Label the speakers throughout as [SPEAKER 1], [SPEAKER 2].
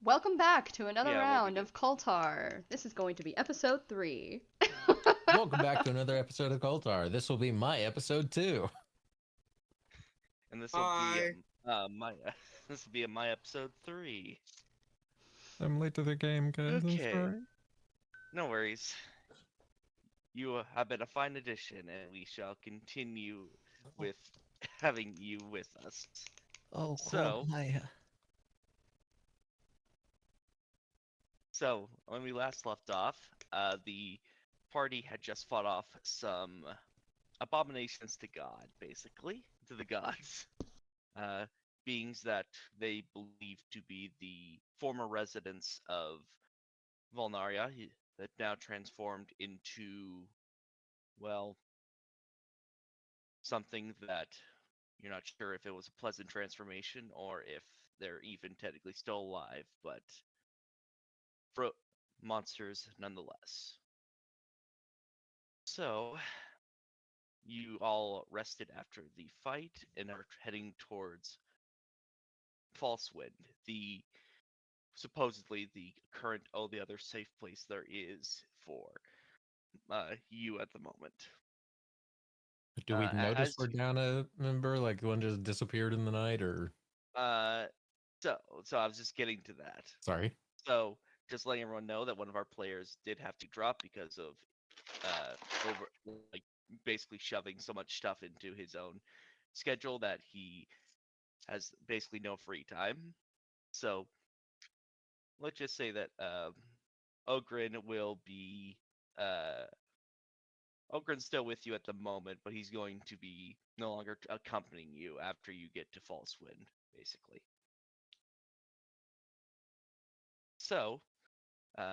[SPEAKER 1] Welcome back to another
[SPEAKER 2] Yeah, what we
[SPEAKER 1] round
[SPEAKER 2] do.
[SPEAKER 1] of Khultar. This is going to be episode 3.
[SPEAKER 3] Welcome back to another episode of Khultar. This will be my episode too.
[SPEAKER 2] And this will be
[SPEAKER 4] Hi.
[SPEAKER 2] my this will be my episode 3.
[SPEAKER 3] I'm late to the game, guys. I'm
[SPEAKER 2] Okay,
[SPEAKER 3] sorry.
[SPEAKER 2] no worries. You have been a fine addition, and we shall continue with having you with us.
[SPEAKER 3] Oh, cool.
[SPEAKER 2] So,
[SPEAKER 3] Hi.
[SPEAKER 2] so when we last left off, the party had just fought off some abominations to God, basically, to the gods. Uh, Beings that they believe to be the former residents of Volnaria that now transformed into, well, something that you're not sure if it was a pleasant transformation or if they're even technically still alive, but monsters nonetheless. So, you all rested after the fight and are heading towards False Wind, the supposedly the current only other safe place there is for you at the moment.
[SPEAKER 3] Do we notice
[SPEAKER 2] As
[SPEAKER 3] we're down a member? Like one just disappeared in the night, or
[SPEAKER 2] uh, so I was just getting to that.
[SPEAKER 3] sorry?
[SPEAKER 2] So just letting everyone know that one of our players did have to drop because of over like basically shoving so much stuff into his own schedule that he has basically no free time. So let's just say that Ogren will be uh Ogren's still with you at the moment, but he's going to be no longer accompanying you after you get to False Wind, basically. So,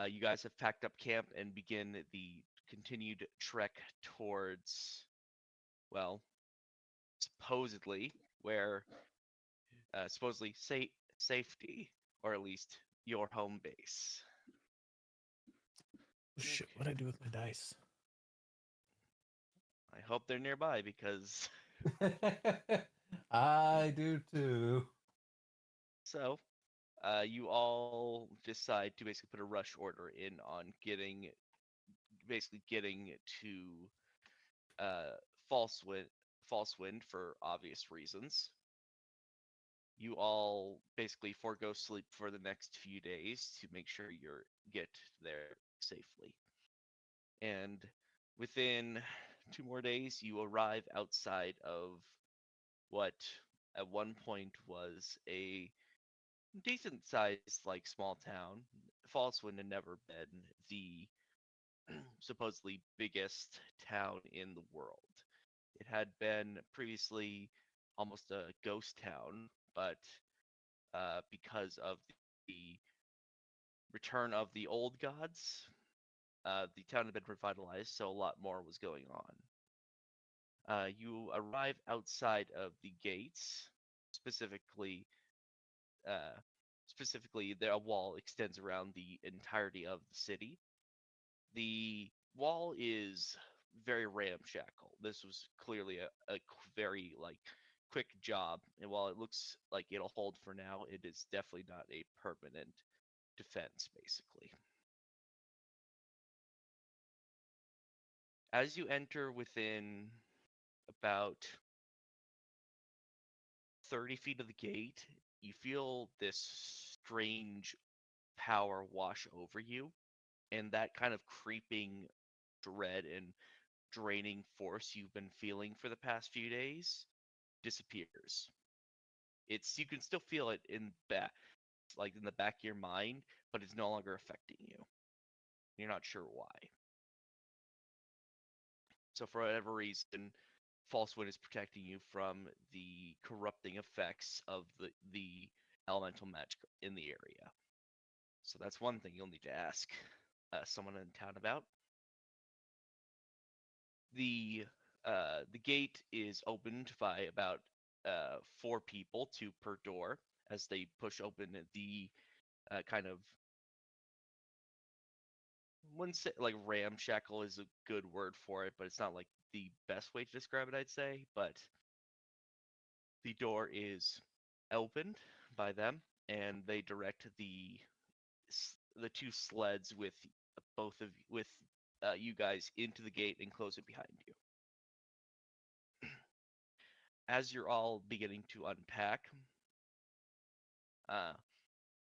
[SPEAKER 2] you guys have packed up camp and begin the continued trek towards, well, supposedly where supposedly safety, or at least your home base.
[SPEAKER 3] Oh, shit, what'd I do with my dice?
[SPEAKER 2] I hope they're nearby because
[SPEAKER 3] I do too.
[SPEAKER 2] so you all decide to basically put a rush order in on getting to uh, false wind, false wind for obvious reasons. You all basically forego sleep for the next few days to make sure you get there safely. And within 2 more days, you arrive outside of what at one point was a decent sized like small town. Falsewind had never been the supposedly biggest town in the world. It had been previously almost a ghost town, but because of the return of the old gods, the town had been revitalized, so a lot more was going on. You arrive outside of the gates, specifically, uh, specifically, a wall extends around the entirety of the city. The wall is very ramshackle. This was clearly a very like quick job, and while it looks like it'll hold for now, it is definitely not a permanent defense. Basically, as you enter within about 30 feet of the gate, you feel this strange power wash over you, and that kind of creeping dread and draining force you've been feeling for the past few days disappears. It's you can still feel it in back like in the back of your mind, but it's no longer affecting you. You're not sure why. So for whatever reason, false wind is protecting you from the corrupting effects of the elemental magic in the area. So that's one thing you'll need to ask someone in town about. The gate is opened by about 4 people, 2 per door, as they push open the kind of wouldn't say like ramshackle is a good word for it, but it's not like the best way to describe it, I'd say. But the door is opened by them, and they direct the the two sleds with you guys into the gate and close it behind you. As you're all beginning to unpack,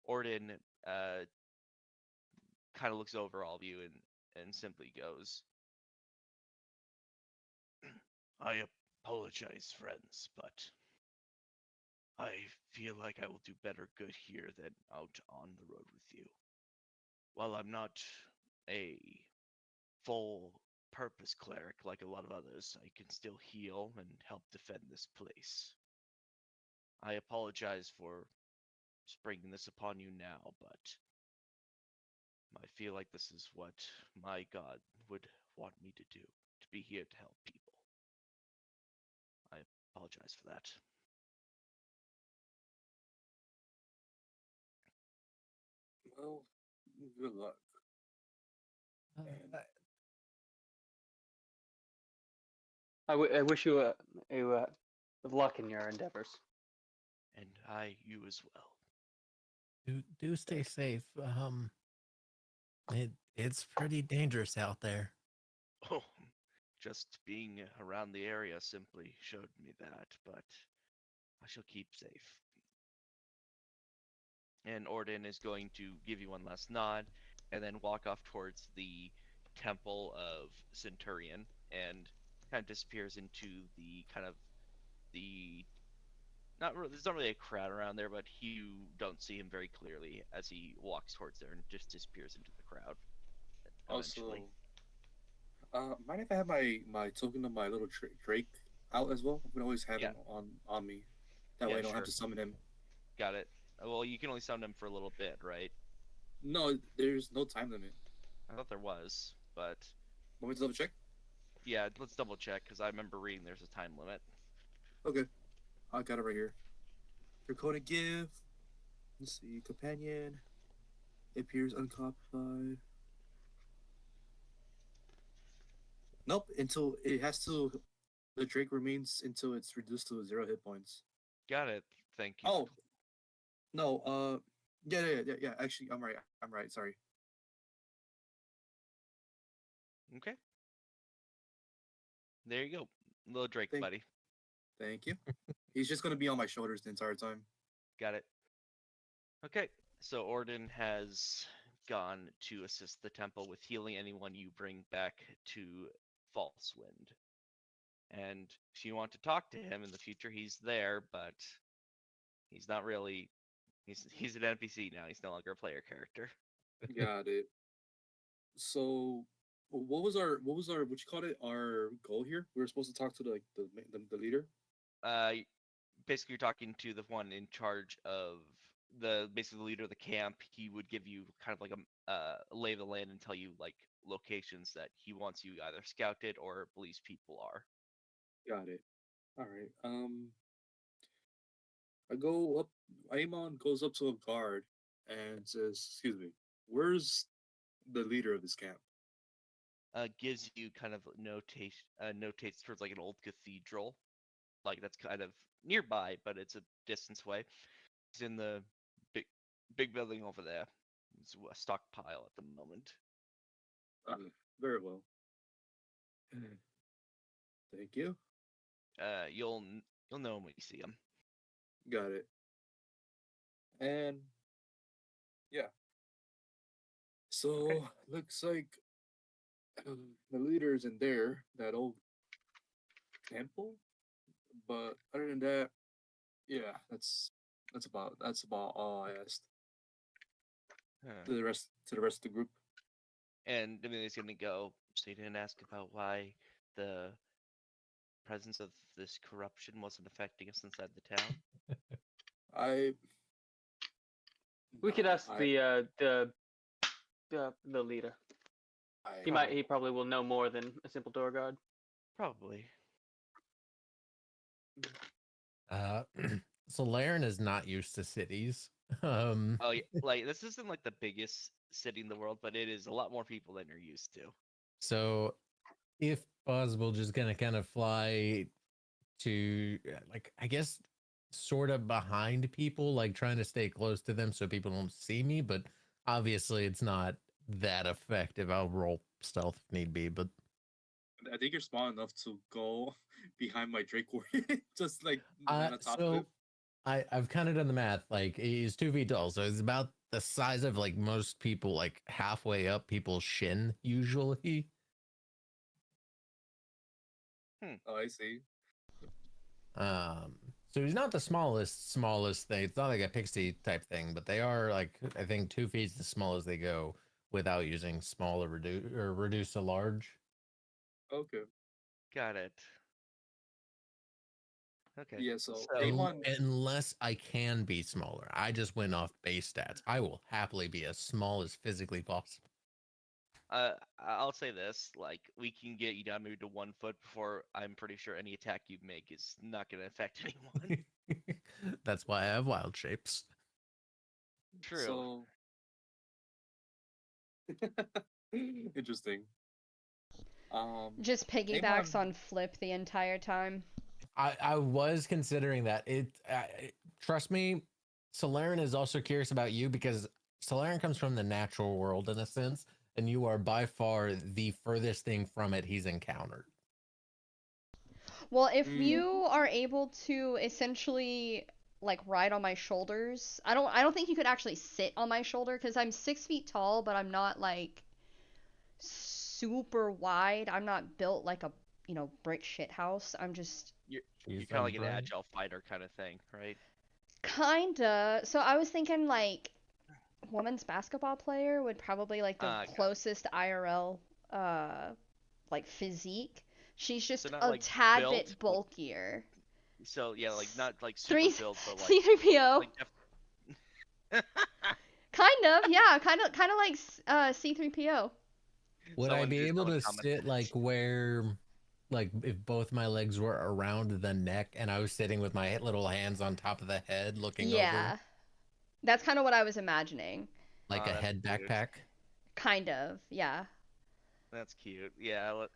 [SPEAKER 2] Orden kind of looks over all of you and simply goes, I apologize, friends, but I feel like I will do better good here than out on the road with you. While I'm not a full purpose cleric like a lot of others, I can still heal and help defend this place. I apologize for springing this upon you now, but I feel like this is what my God would want me to do, to be here to help people. I apologize for that.
[SPEAKER 4] Well, good luck.
[SPEAKER 5] I wish you luck in your endeavors.
[SPEAKER 2] And you as well.
[SPEAKER 3] Do stay safe. It's pretty dangerous out there.
[SPEAKER 2] Oh, just being around the area simply showed me that, but I shall keep safe. And Orden is going to give you one last nod, and then walk off towards the Temple of Centurion, and kind of disappears into the there's not really a crowd around there, but you don't see him very clearly as he walks towards there and just disappears into the crowd. Eventually.
[SPEAKER 4] Also, mind if I have my token of my little Drake out as well? I can always have him on me. That way I don't have to summon him.
[SPEAKER 2] Got it. Well, you can only summon him for a little bit, right?
[SPEAKER 4] No, there's no time limit.
[SPEAKER 2] I thought there was, but...
[SPEAKER 4] Want me to double check?
[SPEAKER 2] Yeah, let's double check, because I remember reading there's a time limit.
[SPEAKER 4] Okay. I got it right here. Draconic Gift. Let's see. Companion. It appears uncopied. Nope. Until it has to... The Drake remains until it's reduced to 0 hit points.
[SPEAKER 2] Got it. Thank you.
[SPEAKER 4] Oh. No, yeah. Actually, I'm right. Sorry.
[SPEAKER 2] Okay. There you go. Little Drake, buddy.
[SPEAKER 4] Thank you. He's just going to be on my shoulders the entire time.
[SPEAKER 2] Got it. Okay. So Orden has gone to assist the temple with healing anyone you bring back to False Wind. And if you want to talk to him in the future, he's there, but he's not really... He's an NPC now. He's no longer a player character.
[SPEAKER 4] Got it. So, what was our what you called it? Our goal here? We were supposed to talk to the leader.
[SPEAKER 2] Basically, you're talking to the one in charge of basically the leader of the camp. He would give you kind of like a lay of the land and tell you like locations that he wants you either scouted or believes people are.
[SPEAKER 4] Got it. All right. I go up. Aemon goes up to a guard and says, "Excuse me, where's the leader of this camp?"
[SPEAKER 2] Gives you kind of notates towards like an old cathedral, like that's kind of nearby, but it's a distance away. It's in the big building over there. It's a stockpile at the moment.
[SPEAKER 4] Very well. Thank you.
[SPEAKER 2] You'll know him when you see him.
[SPEAKER 4] Got it. And yeah. So looks like the leader's in there, that old temple. But other than that, yeah, that's about all I asked. To the rest of the group.
[SPEAKER 2] And Emily's gonna go. So you didn't ask about why the presence of this corruption wasn't affecting us inside the town?
[SPEAKER 5] We could ask the leader. He probably will know more than a simple door guard.
[SPEAKER 2] Probably.
[SPEAKER 3] So Laren is not used to cities.
[SPEAKER 2] Oh yeah, like this isn't like the biggest city in the world, but it is a lot more people than you're used to.
[SPEAKER 3] So, if possible, just gonna kind of fly to, like, I guess, sort of behind people, like trying to stay close to them so people don't see me, but Obviously, it's not that effective. I'll roll stealth if need be, but
[SPEAKER 4] I think you're small enough to go behind my Drake warrior, just like land on top of
[SPEAKER 3] so
[SPEAKER 4] it.
[SPEAKER 3] I've kind of done the math. Like he's 2 feet tall, so he's about the size of like most people, like halfway up people's shin usually.
[SPEAKER 4] Oh, I see.
[SPEAKER 3] So he's not the smallest thing. It's not like a pixie type thing, but they are like I think 2 feet is the smallest they go without using small or reduce to large.
[SPEAKER 4] Okay.
[SPEAKER 2] Got it. Okay.
[SPEAKER 4] Yeah. So
[SPEAKER 2] So-
[SPEAKER 4] A1.
[SPEAKER 3] Unless I can be smaller, I just went off base stats. I will happily be as small as physically possible.
[SPEAKER 2] I'll say this: like, we can get you down maybe to 1 foot before I'm pretty sure any attack you make is not going to affect anyone.
[SPEAKER 3] That's why I have wild shapes.
[SPEAKER 2] True.
[SPEAKER 4] So interesting.
[SPEAKER 1] Just piggybacks
[SPEAKER 4] A1.
[SPEAKER 1] on Flip the entire time.
[SPEAKER 3] I was considering that. Trust me, Solaren is also curious about you because Solaren comes from the natural world in a sense, and you are by far the furthest thing from it he's encountered.
[SPEAKER 1] Well, if
[SPEAKER 4] Mm.
[SPEAKER 1] you are able to essentially like ride on my shoulders, I don't think you could actually sit on my shoulder because I'm 6 feet tall, but I'm not like super wide. I'm not built like a brick shit house. I'm just
[SPEAKER 2] You're
[SPEAKER 3] Jeez,
[SPEAKER 2] kind of like an
[SPEAKER 3] right.
[SPEAKER 2] agile fighter kind of thing, right?
[SPEAKER 1] kinda. So I was thinking like women's basketball player would probably like the
[SPEAKER 2] Got it.
[SPEAKER 1] closest IRL like physique. She's just
[SPEAKER 2] not,
[SPEAKER 1] a
[SPEAKER 2] like,
[SPEAKER 1] tad
[SPEAKER 2] built,
[SPEAKER 1] bit
[SPEAKER 2] but-
[SPEAKER 1] bulkier.
[SPEAKER 2] So yeah, like not like super
[SPEAKER 1] Three
[SPEAKER 2] built, but like
[SPEAKER 1] C3PO.
[SPEAKER 2] like
[SPEAKER 1] Kind of, yeah, kind of like C3PO.
[SPEAKER 3] Would I
[SPEAKER 2] someone
[SPEAKER 3] be
[SPEAKER 2] just
[SPEAKER 3] able
[SPEAKER 2] someone
[SPEAKER 3] to
[SPEAKER 2] commented
[SPEAKER 3] sit like where, like if both my legs were around the neck and I was sitting with my little hands on top of the head looking
[SPEAKER 1] Yeah,
[SPEAKER 3] over
[SPEAKER 1] that's kind of what I was imagining.
[SPEAKER 3] like
[SPEAKER 2] Oh,
[SPEAKER 3] a
[SPEAKER 2] that's
[SPEAKER 3] head
[SPEAKER 2] cute.
[SPEAKER 3] backpack?
[SPEAKER 1] Kind of, yeah.
[SPEAKER 2] That's cute. Yeah, let's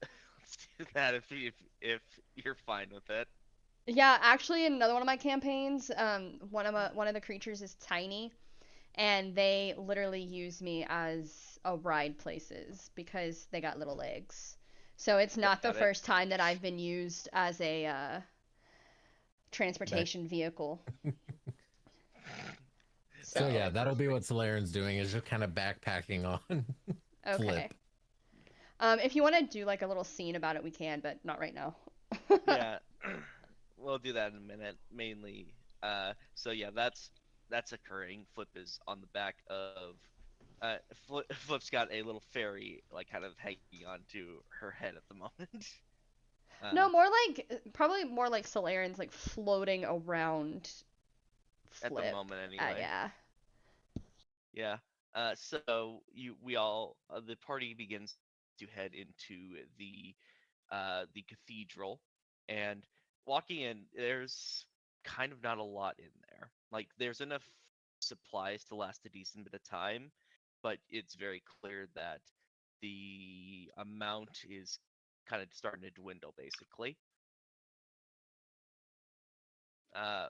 [SPEAKER 2] do that if you're fine with it.
[SPEAKER 1] Yeah, actually, another one of my campaigns, one of the creatures is tiny, and they literally use me as a ride places because they got little legs. So it's not the
[SPEAKER 2] Got it.
[SPEAKER 1] first time that I've been used as a transportation vehicle.
[SPEAKER 3] So yeah,
[SPEAKER 2] Okay,
[SPEAKER 3] that'll be what
[SPEAKER 2] perfect.
[SPEAKER 3] Solaren's doing is just kind of backpacking on
[SPEAKER 1] Okay.
[SPEAKER 3] Flip.
[SPEAKER 1] If you want to do like a little scene about it, we can, but not right now.
[SPEAKER 2] Yeah, we'll do that in a minute. Mainly, so yeah, that's occurring. Flip is on the back of, Flip's got a little fairy like kind of hanging onto her head at the moment.
[SPEAKER 1] No, probably more like Solaren's like floating around
[SPEAKER 2] At the
[SPEAKER 1] Flip.
[SPEAKER 2] moment anyway.
[SPEAKER 1] Yeah.
[SPEAKER 2] Yeah. The party begins to head into the cathedral, and walking in, there's kind of not a lot in there. Like, there's enough supplies to last a decent bit of time, but it's very clear that the amount is kind of starting to dwindle, basically. Uh,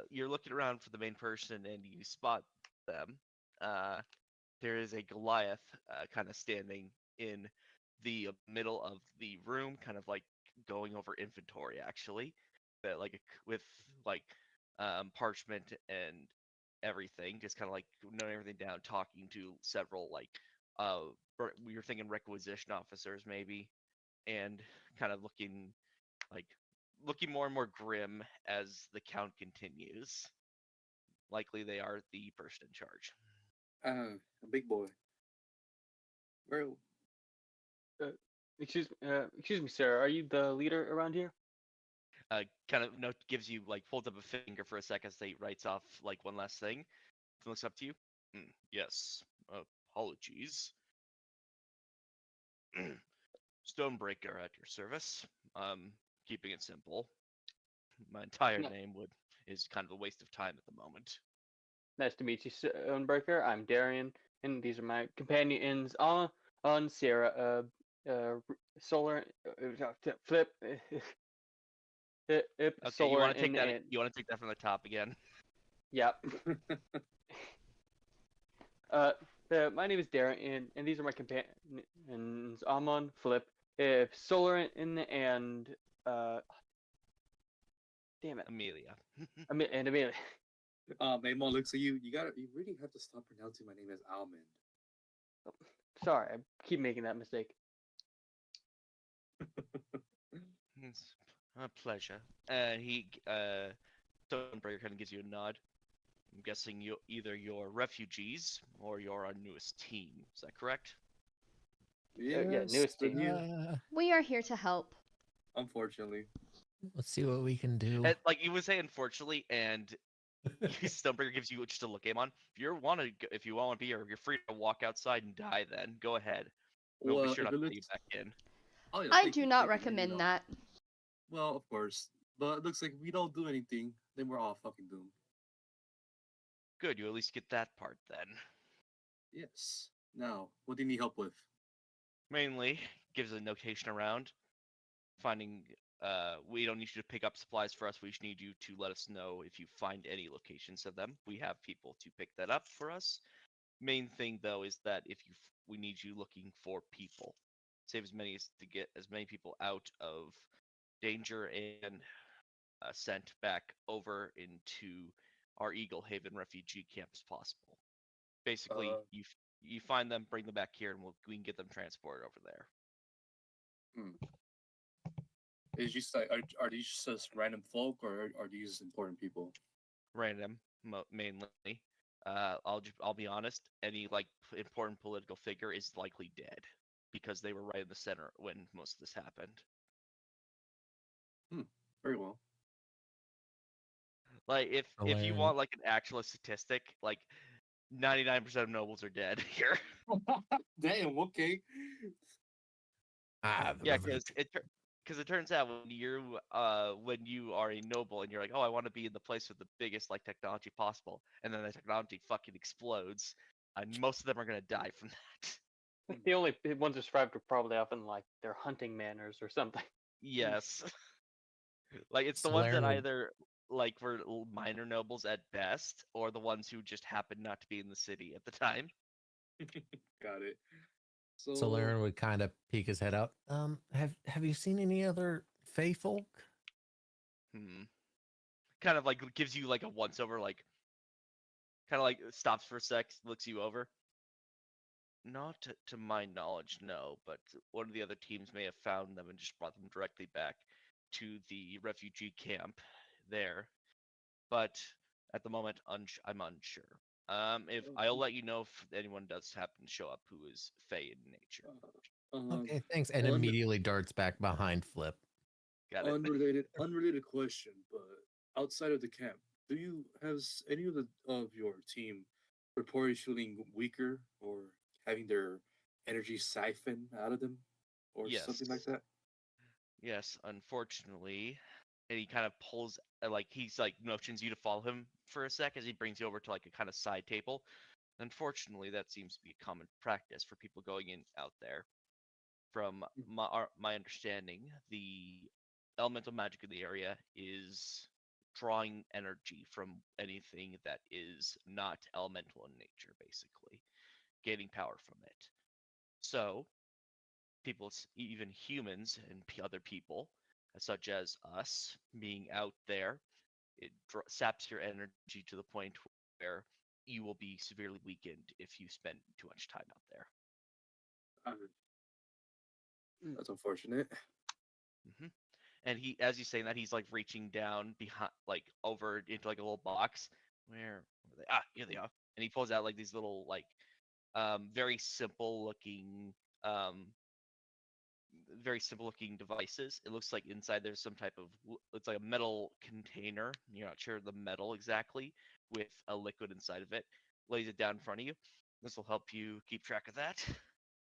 [SPEAKER 2] you're looking around for the main person and you spot them. There is a Goliath kind of standing in the middle of the room, kind of like going over inventory, actually, but with like parchment and everything, just kind of like noting everything down, talking to several like we were thinking requisition officers maybe, and kind of looking more and more grim as the count continues. Likely they are the person in charge.
[SPEAKER 4] A big boy. Where?
[SPEAKER 5] Excuse me, sir. Are you the leader around here?
[SPEAKER 2] Kind of gives you like holds up a finger for a second, so he writes off like one last thing. Then looks up to you. Yes. Apologies. Stonebreaker at your service. Keeping it simple. My entire
[SPEAKER 5] No.
[SPEAKER 2] name is kind of a waste of time at the moment.
[SPEAKER 5] Nice to meet you, Stonebreaker. I'm Darian, and these are my companions on Sierra. Solar, Flip.
[SPEAKER 2] Okay,
[SPEAKER 5] Solar
[SPEAKER 2] you want to take that?
[SPEAKER 5] and
[SPEAKER 2] You want to take that from the top again?
[SPEAKER 5] yep. My name is Darren, and these are my companions: Amon, Flip, Solar, and damn it,
[SPEAKER 2] Amelia.
[SPEAKER 5] And Amelia.
[SPEAKER 4] Maymon looks at you. You really have to stop pronouncing my name as Almond.
[SPEAKER 5] Sorry, I keep making that mistake.
[SPEAKER 2] It's a pleasure. Stonebreaker kind of gives you a nod. I'm guessing you're refugees or you're our newest team. Is that correct?
[SPEAKER 5] Yeah,
[SPEAKER 4] Yes,
[SPEAKER 5] newest
[SPEAKER 4] but
[SPEAKER 5] team.
[SPEAKER 4] you,
[SPEAKER 1] We are here to help.
[SPEAKER 4] unfortunately.
[SPEAKER 3] Let's see what we can do.
[SPEAKER 2] And, like you would say, unfortunately, and Stonebreaker gives you just a look, Amon. If you want to be here, you're free to walk outside and die. Then go ahead. We'll be
[SPEAKER 4] Well,
[SPEAKER 2] sure
[SPEAKER 4] if
[SPEAKER 2] not
[SPEAKER 4] it
[SPEAKER 2] to let you
[SPEAKER 4] looks,
[SPEAKER 2] back in.
[SPEAKER 4] oh yeah,
[SPEAKER 1] I
[SPEAKER 4] thank
[SPEAKER 1] do
[SPEAKER 4] you,
[SPEAKER 1] not
[SPEAKER 4] thank you,
[SPEAKER 1] recommend that.
[SPEAKER 4] Well, of course, but it looks like we don't do anything, then we're all fucking doomed.
[SPEAKER 2] Good, you at least get that part then.
[SPEAKER 4] Yes. Now, what do you need help with?
[SPEAKER 2] Mainly gives a notation around finding. We don't need you to pick up supplies for us. We just need you to let us know if you find any locations of them. We have people to pick that up for us. Main thing though is that we need you looking for people. Save as many as to get as many people out of danger and sent back over into our Eagle Haven refugee camp as possible. Basically,
[SPEAKER 4] Uh,
[SPEAKER 2] you find them, bring them back here, and we can get them transported over there.
[SPEAKER 4] Is just like are these just random folk or are these important people?
[SPEAKER 2] Random, mainly. I'll be honest. Any important political figure is likely dead because they were right in the center when most of this happened.
[SPEAKER 4] Very well.
[SPEAKER 2] Like if you
[SPEAKER 3] Hilarious.
[SPEAKER 2] want like an actual statistic, like 99% of nobles are dead here.
[SPEAKER 4] Damn. Okay.
[SPEAKER 3] Ah, the
[SPEAKER 2] Yeah,
[SPEAKER 3] revolt.
[SPEAKER 2] because it turns out when you are a noble and you're like, oh, I want to be in the place with the biggest like technology possible, and then the technology fucking explodes, and most of them are gonna die from that.
[SPEAKER 5] The only ones who survived were probably often like their hunting manners or something.
[SPEAKER 2] Yes, like it's the ones that
[SPEAKER 3] Solaren would-
[SPEAKER 2] either like were minor nobles at best, or the ones who just happened not to be in the city at the time.
[SPEAKER 4] Got it. So
[SPEAKER 3] Solaren would kind of peek his head out. Have you seen any other Fey folk?
[SPEAKER 2] Kind of like gives you like a once over, like kind of like stops for a sec, looks you over. Not to my knowledge, no, but one of the other teams may have found them and just brought them directly back to the refugee camp there. But at the moment, I'm unsure. If I'll let you know if anyone does happen to show up who is Fey in nature.
[SPEAKER 3] Okay, thanks. And
[SPEAKER 4] un-
[SPEAKER 3] immediately darts back behind Flip.
[SPEAKER 2] Got it.
[SPEAKER 4] unrelated question, but outside of the camp, has any of your team reported feeling weaker or having their energy siphoned out of them or something like
[SPEAKER 2] Yes.
[SPEAKER 4] that?
[SPEAKER 2] Yes, unfortunately. And he kind of pulls, like, he's like motions you to follow him for a sec as he brings you over to like a kind of side table. Unfortunately, that seems to be a common practice for people going in out there. From my understanding, the elemental magic in the area is drawing energy from anything that is not elemental in nature, basically, gaining power from it. So, people, even humans and other people, such as us, being out there, it saps your energy to the point where you will be severely weakened if you spend too much time out there.
[SPEAKER 4] That's unfortunate.
[SPEAKER 2] hmm And as he's saying that, he's like reaching down behind, like over into like a little box. Where are they? Ah, here they are. And he pulls out like these little like, very simple looking, devices. It looks like inside there's some type of, it's like a metal container. You're not sure the metal exactly, with a liquid inside of it. Lays it down in front of you. This will help you keep track of that.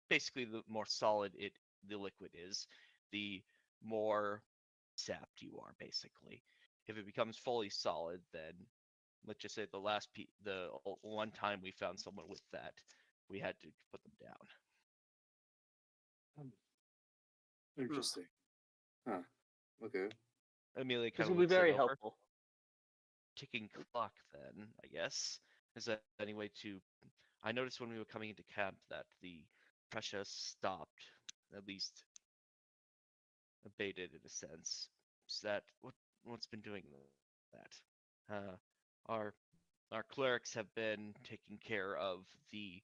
[SPEAKER 2] Basically, the more solid the liquid is, the more sapped you are. Basically, if it becomes fully solid, then let's just say the one time we found someone with that, we had to put them down.
[SPEAKER 4] Interesting. Huh. Okay.
[SPEAKER 2] Amelia
[SPEAKER 5] This
[SPEAKER 2] kind of
[SPEAKER 5] will be
[SPEAKER 2] looks it
[SPEAKER 5] very
[SPEAKER 2] over.
[SPEAKER 5] helpful.
[SPEAKER 2] Ticking clock, then, I guess. Is that any way to I noticed when we were coming into camp that the pressure stopped, at least abated in a sense. Is that what's been doing that? Our clerics have been taking care of the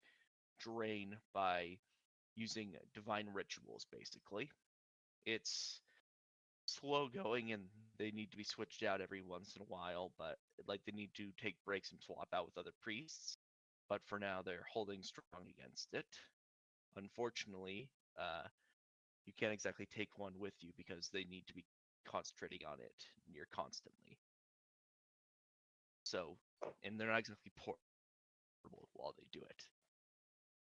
[SPEAKER 2] drain by using divine rituals, basically. It's slow going and they need to be switched out every once in a while, but like they need to take breaks and swap out with other priests. But for now, they're holding strong against it. Unfortunately, you can't exactly take one with you because they need to be concentrating on it near constantly. So, and they're not exactly portable while they do it.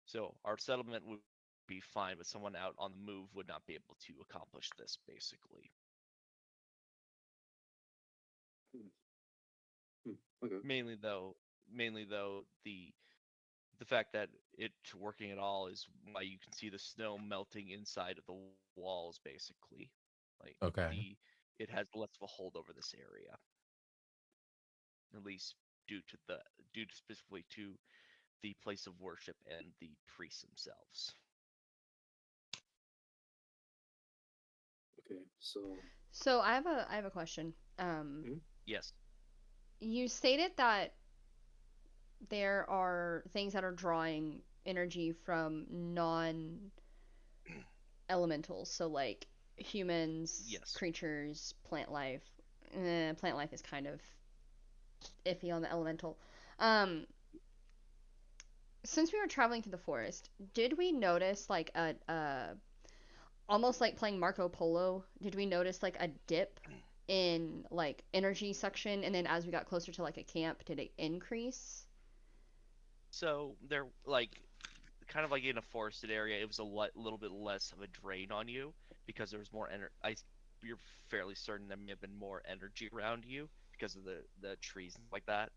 [SPEAKER 2] So our settlement would be fine, but someone out on the move would not be able to accomplish this, basically.
[SPEAKER 4] Okay.
[SPEAKER 2] Mainly though, the fact that it working at all is why you can see the snow melting inside of the walls, basically. Like
[SPEAKER 3] Okay.
[SPEAKER 2] it has less of a hold over this area, at least due to specifically to the place of worship and the priests themselves.
[SPEAKER 4] Okay, so
[SPEAKER 1] So I have a question.
[SPEAKER 2] Yes.
[SPEAKER 1] You stated that there are things that are drawing energy from non elementals, so like humans,
[SPEAKER 2] Yes.
[SPEAKER 1] creatures, plant life. Plant life is kind of iffy on the elemental. Since we were traveling through the forest, did we notice like a almost like playing Marco Polo? Did we notice like a dip in like energy suction, and then as we got closer to like a camp, did it increase?
[SPEAKER 2] So they're like kind of like in a forested area. It was a little bit less of a drain on you because there was more energy. You're fairly certain there may have been more energy around you because of the trees and like that.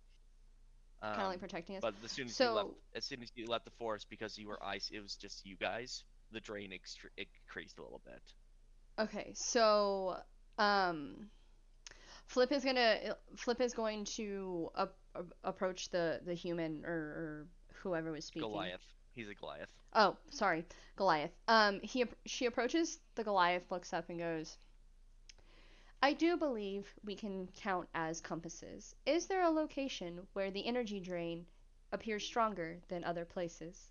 [SPEAKER 1] Kind of like protecting us.
[SPEAKER 2] But as soon
[SPEAKER 1] So
[SPEAKER 2] as you left the forest, because you were ice, it was just you guys. The drain increased a little bit.
[SPEAKER 1] okay, so um, Flip is going to approach the human or whoever was speaking.
[SPEAKER 2] Goliath. He's a Goliath.
[SPEAKER 1] Oh, sorry, Goliath. She approaches the Goliath, looks up and goes, "I do believe we can count as compasses. Is there a location where the energy drain appears stronger than other places?"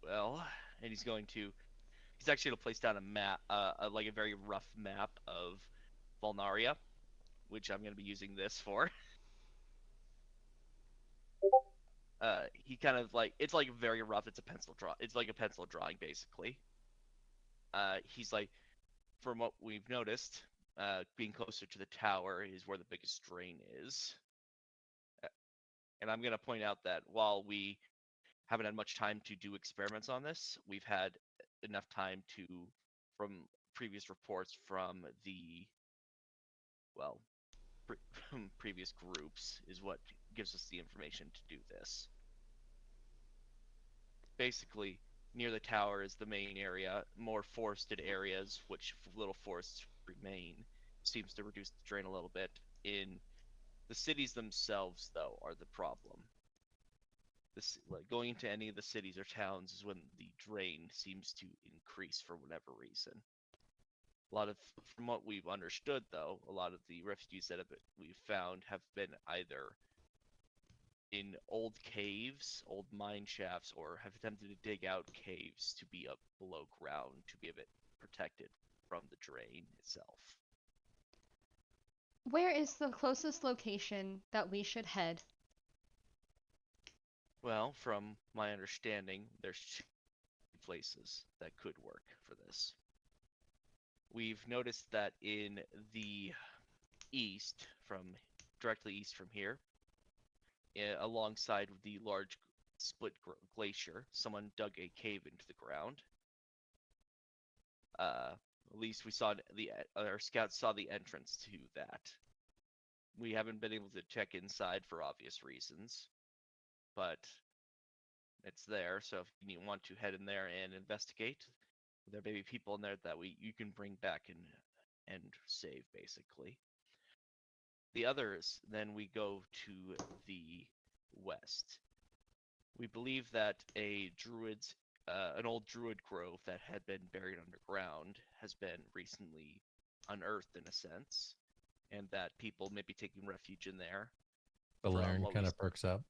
[SPEAKER 2] Well, and he's actually going to place down a map, like a very rough map of Volnaria, which I'm going to be using this for. He kind of like it's like very rough. It's a pencil draw. It's like a pencil drawing basically. He's like, from what we've noticed, being closer to the tower is where the biggest drain is. And I'm gonna point out that while we haven't had much time to do experiments on this, we've had enough time to, from previous reports from the, well, previous groups, is what gives us the information to do this. Basically, near the tower is the main area. More forested areas, which little forests remain, seems to reduce the drain a little bit. In the cities themselves, though, are the problem. Like going into any of the cities or towns is when the drain seems to increase for whatever reason. From what we've understood, though, a lot of the refugees that we've found have been either in old caves, old mine shafts, or have attempted to dig out caves to be up below ground to be a bit protected from the drain itself.
[SPEAKER 1] Where is the closest location that we should head?
[SPEAKER 2] Well, from my understanding, there's two places that could work for this. We've noticed that in the east, directly east from here, alongside the large split glacier, someone dug a cave into the ground. At least we saw our scouts saw the entrance to that. We haven't been able to check inside for obvious reasons, but it's there. So if you want to head in there and investigate, there may be people in there that you can bring back and save basically. The others, then we go to the west. We believe that an old druid grove that had been buried underground has been recently unearthed in a sense, and that people may be taking refuge in there.
[SPEAKER 3] Valerian kind of perks up.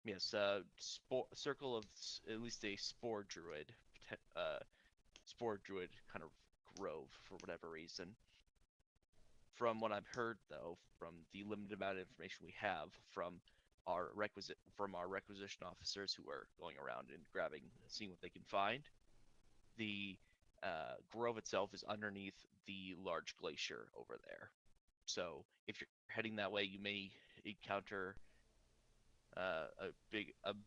[SPEAKER 2] Yes, circle of at least a spore druid kind of grove for whatever reason. From what I've heard, though, from the limited amount of information we have from our requisition officers who are going around and seeing what they can find, the grove itself is underneath the large glacier over there. So if you're heading that way, you may encounter a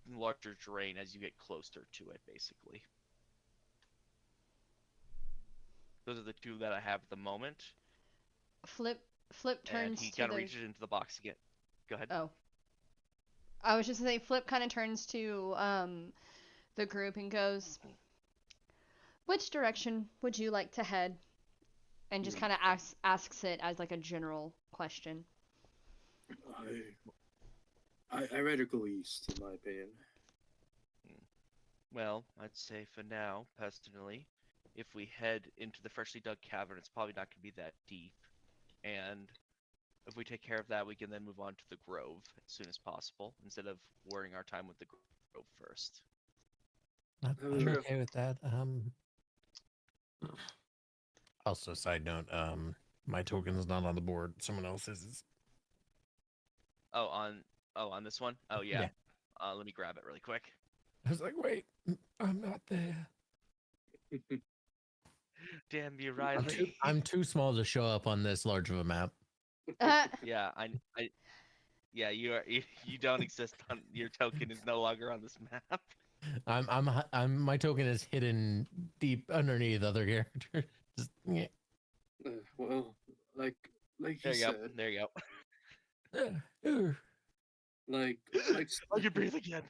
[SPEAKER 2] larger terrain as you get closer to it, basically. Those are the two that I have at the moment.
[SPEAKER 1] Flip turns
[SPEAKER 2] and he
[SPEAKER 1] to
[SPEAKER 2] kind of
[SPEAKER 1] the...
[SPEAKER 2] reaches into the box again. Go ahead.
[SPEAKER 1] Oh. I was just saying, Flip kind of turns to the group and goes, which direction would you like to head? And just kind of asks it as like a general question.
[SPEAKER 4] I rather go east, in my opinion.
[SPEAKER 2] Well, I'd say for now, personally, if we head into the freshly dug cavern, it's probably not going to be that deep. And if we take care of that, we can then move on to the grove as soon as possible, instead of worrying our time with the grove first.
[SPEAKER 3] I'm okay with that. Also, side note, my token is not on the board. Someone else's is.
[SPEAKER 2] Oh, on this one? Oh, yeah. Let me grab it really quick.
[SPEAKER 3] I was like, wait, I'm not there.
[SPEAKER 2] Damn you, Riley.
[SPEAKER 3] I'm too small to show up on this large of a map.
[SPEAKER 2] Yeah, yeah, you don't exist on your token is no longer on this map.
[SPEAKER 3] My token is hidden deep underneath other characters. Just, yeah.
[SPEAKER 4] Well, like
[SPEAKER 2] there
[SPEAKER 4] you
[SPEAKER 2] you
[SPEAKER 4] said,
[SPEAKER 2] go. There you go.
[SPEAKER 4] like
[SPEAKER 2] I can breathe again.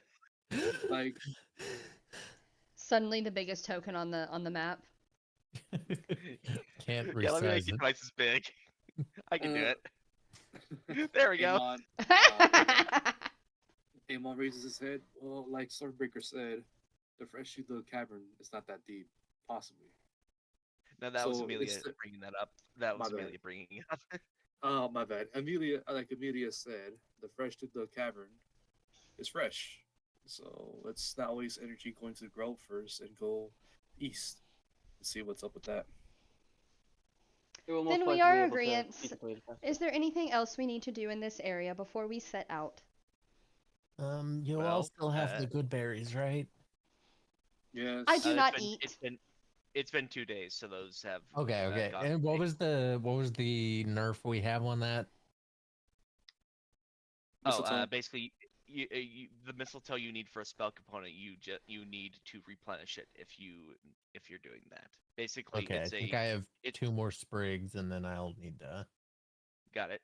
[SPEAKER 4] Like
[SPEAKER 1] suddenly the biggest token on the map.
[SPEAKER 3] Can't resize
[SPEAKER 2] yeah, let me make it twice as big. I can do it. There we go.
[SPEAKER 4] Amon raises his head. Well, like Stormbreaker said, the freshly dug cavern is not that deep, possibly.
[SPEAKER 2] No, that was Amelia bringing that up. That was Amelia bringing it up.
[SPEAKER 4] Oh, my bad. Amelia said, the freshly dug cavern is fresh. So let's not waste energy going to the grove first and go east and see what's up with that.
[SPEAKER 1] Then we are agreeant. Is there anything else we need to do in this area before we set out?
[SPEAKER 3] You all still have the good berries, right?
[SPEAKER 4] Yes.
[SPEAKER 1] I do not eat.
[SPEAKER 2] It's been 2 days, so those have.
[SPEAKER 3] Okay. And what was the nerf we have on that?
[SPEAKER 2] Basically, the mistletoe you need for a spell component, you need to replenish it if you're doing that. Basically,
[SPEAKER 3] okay, I think I have 2 more sprigs, and then I'll need to.
[SPEAKER 2] Got it.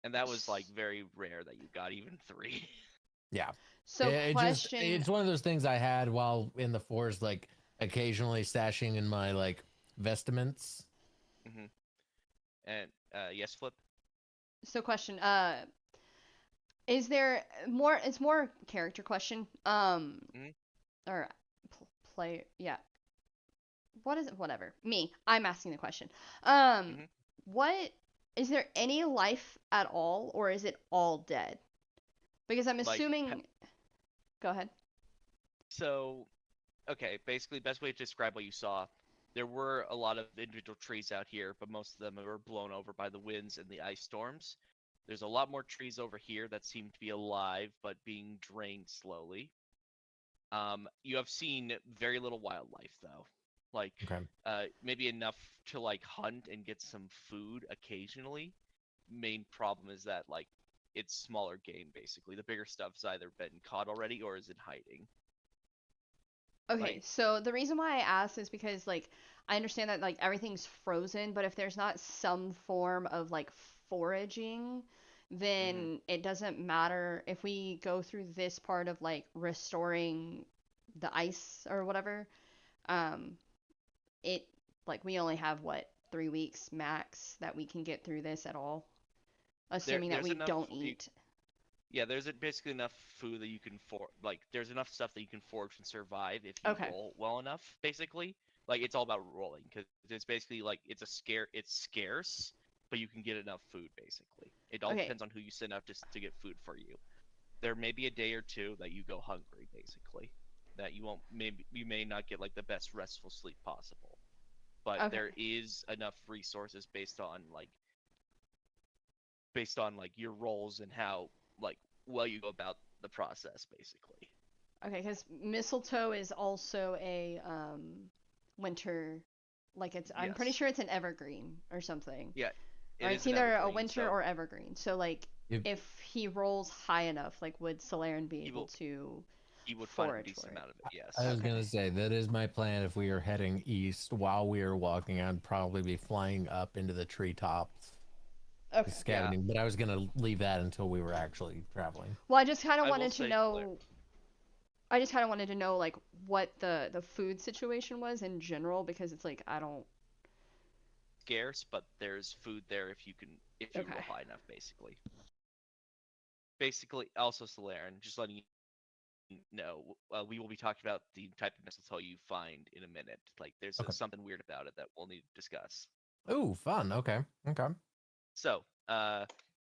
[SPEAKER 2] And that was like very rare that you got even 3.
[SPEAKER 3] Yeah.
[SPEAKER 1] So
[SPEAKER 3] it's one of those things I had while in the forest, like occasionally stashing in my like vestments.
[SPEAKER 2] Mm-hmm. And yes, Flip.
[SPEAKER 1] So question, is there more? It's more character question. Or play. Yeah. What is it? Whatever. Me. I'm asking the question. What is there any life at all, or is it all dead? Because I'm assuming. Go ahead.
[SPEAKER 2] So, okay. Basically, best way to describe what you saw. There were a lot of individual trees out here, but most of them were blown over by the winds and the ice storms. There's a lot more trees over here that seem to be alive, but being drained slowly. You have seen very little wildlife, though. Like, maybe enough to, like, hunt and get some food occasionally. Main problem is that, like, it's smaller game, basically. The bigger stuff's either been caught already or is in hiding.
[SPEAKER 1] Okay, so the reason why I asked is because, like, I understand that, like, everything's frozen, but if there's not some form of, like, foraging, then it doesn't matter if we go through this part of, like, restoring the ice or whatever. We only have, 3 weeks max that we can get through this at all, assuming that we don't eat.
[SPEAKER 2] Yeah, there's basically enough food that you can there's enough stuff that you can forage and survive if you
[SPEAKER 1] Okay.
[SPEAKER 2] roll well enough, basically. Like it's all about rolling because it's basically like it's scarce, but you can get enough food basically. It all
[SPEAKER 1] Okay.
[SPEAKER 2] depends on who you send out to get food for you. There may be a day or two that you go hungry basically. That you may not get like the best restful sleep possible. But
[SPEAKER 1] Okay.
[SPEAKER 2] there is enough resources based on like your roles and how like well you go about the process basically.
[SPEAKER 1] Okay, because mistletoe is also a winter, like I'm pretty
[SPEAKER 2] Yes.
[SPEAKER 1] sure it's an evergreen or something.
[SPEAKER 2] Yeah,
[SPEAKER 1] Or
[SPEAKER 2] it
[SPEAKER 1] it's
[SPEAKER 2] is an
[SPEAKER 1] either a
[SPEAKER 2] evergreen.
[SPEAKER 1] winter
[SPEAKER 2] So
[SPEAKER 1] or evergreen. So like
[SPEAKER 3] If-
[SPEAKER 1] if he rolls high enough, like would Solaren be
[SPEAKER 2] He
[SPEAKER 1] able
[SPEAKER 2] will-
[SPEAKER 1] to
[SPEAKER 2] you would find a
[SPEAKER 1] forage
[SPEAKER 2] decent
[SPEAKER 1] for it?
[SPEAKER 2] amount of it. Yes.
[SPEAKER 3] I was
[SPEAKER 1] Okay.
[SPEAKER 3] gonna say that is my plan. If we are heading east while we are walking, I'd probably be flying up into the treetops,
[SPEAKER 1] Okay.
[SPEAKER 3] scouting. But I was gonna leave that until we were actually traveling.
[SPEAKER 1] Well, I just kind
[SPEAKER 2] I
[SPEAKER 1] of
[SPEAKER 2] will
[SPEAKER 1] wanted to
[SPEAKER 2] say,
[SPEAKER 1] know. I just kind of wanted to know like what the food situation was in general because it's like I don't.
[SPEAKER 2] Scarce, but there's food there if you roll
[SPEAKER 1] Okay.
[SPEAKER 2] high enough basically. Basically, also Solaren, just letting you know, we will be talking about the type of mistletoe you find in a minute. Like there's
[SPEAKER 3] Okay.
[SPEAKER 2] something weird about it that we'll need to discuss.
[SPEAKER 3] Oh, fun. Okay. Okay.
[SPEAKER 2] So,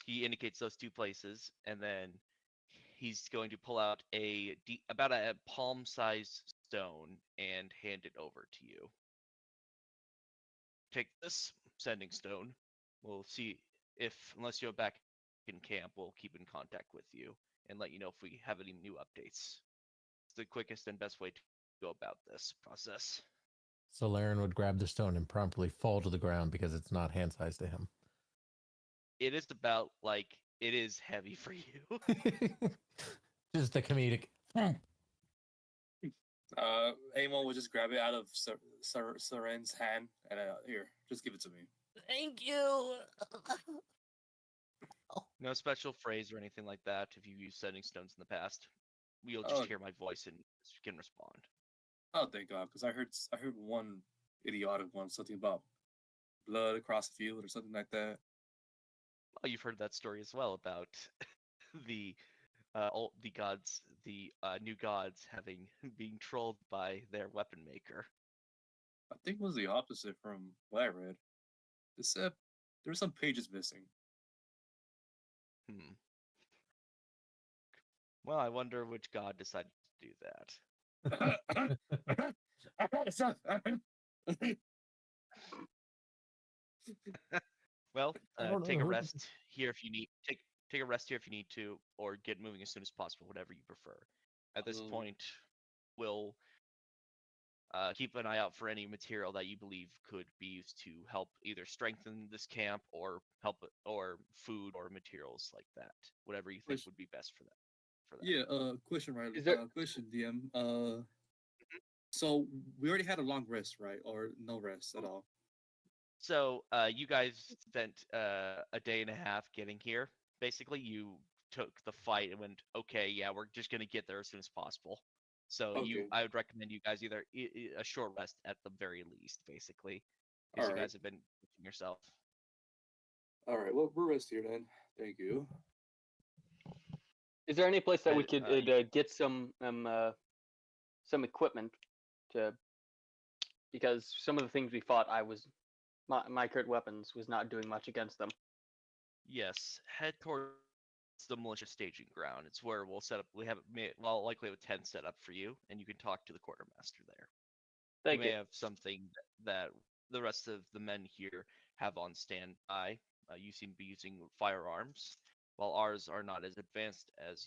[SPEAKER 2] he indicates those two places, and then he's going to pull out about a palm-sized stone and hand it over to you. Take this sending stone. We'll see unless you're back in camp, we'll keep in contact with you and let you know if we have any new updates. It's the quickest and best way to go about this process.
[SPEAKER 3] So Laren would grab the stone and promptly fall to the ground because it's not hand sized to him.
[SPEAKER 2] It is about it is heavy for you.
[SPEAKER 3] Just the comedic.
[SPEAKER 4] Amon will just grab it out of Soren's hand and here, just give it to me.
[SPEAKER 3] Thank you.
[SPEAKER 2] No special phrase or anything like that if you've used sending stones in the past. You'll just hear my voice and can respond.
[SPEAKER 4] Oh, thank God, because I heard one idiotic one, something about blood across the field or something like that.
[SPEAKER 2] Well, you've heard that story as well about the new gods being trolled by their weapon maker.
[SPEAKER 4] I think it was the opposite from what I read. They said there were some pages missing.
[SPEAKER 2] Well, I wonder which god decided to do that. Well, take a rest here if you need. Take a rest here if you need to, or get moving as soon as possible, whatever you prefer. At this point, we'll keep an eye out for any material that you believe could be used to help either strengthen this camp or help, or food or materials like that. Whatever you think would be best for that.
[SPEAKER 4] Yeah. Question, Riley.
[SPEAKER 5] Is there-
[SPEAKER 4] Question, DM. So we already had a long rest, right? Or no rest at all?
[SPEAKER 2] So, you guys spent a day and a half getting here. Basically, you took the fight and went, okay, yeah, we're just gonna get there as soon as possible. So
[SPEAKER 4] Okay.
[SPEAKER 2] I would recommend you guys either a short rest at the very least, basically, because you
[SPEAKER 4] Alright.
[SPEAKER 2] guys have been pushing yourself.
[SPEAKER 4] All right. Well, we'll rest here then. Thank you.
[SPEAKER 5] Is there any place that we
[SPEAKER 2] But,
[SPEAKER 5] could get some equipment to? Because some of the things we fought, my current weapons was not doing much against them.
[SPEAKER 2] Yes, head towards the militia staging ground. It's where we'll set up. We have likely have a tent set up for you, and you can talk to the quartermaster there.
[SPEAKER 5] Thank
[SPEAKER 2] you may
[SPEAKER 5] you.
[SPEAKER 2] have something that the rest of the men here have on standby. You seem to be using firearms, while ours are not as advanced as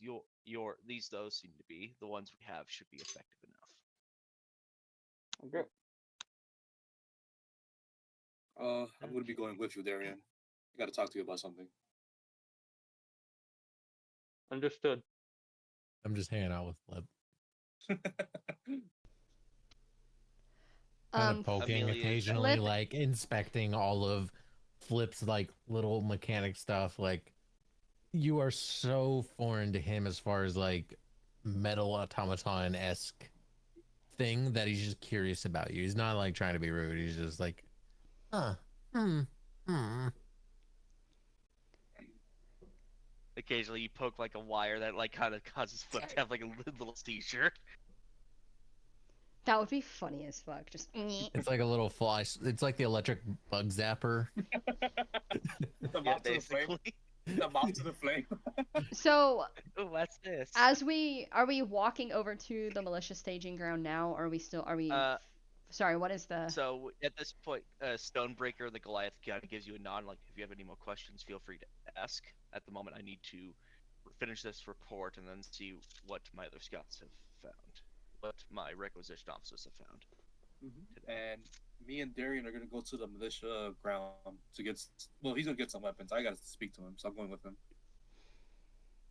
[SPEAKER 2] those seem to be. The ones we have should be effective enough.
[SPEAKER 5] Okay.
[SPEAKER 4] I'm going to be going with you, Darian. I got to talk to you about something.
[SPEAKER 5] Understood.
[SPEAKER 3] I'm just hanging out with Flip. Kind of poking,
[SPEAKER 2] Amelia-
[SPEAKER 3] occasionally
[SPEAKER 1] Flip-
[SPEAKER 3] like inspecting all of Flip's like little mechanic stuff. Like, you are so foreign to him as far as like metal automaton-esque thing that he's just curious about you. He's not like trying to be rude. He's just like,
[SPEAKER 2] occasionally you poke like a wire that like kind of causes Flip to have like a little seizure.
[SPEAKER 1] That would be funny as fuck. Just.
[SPEAKER 3] It's like a little fly. It's like the electric bug zapper.
[SPEAKER 4] The
[SPEAKER 2] Yeah,
[SPEAKER 4] moth to the flame.
[SPEAKER 2] basically.
[SPEAKER 4] The moth to the flame.
[SPEAKER 1] So,
[SPEAKER 2] Oh, what's this?
[SPEAKER 1] are we walking over to the militia staging ground now, or are we? Sorry, what is the?
[SPEAKER 2] So at this point, Stonebreaker, the Goliath, kind of gives you a nod. Like, if you have any more questions, feel free to ask. At the moment, I need to finish this report and then see what my other scouts have found, what my requisition officers have found.
[SPEAKER 4] And me and Darian are gonna go to the militia ground to get. Well, he's gonna get some weapons. I gotta speak to him, so I'm going with him.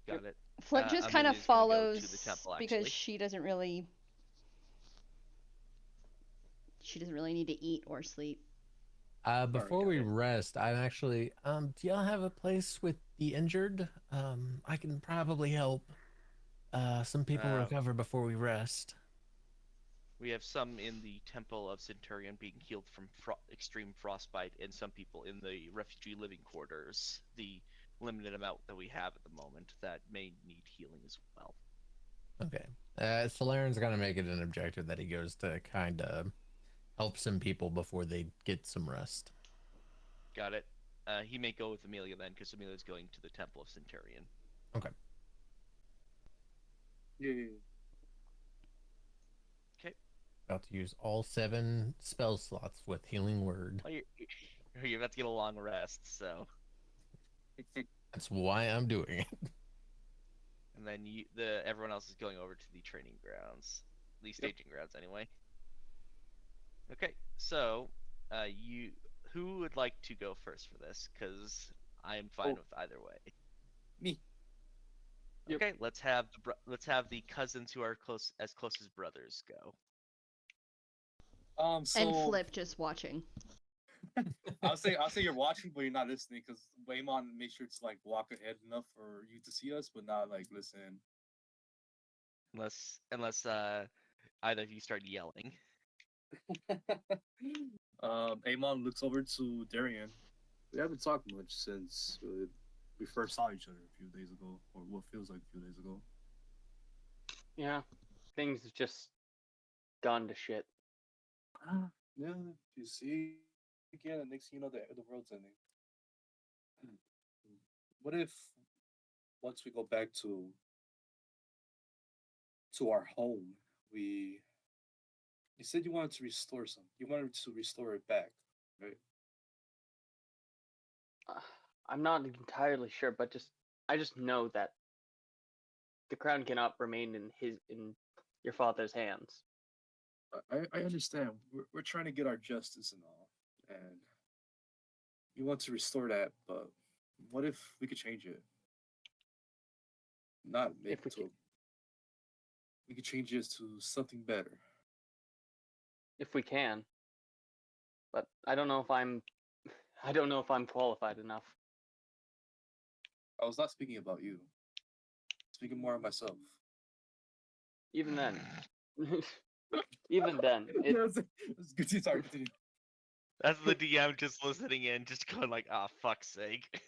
[SPEAKER 2] Got it.
[SPEAKER 1] Flip just kind of
[SPEAKER 2] Amelia's gonna go
[SPEAKER 1] follows
[SPEAKER 2] to the temple,
[SPEAKER 1] because
[SPEAKER 2] actually.
[SPEAKER 1] she doesn't really need to eat or sleep.
[SPEAKER 3] Before we rest, I'm actually do y'all have a place with the injured? I can probably help some people recover before we rest.
[SPEAKER 2] We have some in the Temple of Centurion being healed from extreme frostbite, and some people in the refugee living quarters. The limited amount that we have at the moment that may need healing as well.
[SPEAKER 3] Okay. Solairen's gonna make it an objective that he goes to kind of help some people before they get some rest.
[SPEAKER 2] Got it. He may go with Amelia then, because Amelia's going to the Temple of Centurion.
[SPEAKER 3] Okay.
[SPEAKER 4] Yeah.
[SPEAKER 2] Okay.
[SPEAKER 3] About to use all 7 spell slots with Healing Word.
[SPEAKER 2] Well, you're about to get a long rest, so.
[SPEAKER 3] That's why I'm doing it.
[SPEAKER 2] And then everyone else is going over to the training grounds, the staging grounds anyway. Okay, so who would like to go first for this? Because I am fine with either way.
[SPEAKER 4] Me.
[SPEAKER 2] Okay, let's have the cousins who are close as brothers go.
[SPEAKER 4] So
[SPEAKER 1] And Flip just watching.
[SPEAKER 4] I'll say you're watching, but you're not listening because Waymon made sure to like walk ahead enough for you to see us, but not like listen.
[SPEAKER 2] Unless either of you start yelling.
[SPEAKER 4] Amon looks over to Darian. We haven't talked much since we first saw each other a few days ago, or what feels like a few days ago.
[SPEAKER 5] Yeah, things have just gone to shit.
[SPEAKER 4] Yeah, you see again, and next thing you know, the world's ending. What if once we go back to our home, you said you wanted to restore something. You wanted to restore it back, right?
[SPEAKER 5] I'm not entirely sure, but I just know that the crown cannot remain in your father's hands.
[SPEAKER 4] I understand. We're trying to get our justice and all, and you want to restore that, but what if we could change it? Not make
[SPEAKER 5] If we
[SPEAKER 4] it to. We could change it to something better.
[SPEAKER 5] If we can, but I don't know if I'm qualified enough.
[SPEAKER 4] I was not speaking about you. Speaking more of myself.
[SPEAKER 5] Even then,
[SPEAKER 4] it's good to talk to you.
[SPEAKER 2] That's the DM just listening in, just going like, "Ah, fuck's sake."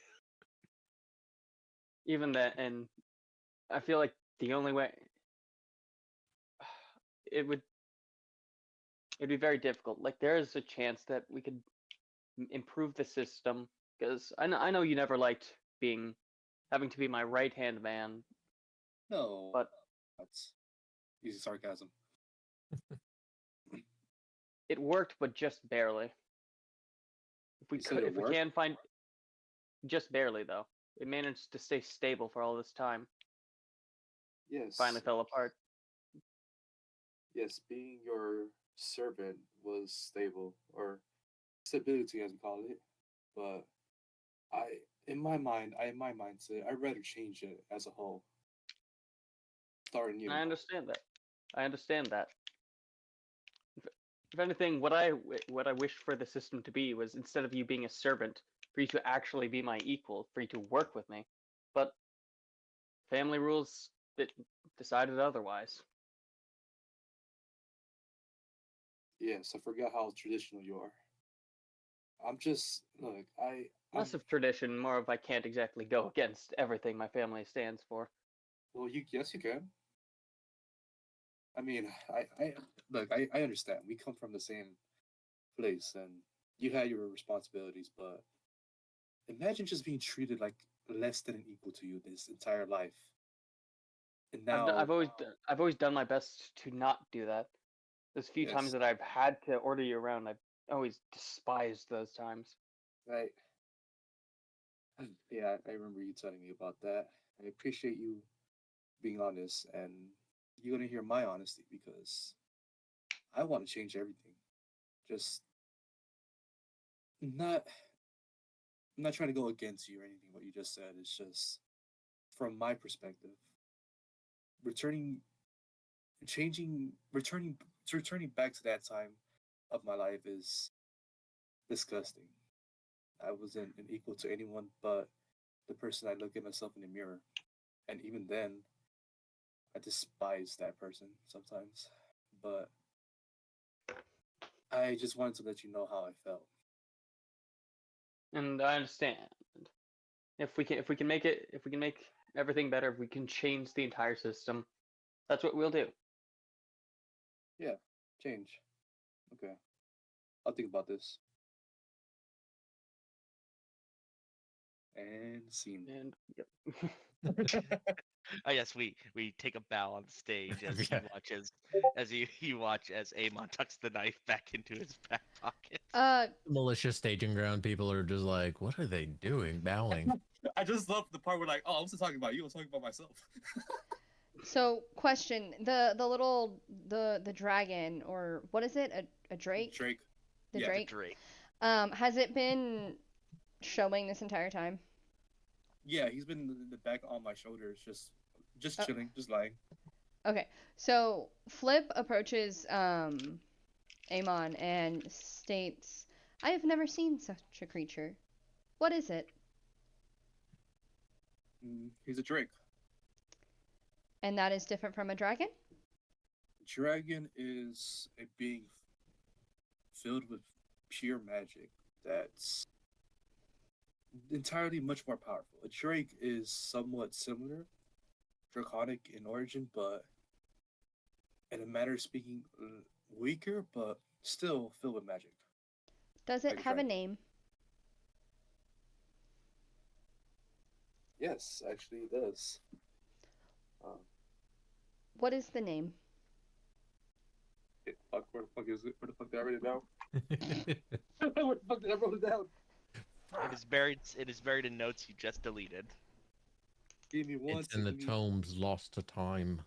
[SPEAKER 5] even then, and I feel like the only way it'd be very difficult. Like there is a chance that we could improve the system because I know you never liked having to be my right hand man.
[SPEAKER 4] No,
[SPEAKER 5] but
[SPEAKER 4] that's easy sarcasm.
[SPEAKER 5] It worked, but just barely. If we can find just barely though, it managed to stay stable for all this time.
[SPEAKER 4] Yes.
[SPEAKER 5] Finally fell apart.
[SPEAKER 4] Yes, being your servant was stable, or stability as we call it. But in my mindset, I'd rather change it as a whole. Starting new.
[SPEAKER 5] I understand that. If anything, what I wished for the system to be was instead of you being a servant, for you to actually be my equal, for you to work with me. But family rules decided otherwise.
[SPEAKER 4] Yes, I forgot how traditional you are. I'm just look.
[SPEAKER 5] Less
[SPEAKER 4] I'm
[SPEAKER 5] of tradition, more of I can't exactly go against everything my family stands for.
[SPEAKER 4] well. You yes, you can. I mean, I look. I understand. We come from the same place, and you had your responsibilities, but imagine just being treated like less than an equal to you this entire life. And now,
[SPEAKER 5] I've always done my best to not do that. Those few times
[SPEAKER 4] yes,
[SPEAKER 5] that I've had to order you around, I've always despised those times.
[SPEAKER 4] I yeah, I remember you telling me about that. I appreciate you being honest, and you're gonna hear my honesty because I want to change everything. Just not, I'm not trying to go against you or anything. What you just said is just from my perspective. Returning, changing, returning back to that time of my life is disgusting. I wasn't an equal to anyone but the person I look at myself in the mirror, and even then, I despise that person sometimes. But I just wanted to let you know how I felt.
[SPEAKER 5] And I understand. If we can make it, if we can make everything better, if we can change the entire system, that's what we'll do.
[SPEAKER 4] Yeah, change. Okay, I'll think about this. And scene.
[SPEAKER 5] And yep.
[SPEAKER 2] I guess we take a bow on stage as
[SPEAKER 3] Yeah.
[SPEAKER 2] you watch you watch as Amon tucks the knife back into his back pocket.
[SPEAKER 3] Malicious staging ground. People are just like, what are they doing? Bowing.
[SPEAKER 4] I just love the part where like, oh, I wasn't talking about you. I was talking about myself.
[SPEAKER 1] So, question: the dragon, or what is it? A drake?
[SPEAKER 4] Drake.
[SPEAKER 1] The
[SPEAKER 4] Yeah, the
[SPEAKER 1] drake.
[SPEAKER 2] Drake.
[SPEAKER 1] Has it been showing this entire time?
[SPEAKER 4] Yeah, he's been in the back on my shoulders, just
[SPEAKER 1] Oh.
[SPEAKER 4] chilling, just lying.
[SPEAKER 1] Okay. So Flip approaches Amon and states, "I have never seen such a creature. What is it?"
[SPEAKER 4] He's a Drake.
[SPEAKER 1] And that is different from a dragon?
[SPEAKER 4] Dragon is a being filled with pure magic that's entirely much more powerful. A Drake is somewhat similar, draconic in origin, but in a matter of speaking, weaker, but still filled with magic.
[SPEAKER 1] Does it
[SPEAKER 4] Like a
[SPEAKER 1] have a
[SPEAKER 4] dragon.
[SPEAKER 1] name?
[SPEAKER 4] Yes, actually, it does. Um,
[SPEAKER 1] What is the name?
[SPEAKER 4] fuck, where the fuck is it? Where the fuck did I write it down? Where the fuck did I write it down?
[SPEAKER 2] It is buried in notes you just deleted.
[SPEAKER 4] Give me one.
[SPEAKER 3] It's in the
[SPEAKER 4] second.
[SPEAKER 3] tomes lost to time.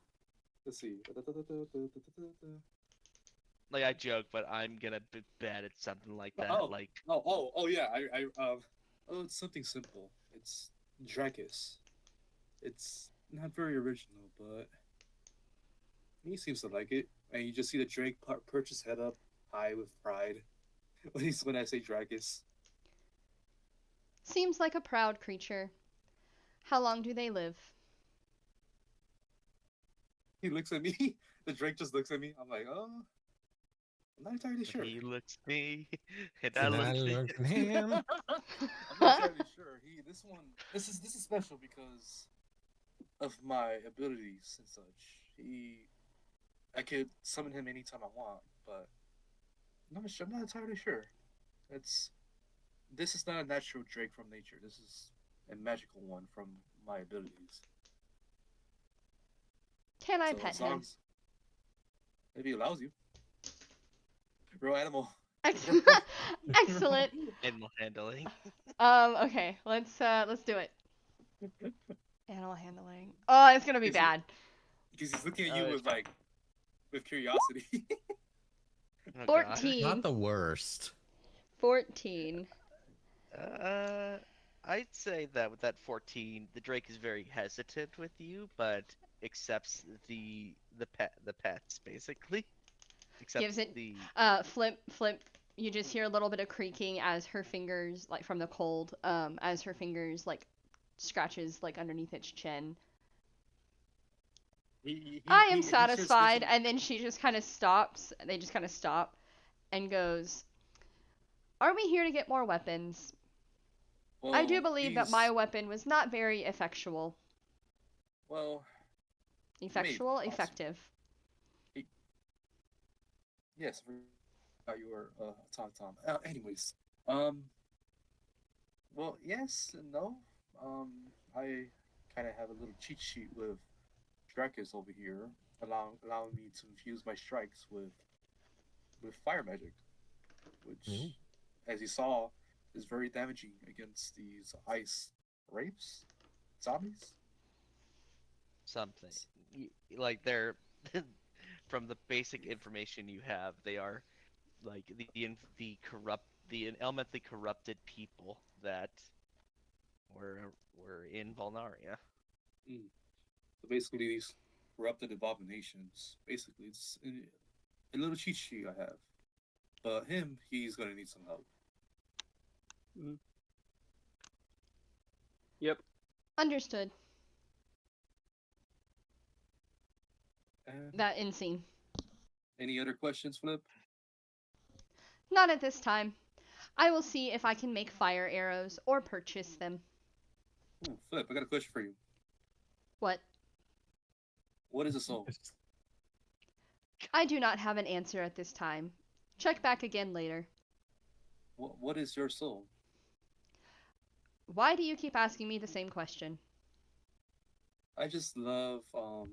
[SPEAKER 4] Let's see.
[SPEAKER 2] Like I joke, but I'm gonna bet it's something like that.
[SPEAKER 4] Oh.
[SPEAKER 2] Like
[SPEAKER 4] Oh, yeah. Oh, it's something simple. It's Dracus. It's not very original, but he seems to like it. And you just see the Drake perch his head up high with pride when I say Dracus.
[SPEAKER 1] Seems like a proud creature. How long do they live?
[SPEAKER 4] He looks at me. The Drake just looks at me. I'm like, oh, I'm not entirely sure.
[SPEAKER 2] he looks at me, and I
[SPEAKER 3] And
[SPEAKER 2] look
[SPEAKER 3] I
[SPEAKER 2] at
[SPEAKER 3] look at him.
[SPEAKER 4] I'm not entirely sure. This is special because of my abilities and such. I could summon him anytime I want, but I'm not entirely sure. This is not a natural Drake from nature. This is a magical one from my abilities.
[SPEAKER 1] Can I
[SPEAKER 4] So
[SPEAKER 1] pet
[SPEAKER 4] as long
[SPEAKER 1] him?
[SPEAKER 4] as maybe he allows you. Real animal.
[SPEAKER 1] Excellent.
[SPEAKER 2] animal handling.
[SPEAKER 1] Okay, let's do it. Animal handling. Oh, it's gonna be
[SPEAKER 4] Is it-
[SPEAKER 1] bad.
[SPEAKER 4] Because he's looking at
[SPEAKER 2] Oh,
[SPEAKER 4] you
[SPEAKER 2] it's
[SPEAKER 4] with curiosity.
[SPEAKER 2] Oh, God.
[SPEAKER 1] 14.
[SPEAKER 3] Not the worst.
[SPEAKER 1] 14.
[SPEAKER 2] I'd say that with that 14, the Drake is very hesitant with you, but accepts the pets basically. Accepts
[SPEAKER 1] Gives it
[SPEAKER 2] the
[SPEAKER 1] Flip. You just hear a little bit of creaking as her fingers, like from the cold, as her fingers like scratches like underneath its chin. I am
[SPEAKER 4] he starts
[SPEAKER 1] satisfied,
[SPEAKER 4] thinking-
[SPEAKER 1] and then she just kind of stops. They just kind of stop, and goes, Are we here to get more weapons? I do
[SPEAKER 4] Well,
[SPEAKER 1] believe that my weapon was not very effectual.
[SPEAKER 4] well, maybe
[SPEAKER 1] Effectual?
[SPEAKER 4] possible.
[SPEAKER 1] Effective.
[SPEAKER 4] Yes, I forgot you were Tom. Anyways, um, well, yes and no. I kind of have a little cheat sheet with strikers over here, allowing me to infuse my strikes with fire magic,
[SPEAKER 3] Ooh.
[SPEAKER 4] which, as you saw, is very damaging against these ice rapes, zombies.
[SPEAKER 2] Something like they're from the basic information you have, they are like the elementally corrupted people that were in Volnaria.
[SPEAKER 4] Mm. So basically, these corrupted abominations. Basically, it's a little cheat sheet I have. But him, he's gonna need some help.
[SPEAKER 5] Mhm. Yep.
[SPEAKER 1] Understood.
[SPEAKER 4] And
[SPEAKER 1] That insane.
[SPEAKER 4] any other questions, Flip?
[SPEAKER 1] Not at this time. I will see if I can make fire arrows or purchase them.
[SPEAKER 4] Ooh, Flip, I got a question for you.
[SPEAKER 1] What?
[SPEAKER 4] What is a soul?
[SPEAKER 1] I do not have an answer at this time. Check back again later.
[SPEAKER 4] What is your soul?
[SPEAKER 1] Why do you keep asking me the same question?
[SPEAKER 4] I just love I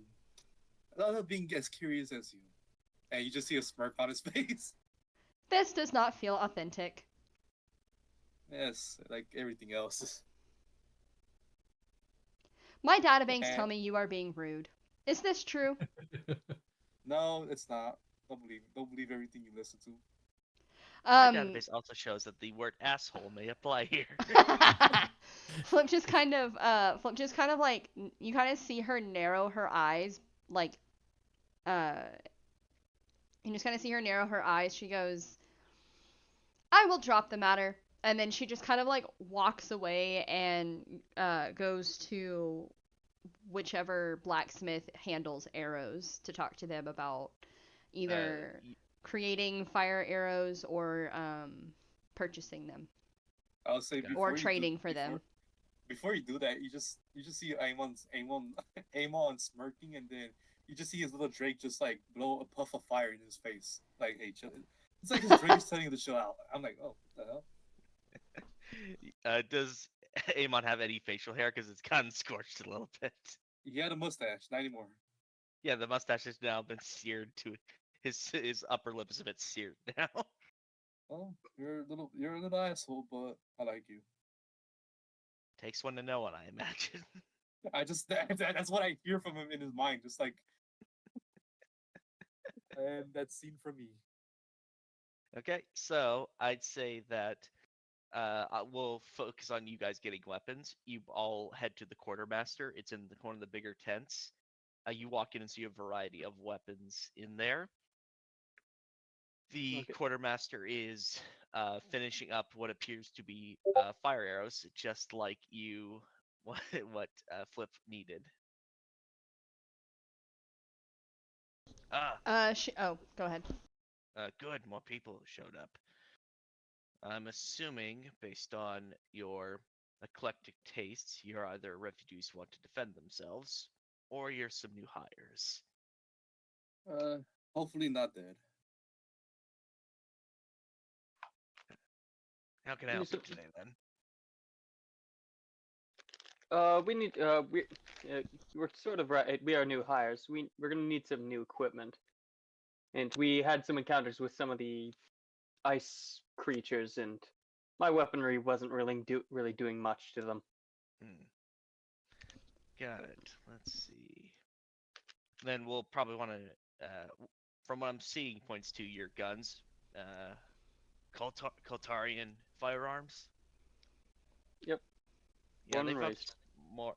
[SPEAKER 4] love being as curious as you. And you just see a smirk on his face.
[SPEAKER 1] This does not feel authentic.
[SPEAKER 4] Yes, like everything else.
[SPEAKER 1] My databanks
[SPEAKER 4] And
[SPEAKER 1] tell me you are being rude. Is this true?
[SPEAKER 4] no, it's not. Don't believe everything you listen to.
[SPEAKER 2] My
[SPEAKER 1] Um,
[SPEAKER 2] database also shows that the word asshole may apply here.
[SPEAKER 1] Flip just kind of like you kind of see her narrow her eyes, like uh, you just kind of see her narrow her eyes. She goes, "I will drop the matter," and then she just kind of like walks away and goes to whichever blacksmith handles arrows to talk to them about either
[SPEAKER 2] Y-
[SPEAKER 1] creating fire arrows or purchasing them
[SPEAKER 4] I'll say
[SPEAKER 2] Got it.
[SPEAKER 1] or
[SPEAKER 4] before you do
[SPEAKER 1] trading for them.
[SPEAKER 4] before you do that, you just see Amon smirking, and then you just see his little Drake just like blow a puff of fire in his face, like, "Hey, chill." It's like his Drake is telling him to chill out. I'm like, "Oh, what the hell?"
[SPEAKER 2] Does Amon have any facial hair? Because it's gotten scorched a little bit.
[SPEAKER 4] He had a mustache, not anymore.
[SPEAKER 2] Yeah, the mustache has now been seared to his upper lip is a bit seared now.
[SPEAKER 4] Well, you're a little asshole, but I like you.
[SPEAKER 2] Takes one to know one, I imagine.
[SPEAKER 4] I just that's what I hear from him in his mind, just like, and that's scene for me.
[SPEAKER 2] Okay, so I'd say that we'll focus on you guys getting weapons. You all head to the quartermaster. It's in one of the bigger tents. You walk in and see a variety of weapons in there. The
[SPEAKER 5] Okay.
[SPEAKER 2] quartermaster is finishing up what appears to be fire arrows, just like you what Flip needed. Ah,
[SPEAKER 1] Oh, go ahead.
[SPEAKER 2] good. More people showed up. I'm assuming, based on your eclectic tastes, you're either refugees who want to defend themselves, or you're some new hires.
[SPEAKER 4] Uh, Hopefully not dead.
[SPEAKER 2] How can I help you today, then?
[SPEAKER 5] We need we're sort of right. We are new hires. We're gonna need some new equipment, and we had some encounters with some of the ice creatures, and my weaponry wasn't really doing much to them.
[SPEAKER 2] Hmm. Got it. Let's see. Then we'll probably want to, from what I'm seeing, points to your guns, Khultarian firearms.
[SPEAKER 5] Yep,
[SPEAKER 2] Yeah,
[SPEAKER 5] born
[SPEAKER 2] they
[SPEAKER 5] and raised.
[SPEAKER 2] focus more.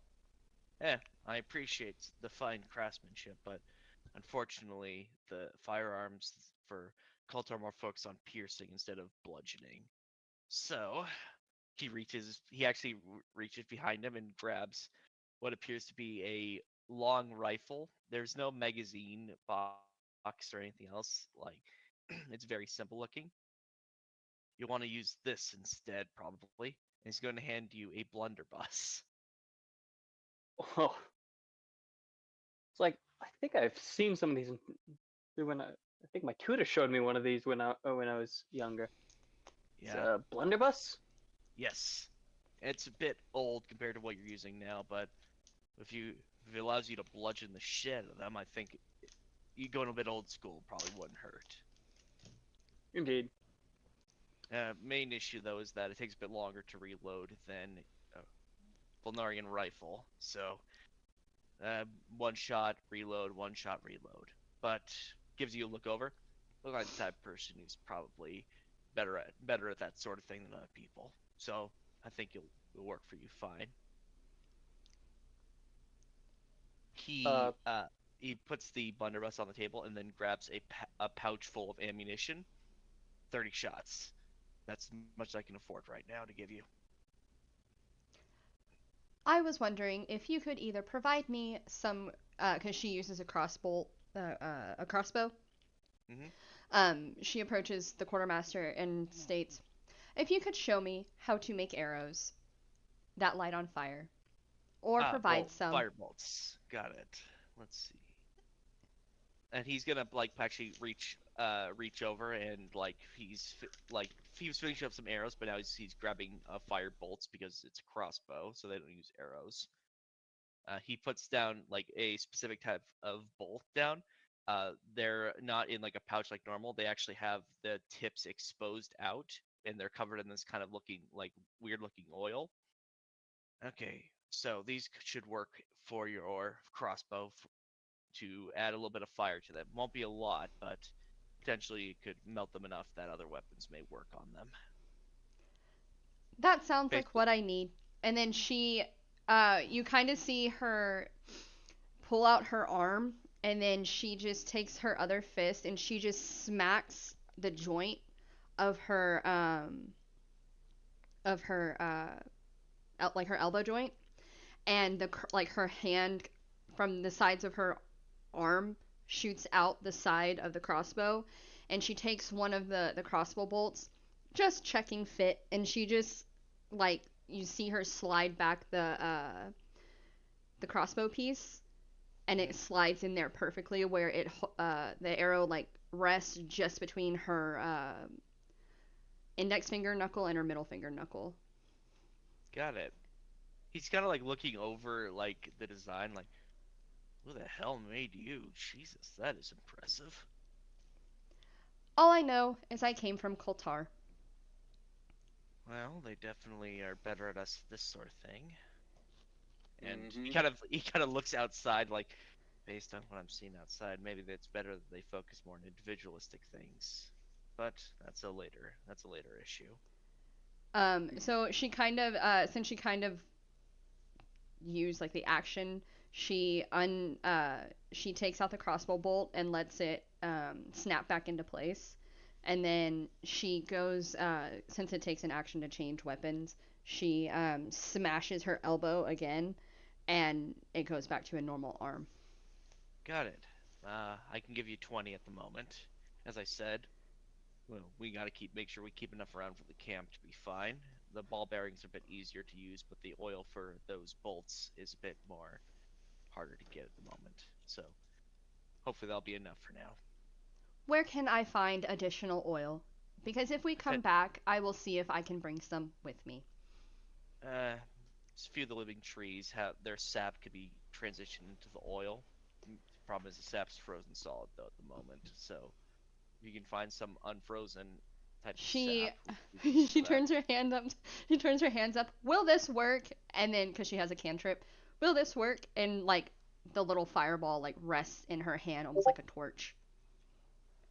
[SPEAKER 2] I appreciate the fine craftsmanship, but unfortunately, the firearms for Khultar are more focused on piercing instead of bludgeoning. So he actually reaches behind him and grabs what appears to be a long rifle. There's no magazine box or anything else. Like, it's very simple looking. you want to use this instead, probably. And he's going to hand you a blunderbuss.
[SPEAKER 5] Oh, it's like I think I've seen some of these when I think my tutor showed me one of these when I was younger. It's
[SPEAKER 2] Yeah.
[SPEAKER 5] a blunderbuss.
[SPEAKER 2] Yes. It's a bit old compared to what you're using now, but if it allows you to bludgeon the shit out of them, I think you going a bit old school probably wouldn't hurt.
[SPEAKER 5] Indeed.
[SPEAKER 2] Main issue though is that it takes a bit longer to reload than a Volnarian rifle, so one shot reload, one shot reload, but gives you a look over. Look like the type of person who's probably better at that sort of thing than other people. So I think it'll work for you fine. He he puts the blunderbuss on the table and then grabs a pouch full of ammunition. 30 shots. That's much I can afford right now to give you.
[SPEAKER 1] I was wondering if you could either provide me some, because she uses a crossbow. She approaches the quartermaster and states, "If you could show me how to make arrows that light on fire, or provide some."
[SPEAKER 2] Firebolts. Got it. Let's see. And he's gonna like actually reach over and like he was finishing up some arrows, but now he's grabbing fire bolts because it's a crossbow, so they don't use arrows. He puts down like a specific type of bolt down. They're not in like a pouch like normal. They actually have the tips exposed out, and they're covered in this kind of weird looking oil. Okay, so these should work for your crossbow to add a little bit of fire to them. Won't be a lot, but potentially it could melt them enough that other weapons may work on them.
[SPEAKER 1] That sounds like what I need. And then you kind of see her pull out her arm, and then she just takes her other fist and she just smacks the joint of her like her elbow joint, and her hand from the sides of her arm shoots out the side of the crossbow, and she takes one of the crossbow bolts, just checking fit, and she just like you see her slide back the crossbow piece, and it slides in there perfectly where the arrow like rests just between her index finger knuckle and her middle finger knuckle.
[SPEAKER 2] Got it. He's kind of like looking over like the design, like, who the hell made you? Jesus, that is impressive.
[SPEAKER 1] All I know is I came from Khultar.
[SPEAKER 2] Well, they definitely are better at this sort of thing. And he
[SPEAKER 4] Mhm.
[SPEAKER 2] kind of looks outside, like, based on what I'm seeing outside, maybe it's better that they focus more on individualistic things. But that's a later issue.
[SPEAKER 1] So she kind of, since she kind of used like the action, she takes out the crossbow bolt and lets it snap back into place, and then she goes, since it takes an action to change weapons, she smashes her elbow again, and it goes back to a normal arm.
[SPEAKER 2] Got it. I can give you 20 at the moment. As I said, well, we gotta make sure we keep enough around for the camp to be fine. The ball bearings are a bit easier to use, but the oil for those bolts is a bit more harder to get at the moment. So hopefully that'll be enough for now.
[SPEAKER 1] Where can I find additional oil? Because if we come back, I will see if I can bring some with me.
[SPEAKER 2] A few of the living trees have their sap could be transitioned into the oil. The problem is the sap's frozen solid though at the moment, so if you can find some unfrozen type of
[SPEAKER 1] She
[SPEAKER 2] sap.
[SPEAKER 1] she turns her hand up. She turns her hands up. Will this work? And then, because she has a cantrip, will this work? And like the little fireball like rests in her hand, almost like a torch.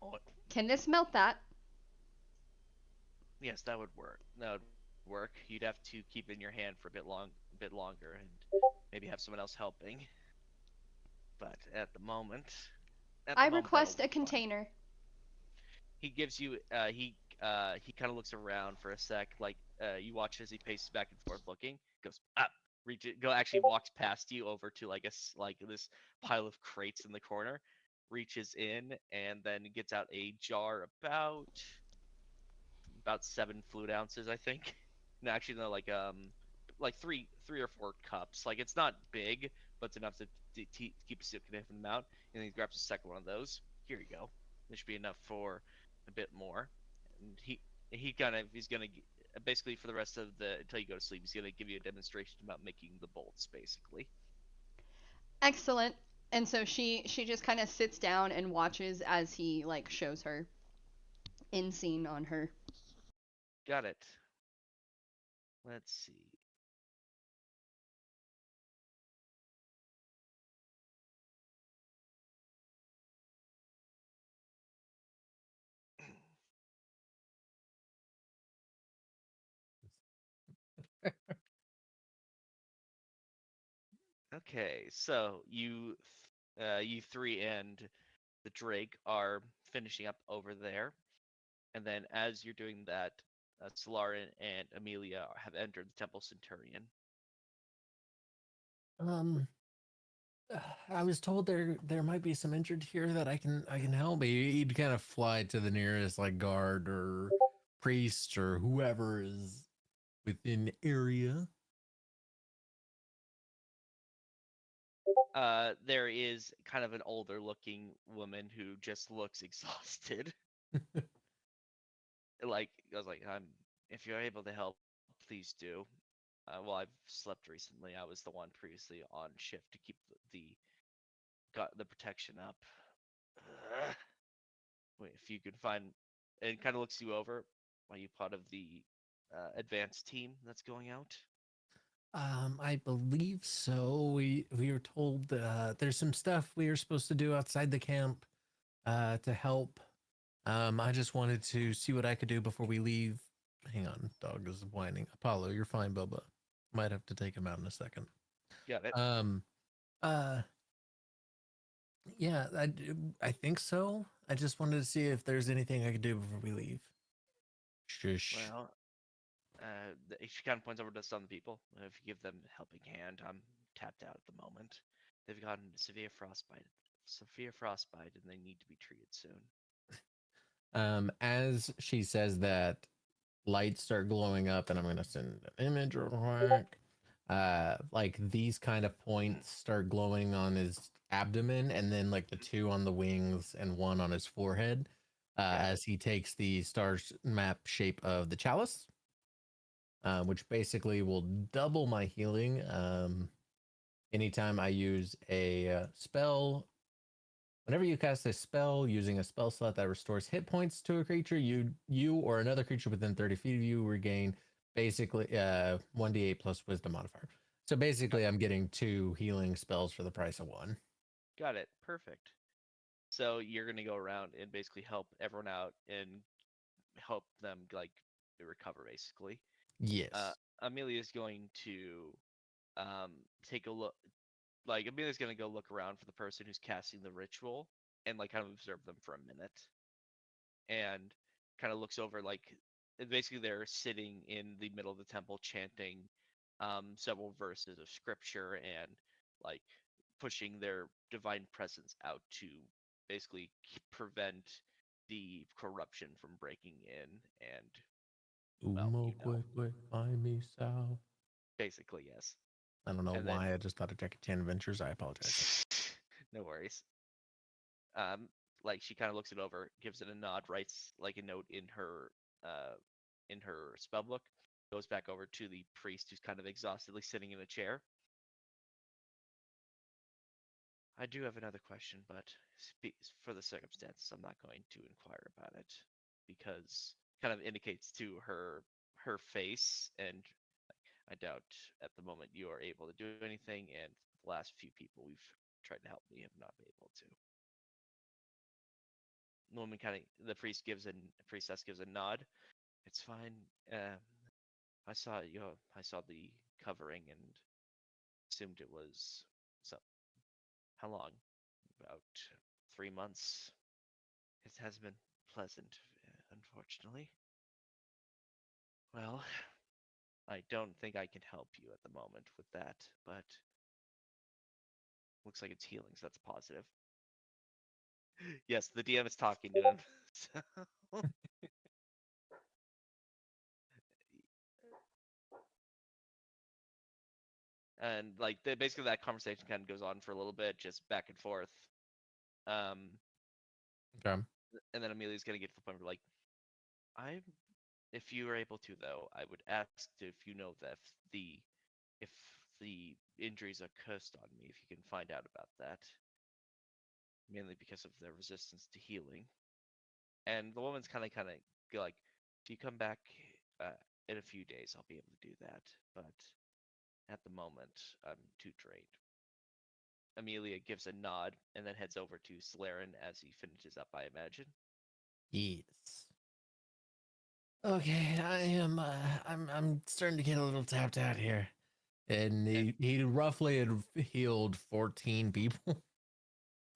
[SPEAKER 2] Oh,
[SPEAKER 1] Can this melt that?
[SPEAKER 2] yes, that would work. That would work. You'd have to keep it in your hand for a bit longer, and maybe have someone else helping. But
[SPEAKER 1] I
[SPEAKER 2] that'll
[SPEAKER 1] request a
[SPEAKER 2] work fine.
[SPEAKER 1] container.
[SPEAKER 2] He gives you he kind of looks around for a sec, like you watch as he paces back and forth looking, goes up, actually walks past you over to like this pile of crates in the corner, reaches in and then gets out a jar about about 7 fluid ounces, I think. No, actually, no, like three or four cups. Like it's not big, but it's enough to keep a significant amount. And then he grabs the second one of those. Here you go. This should be enough for a bit more. And he's gonna basically for the rest of the until you go to sleep, he's gonna give you a demonstration about making the bolts, basically.
[SPEAKER 1] Excellent. And so she just kind of sits down and watches as he like shows her in scene on her.
[SPEAKER 2] Got it. Let's see. Okay, so you three and the Drake are finishing up over there, and then as you're doing that, Solara and Amelia have entered the Temple Centurion.
[SPEAKER 3] Um, I was told there might be some injured here that I can help. He'd kind of fly to the nearest like guard or priest or whoever is within area.
[SPEAKER 2] There is kind of an older looking woman who just looks exhausted. Like I was like, if you're able to help, please do. Well, I've slept recently. I was the one previously on shift to keep got the protection up. Wait, if you could find, and kind of looks you over. Are you part of the advanced team that's going out?
[SPEAKER 3] I believe so. We were told there's some stuff we were supposed to do outside the camp to help. I just wanted to see what I could do before we leave. Hang on, dog is whining. Apollo, you're fine, Bubba. Might have to take him out in a second.
[SPEAKER 2] Got it.
[SPEAKER 3] Uh, yeah, I think so. I just wanted to see if there's anything I could do before we leave. Shush.
[SPEAKER 2] Well, she kind of points over to some people. If you give them a helping hand, I'm tapped out at the moment. They've gotten severe frostbite, and they need to be treated soon.
[SPEAKER 3] As she says that, lights start glowing up, and I'm gonna send an image real quick. Like these kind of points start glowing on his abdomen, and then like the two on the wings and one on his forehead. As he takes the stars map shape of the chalice, which basically will double my healing. Anytime I use a spell, whenever you cast a spell using a spell slot that restores hit points to a creature, you or another creature within 30 feet of you regain basically 1d8 plus wisdom modifier. So basically, I'm getting 2 healing spells for the price of 1.
[SPEAKER 2] Got it. Perfect. So you're gonna go around and basically help everyone out and help them like recover, basically.
[SPEAKER 3] Yes.
[SPEAKER 2] Amelia's going to take a look. Like Amelia's gonna go look around for the person who's casting the ritual and like kind of observe them for a minute, and kind of looks over like basically they're sitting in the middle of the temple chanting several verses of scripture and like pushing their divine presence out to basically prevent the corruption from breaking in and basically yes.
[SPEAKER 3] I don't know
[SPEAKER 2] And
[SPEAKER 3] why.
[SPEAKER 2] then
[SPEAKER 3] I just thought of Jackie Chan Adventures. I apologize.
[SPEAKER 2] no worries. Like she kind of looks it over, gives it a nod, writes like a note in her spell book, goes back over to the priest who's kind of exhaustedly sitting in a chair. I do have another question, but for the circumstances, I'm not going to inquire about it because kind of indicates to her face, and I doubt at the moment you are able to do anything, and the last few people we've tried to help me have not been able to. The woman the priestess gives a nod. It's fine. I saw the covering and assumed it was so. How long? About 3 months. It has been pleasant, unfortunately. Well, I don't think I can help you at the moment with that, but looks like it's healing, so that's positive. Yes, the DM is talking to him. So And like basically that conversation kind of goes on for a little bit, just back and forth.
[SPEAKER 3] Okay.
[SPEAKER 2] And then Amelia's gonna get to the point where like, if you are able to though, I would ask if you know that if the injuries are cursed on me, if you can find out about that. Mainly because of their resistance to healing. And the woman's kind of go like, if you come back in a few days, I'll be able to do that. But at the moment, I'm too drained. Amelia gives a nod and then heads over to Slarin as he finishes up, I imagine.
[SPEAKER 3] Yes. Okay, I'm starting to get a little tapped out here. And he roughly had healed 14 people.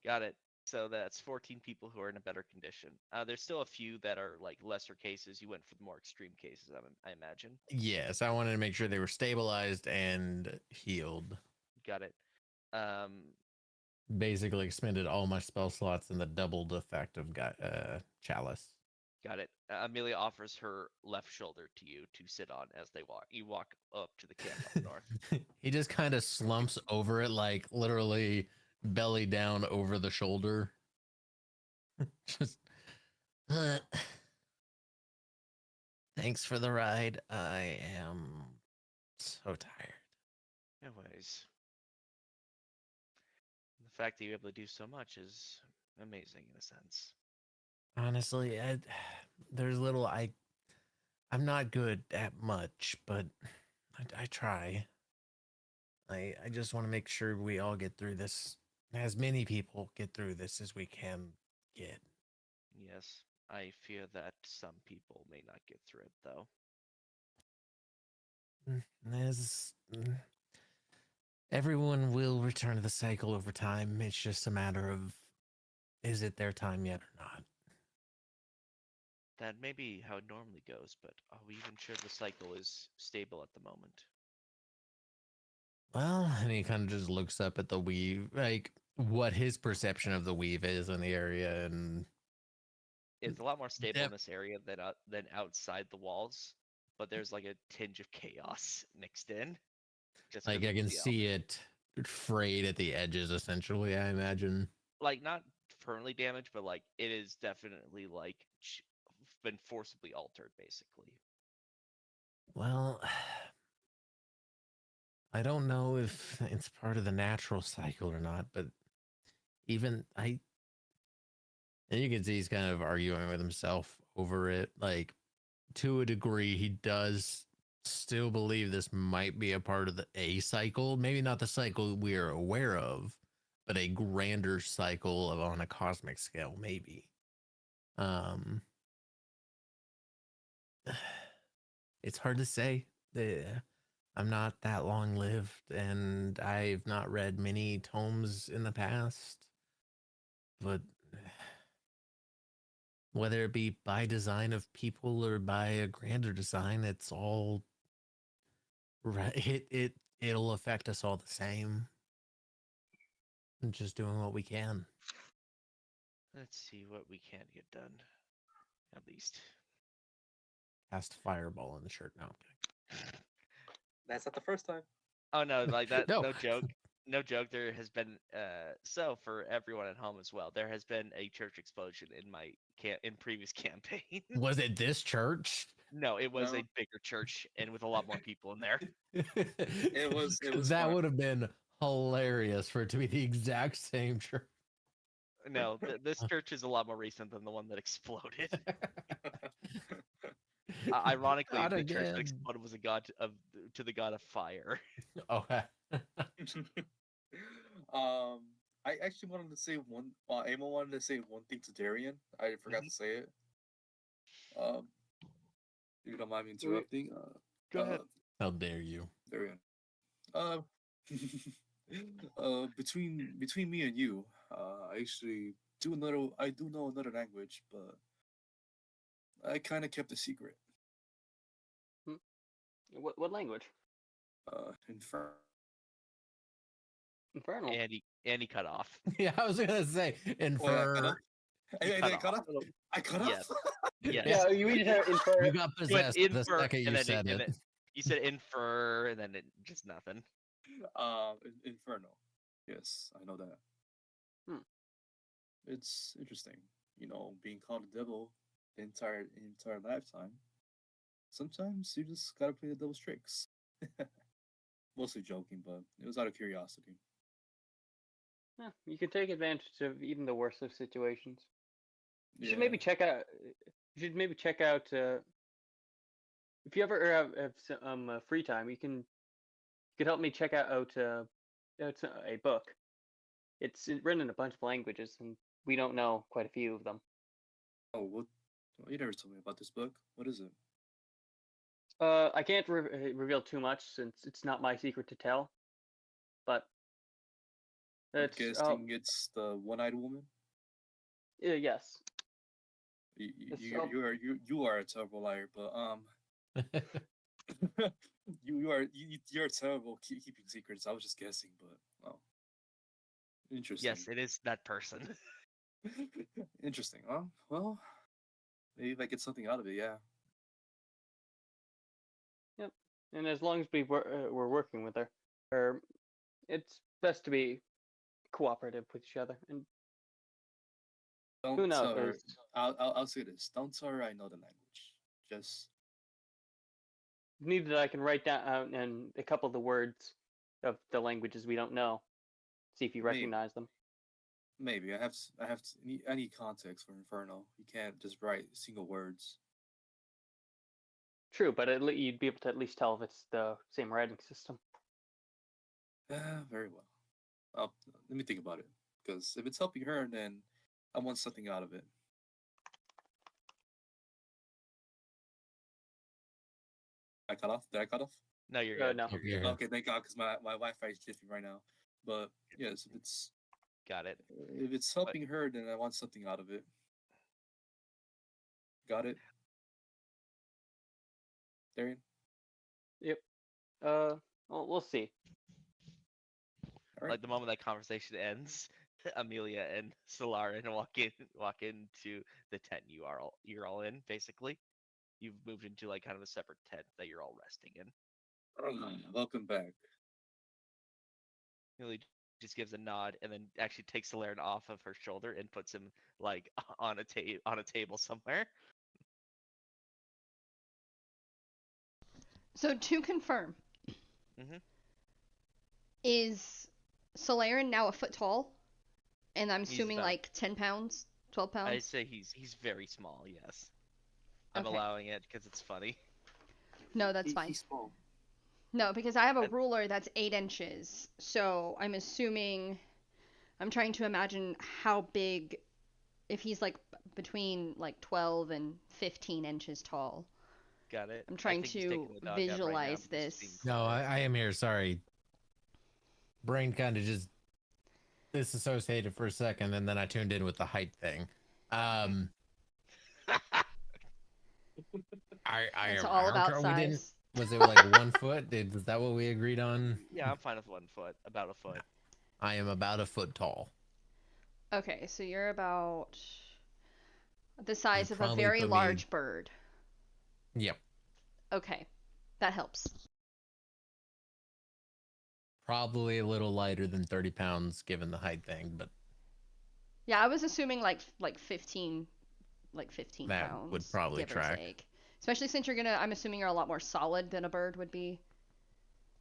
[SPEAKER 2] Got it. So that's 14 people who are in a better condition. There's still a few that are like lesser cases. You went for the more extreme cases, I imagine.
[SPEAKER 3] Yes, I wanted to make sure they were stabilized and healed.
[SPEAKER 2] Got it.
[SPEAKER 3] Basically expended all my spell slots in the doubled effect of Chalice.
[SPEAKER 2] Got it. Amelia offers her left shoulder to you to sit on as they walk. You walk up to the camp up north.
[SPEAKER 3] He just kind of slumps over it, like literally belly down over the shoulder. Just thanks for the ride. I am so tired.
[SPEAKER 2] Anyways, the fact that you're able to do so much is amazing in a sense.
[SPEAKER 3] Honestly, there's little I'm not good at much, but I try. I just want to make sure we all get through this. As many people get through this as we can get.
[SPEAKER 2] Yes, I fear that some people may not get through it, though.
[SPEAKER 3] Everyone will return to the cycle over time. It's just a matter of, is it their time yet or not?
[SPEAKER 2] That may be how it normally goes, but are we even sure the cycle is stable at the moment?
[SPEAKER 3] Well, and he kind of just looks up at the weave, like what his perception of the weave is in the area, and
[SPEAKER 2] it's a lot more stable in this area than outside the walls, but there's like a tinge of chaos mixed in.
[SPEAKER 3] Just like I can see it frayed at the edges, essentially, I imagine.
[SPEAKER 2] Like not permanently damaged, but like it is definitely like been forcibly altered, basically.
[SPEAKER 3] Well, I don't know if it's part of the natural cycle or not, but even and you can see he's kind of arguing with himself over it. Like, to a degree, he does still believe this might be a part of a cycle, maybe not the cycle we are aware of, but a grander cycle on a cosmic scale, maybe. It's hard to say. I'm not that long lived, and I've not read many tomes in the past, but whether it be by design of people or by a grander design, it's all right. It'll affect us all the same. I'm just doing what we can.
[SPEAKER 2] Let's see what we can get done, at least.
[SPEAKER 3] Cast fireball in the shirt now.
[SPEAKER 4] That's not the first time.
[SPEAKER 2] Oh no, like that.
[SPEAKER 3] No.
[SPEAKER 2] No joke. No joke. There has been so for everyone at home as well. There has been a church explosion in previous campaign.
[SPEAKER 3] Was it this church?
[SPEAKER 2] No, it was a bigger church and with a lot more people in there.
[SPEAKER 4] It was
[SPEAKER 3] that would have been hilarious for it to be the exact same church.
[SPEAKER 2] No, this church is a lot more recent than the one that exploded. Ironically, the church that exploded was to the god of fire.
[SPEAKER 3] Okay.
[SPEAKER 4] I actually wanted to say one. Emma wanted to say one thing to Darian. I forgot to say it. If you don't mind me interrupting.
[SPEAKER 2] Go ahead.
[SPEAKER 3] How dare you,
[SPEAKER 4] Darian? Between me and you, I actually do know another language, but I kind of kept a secret.
[SPEAKER 5] What language? Infernal.
[SPEAKER 2] And he cut off.
[SPEAKER 3] Yeah, I was gonna say infer.
[SPEAKER 4] I cut off. I cut
[SPEAKER 2] Yes.
[SPEAKER 4] off.
[SPEAKER 2] Yes.
[SPEAKER 5] Yeah, you need to infer.
[SPEAKER 3] You got possessed the second you said it.
[SPEAKER 2] You said infer, and then it just nothing.
[SPEAKER 4] Inferno. Yes, I know that.
[SPEAKER 5] Hmm.
[SPEAKER 4] It's interesting, being called a devil the entire lifetime. Sometimes you just gotta play the devil's tricks. Mostly joking, but it was out of curiosity.
[SPEAKER 5] Yeah, you can take advantage of even the worst of situations. You should
[SPEAKER 4] Yeah.
[SPEAKER 5] maybe check out. You should maybe check out. If you ever have some free time, you could help me check out it's a book. It's written in a bunch of languages, and we don't know quite a few of them.
[SPEAKER 4] Oh, what? You never told me about this book. What is it?
[SPEAKER 5] I can't reveal too much since it's not my secret to tell. But
[SPEAKER 4] I'm
[SPEAKER 5] it's
[SPEAKER 4] guessing it's the one-eyed woman.
[SPEAKER 5] yes.
[SPEAKER 4] You,
[SPEAKER 5] It's
[SPEAKER 4] you are a terrible liar, but you're terrible keeping secrets. I was just guessing, but oh, interesting.
[SPEAKER 2] Yes, it is that person.
[SPEAKER 4] Interesting. Well, maybe if I get something out of it, yeah.
[SPEAKER 5] Yep. And as long as we're working with her, it's best to be cooperative with each other. And
[SPEAKER 4] Don't
[SPEAKER 5] who knows?
[SPEAKER 4] tell her. I'll say this. Don't tell her I know the language. Just
[SPEAKER 5] Need that I can write down and a couple of the words of the languages we don't know. See if you
[SPEAKER 4] Maybe.
[SPEAKER 5] recognize them.
[SPEAKER 4] maybe I need context for Inferno. You can't just write single words.
[SPEAKER 5] True, but you'd be able to at least tell if it's the same writing system.
[SPEAKER 4] Very well. Let me think about it. Because if it's helping her, then I want something out of it. I cut off? Did I cut off?
[SPEAKER 2] No, you're good.
[SPEAKER 5] No.
[SPEAKER 2] You're
[SPEAKER 3] You're
[SPEAKER 2] good.
[SPEAKER 3] good.
[SPEAKER 4] Okay, thank God, because my Wi-Fi is shifting right now. But yes,
[SPEAKER 2] Got it.
[SPEAKER 4] if it's helping her, then I want something out of it. Got it, Darian?
[SPEAKER 5] Yep. Well, we'll see.
[SPEAKER 4] All right.
[SPEAKER 2] Like the moment that conversation ends, Amelia and Solara walk into the tent you're all in. Basically, you've moved into like kind of a separate tent that you're all resting in.
[SPEAKER 4] Welcome back.
[SPEAKER 2] Amelia just gives a nod and then actually takes Solaren off of her shoulder and puts him like on a table somewhere.
[SPEAKER 1] So to confirm,
[SPEAKER 2] Mhm.
[SPEAKER 1] is Solaren now a foot tall? And I'm
[SPEAKER 2] He's
[SPEAKER 1] assuming
[SPEAKER 2] about-
[SPEAKER 1] like 10 pounds, 12 pounds?
[SPEAKER 2] I'd say he's very small. Yes, I'm
[SPEAKER 1] Okay.
[SPEAKER 2] allowing it because it's funny.
[SPEAKER 1] No, that's fine.
[SPEAKER 4] He's small.
[SPEAKER 1] No, because I have a
[SPEAKER 2] And-
[SPEAKER 1] ruler that's 8 inches. So I'm assuming. I'm trying to imagine how big. If he's like between like 12 and 15 inches tall.
[SPEAKER 2] Got it.
[SPEAKER 1] I'm
[SPEAKER 2] I
[SPEAKER 1] trying
[SPEAKER 2] think he's
[SPEAKER 1] to
[SPEAKER 2] taking the dog out right now,
[SPEAKER 1] visualize
[SPEAKER 2] but just
[SPEAKER 1] this.
[SPEAKER 2] being
[SPEAKER 3] No,
[SPEAKER 2] polite.
[SPEAKER 3] I am here. Sorry. Brain kind of just disassociated for a second, and then I tuned in with the height thing. I
[SPEAKER 1] It's all about
[SPEAKER 3] we didn't.
[SPEAKER 1] size.
[SPEAKER 3] Was it like 1 foot? Was that what we agreed on?
[SPEAKER 2] Yeah, I'm fine with 1 foot, about a foot.
[SPEAKER 3] I am about a foot tall.
[SPEAKER 1] Okay, so you're about the size of a
[SPEAKER 3] probably
[SPEAKER 1] very
[SPEAKER 3] put me-
[SPEAKER 1] large bird.
[SPEAKER 3] Yep.
[SPEAKER 1] Okay, that helps.
[SPEAKER 3] Probably a little lighter than 30 pounds given the height thing, but
[SPEAKER 1] Yeah, I was assuming like 15
[SPEAKER 3] That
[SPEAKER 1] pounds.
[SPEAKER 3] would probably
[SPEAKER 1] give or
[SPEAKER 3] track.
[SPEAKER 1] take. Especially since I'm assuming you're a lot more solid than a bird would be.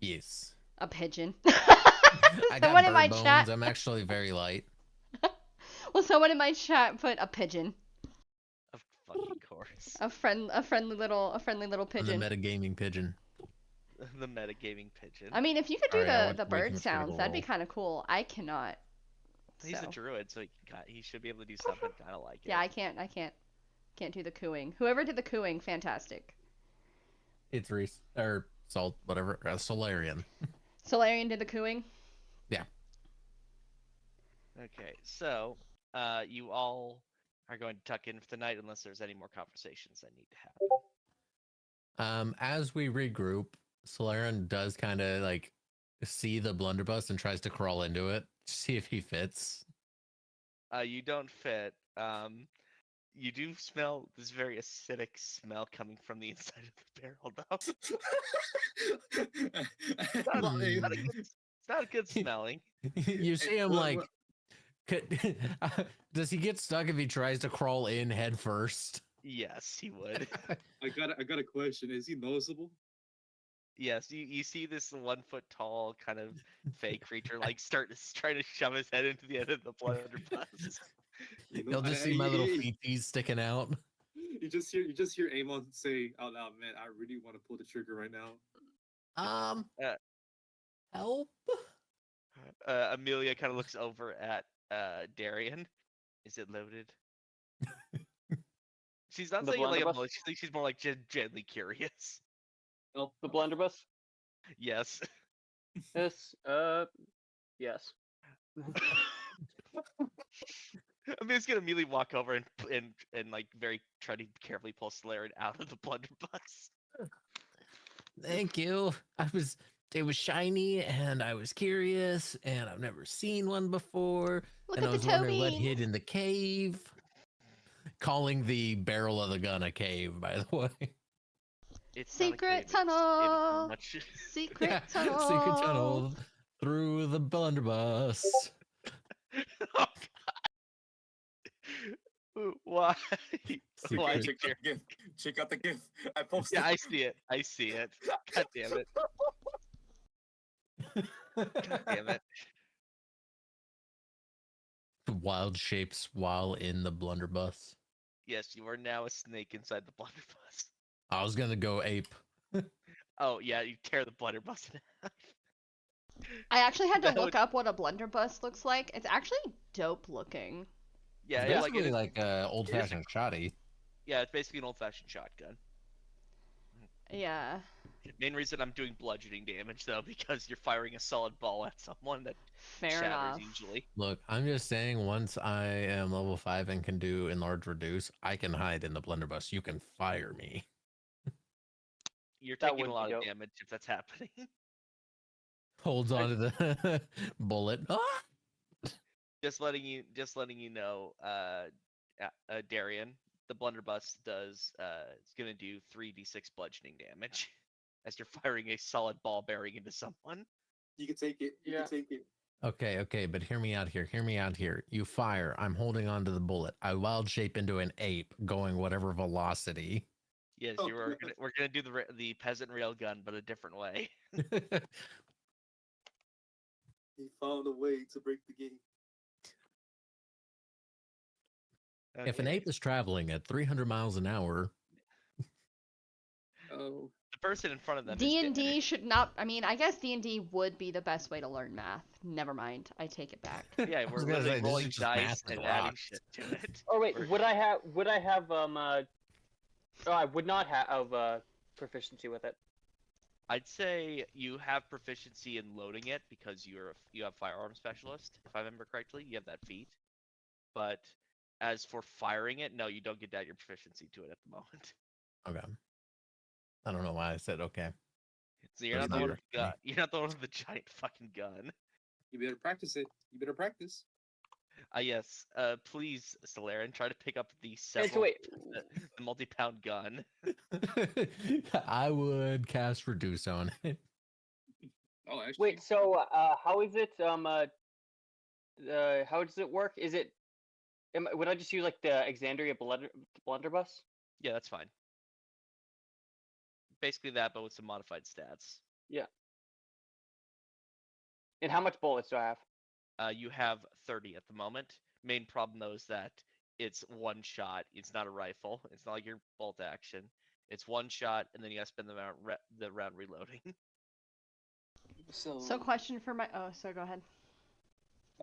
[SPEAKER 3] yes.
[SPEAKER 1] A pigeon.
[SPEAKER 3] I got
[SPEAKER 1] Someone in
[SPEAKER 3] bird
[SPEAKER 1] my
[SPEAKER 3] bones.
[SPEAKER 1] chat.
[SPEAKER 3] I'm actually very light.
[SPEAKER 1] Well, someone in my chat put a pigeon.
[SPEAKER 2] Of fucking course.
[SPEAKER 1] A friendly little
[SPEAKER 3] I'm
[SPEAKER 1] pigeon.
[SPEAKER 3] the metagaming pigeon.
[SPEAKER 2] The metagaming pigeon.
[SPEAKER 1] I mean, if you could do
[SPEAKER 3] Sorry, I watched
[SPEAKER 1] the
[SPEAKER 3] way too
[SPEAKER 1] bird
[SPEAKER 3] much
[SPEAKER 1] sounds,
[SPEAKER 3] Critical
[SPEAKER 1] that'd be
[SPEAKER 3] Role.
[SPEAKER 1] kind of cool. I cannot.
[SPEAKER 2] He's
[SPEAKER 1] so.
[SPEAKER 2] a druid, so he should be able to do something kind of like it.
[SPEAKER 1] Yeah, I can't do the cooing. Whoever did the cooing, fantastic.
[SPEAKER 3] It's Reese or Salt, whatever. Solarian.
[SPEAKER 1] Solarian did the cooing.
[SPEAKER 2] Okay, so you all are going to tuck in for the night unless there's any more conversations that need to happen.
[SPEAKER 3] As we regroup, Solarian does kind of like see the blunderbuss and tries to crawl into it, see if he fits.
[SPEAKER 2] You don't fit. You do smell this very acidic smell coming from the inside of the barrel, though.
[SPEAKER 4] Well,
[SPEAKER 2] Not a good, not good smelling.
[SPEAKER 3] You see him
[SPEAKER 4] What-
[SPEAKER 3] like.
[SPEAKER 4] what-
[SPEAKER 3] Does he get stuck if he tries to crawl in head first?
[SPEAKER 2] Yes, he would.
[SPEAKER 4] I got a question. Is he noticeable?
[SPEAKER 2] Yes, you see this 1 foot tall kind of fake creature like trying to shove his head into the end of the blunderbuss.
[SPEAKER 4] You know,
[SPEAKER 3] You'll just see my little feeties sticking out.
[SPEAKER 4] You just hear Amon say out loud, "Man, I really want to pull the trigger right now."
[SPEAKER 2] Uh,
[SPEAKER 3] Help.
[SPEAKER 2] Amelia kind of looks over at Darian. Is it loaded? She's not
[SPEAKER 5] The
[SPEAKER 2] saying it like
[SPEAKER 5] blunderbuss?
[SPEAKER 2] she's more like gently curious.
[SPEAKER 4] Help.
[SPEAKER 5] The blunderbuss?
[SPEAKER 2] Yes.
[SPEAKER 5] Yes. Yes.
[SPEAKER 2] Amelia's gonna immediately walk over and like very try to carefully pull Slayiara out of the blunderbuss.
[SPEAKER 3] Thank you. It was shiny and I was curious and I've never seen one before.
[SPEAKER 1] Look
[SPEAKER 3] and
[SPEAKER 1] at
[SPEAKER 3] I
[SPEAKER 1] the
[SPEAKER 3] was
[SPEAKER 1] toe
[SPEAKER 3] wondering what
[SPEAKER 1] beans.
[SPEAKER 3] hid in the cave. Calling the barrel of the gun a cave, by the way.
[SPEAKER 2] It's not a
[SPEAKER 1] Secret
[SPEAKER 2] cave, it's
[SPEAKER 1] tunnel.
[SPEAKER 2] much-
[SPEAKER 1] Secret
[SPEAKER 3] Yeah,
[SPEAKER 1] tunnel.
[SPEAKER 3] Secret tunnel through the blunderbuss.
[SPEAKER 2] Oh, God. Why? Why,
[SPEAKER 3] Secret-
[SPEAKER 4] Check out the gift. Check out the gift. I posted.
[SPEAKER 2] Yeah, I see it. I see it. God damn it. God damn it.
[SPEAKER 3] Wild shapes while in the blunderbuss.
[SPEAKER 2] Yes, you are now a snake inside the blunderbuss.
[SPEAKER 3] I was gonna go ape.
[SPEAKER 2] Oh yeah, you tear the blunderbuss in half.
[SPEAKER 1] I actually had to
[SPEAKER 2] That
[SPEAKER 1] look
[SPEAKER 2] would-
[SPEAKER 1] up what a blunderbuss looks like. It's actually dope looking.
[SPEAKER 2] Yeah,
[SPEAKER 3] It's
[SPEAKER 2] like
[SPEAKER 3] basically like a old fashioned shoddy.
[SPEAKER 2] yeah, it's basically an old-fashioned shotgun.
[SPEAKER 1] Yeah.
[SPEAKER 2] Main reason I'm doing bludgeoning damage though, because you're firing a solid ball at someone that
[SPEAKER 1] Fair
[SPEAKER 2] shatters
[SPEAKER 1] enough.
[SPEAKER 2] usually.
[SPEAKER 3] Look, I'm just saying, once I am level 5 and can do enlarge reduce, I can hide in the blunderbuss. You can fire me.
[SPEAKER 2] You're
[SPEAKER 5] That
[SPEAKER 2] taking a
[SPEAKER 5] would
[SPEAKER 2] lot
[SPEAKER 5] be
[SPEAKER 2] of
[SPEAKER 5] dope.
[SPEAKER 2] damage if that's happening.
[SPEAKER 3] Holds on to the bullet. Ah!
[SPEAKER 2] just letting you know, Darian, the blunderbuss does it's gonna do 3d6 bludgeoning damage as you're firing a solid ball bearing into someone.
[SPEAKER 4] You can take it. You
[SPEAKER 5] Yeah.
[SPEAKER 4] can take it.
[SPEAKER 3] Okay, but hear me out here. Hear me out here. You fire. I'm holding on to the bullet. I wild shape into an ape going whatever velocity.
[SPEAKER 2] Yes,
[SPEAKER 4] Oh,
[SPEAKER 2] we're gonna do the peasant rail gun, but a different way.
[SPEAKER 4] He found a way to break the game.
[SPEAKER 3] If an
[SPEAKER 2] Okay.
[SPEAKER 3] ape is traveling at 300 miles an hour,
[SPEAKER 4] Oh,
[SPEAKER 2] The person in front of them
[SPEAKER 1] D
[SPEAKER 2] is
[SPEAKER 1] and
[SPEAKER 2] dead.
[SPEAKER 1] D should not. I mean, I guess D and D would be the best way to learn math. Never mind. I take it back.
[SPEAKER 2] Yeah,
[SPEAKER 3] I
[SPEAKER 2] we're
[SPEAKER 3] was gonna
[SPEAKER 2] literally
[SPEAKER 3] say, this
[SPEAKER 2] rolling
[SPEAKER 3] is just
[SPEAKER 2] dice
[SPEAKER 3] math with
[SPEAKER 2] and adding
[SPEAKER 3] rocks.
[SPEAKER 2] shit to it.
[SPEAKER 5] Oh wait,
[SPEAKER 2] We're-
[SPEAKER 5] would I have Oh, I would not have proficiency with it.
[SPEAKER 2] I'd say you have proficiency in loading it because you have firearm specialist, if I remember correctly. You have that feat. But as for firing it, no, you don't get that your proficiency to it at the moment.
[SPEAKER 3] okay. I don't know why I said okay.
[SPEAKER 2] So you're
[SPEAKER 3] That's
[SPEAKER 2] not the
[SPEAKER 3] not
[SPEAKER 2] one with the
[SPEAKER 3] me.
[SPEAKER 2] gun. You're not the one with the giant fucking gun.
[SPEAKER 4] you better practice it. You better practice.
[SPEAKER 2] Yes. Please, Slayiara, try to pick up the
[SPEAKER 5] Hey, so
[SPEAKER 2] several
[SPEAKER 5] wait,
[SPEAKER 2] the multi-pound gun.
[SPEAKER 3] I would cast reduce on it.
[SPEAKER 4] Oh, actually.
[SPEAKER 5] wait. So how is it? How does it work? Is it? Would I just use like the Exandria blunderbuss?
[SPEAKER 2] Yeah, that's fine. Basically that, but with some modified stats.
[SPEAKER 5] And how much bullets do I have?
[SPEAKER 2] You have 30 at the moment. Main problem though is that it's one shot. It's not a rifle. It's not like your bolt action. It's one shot, and then you gotta spend the round reloading.
[SPEAKER 1] So, question for my. Oh, so go ahead.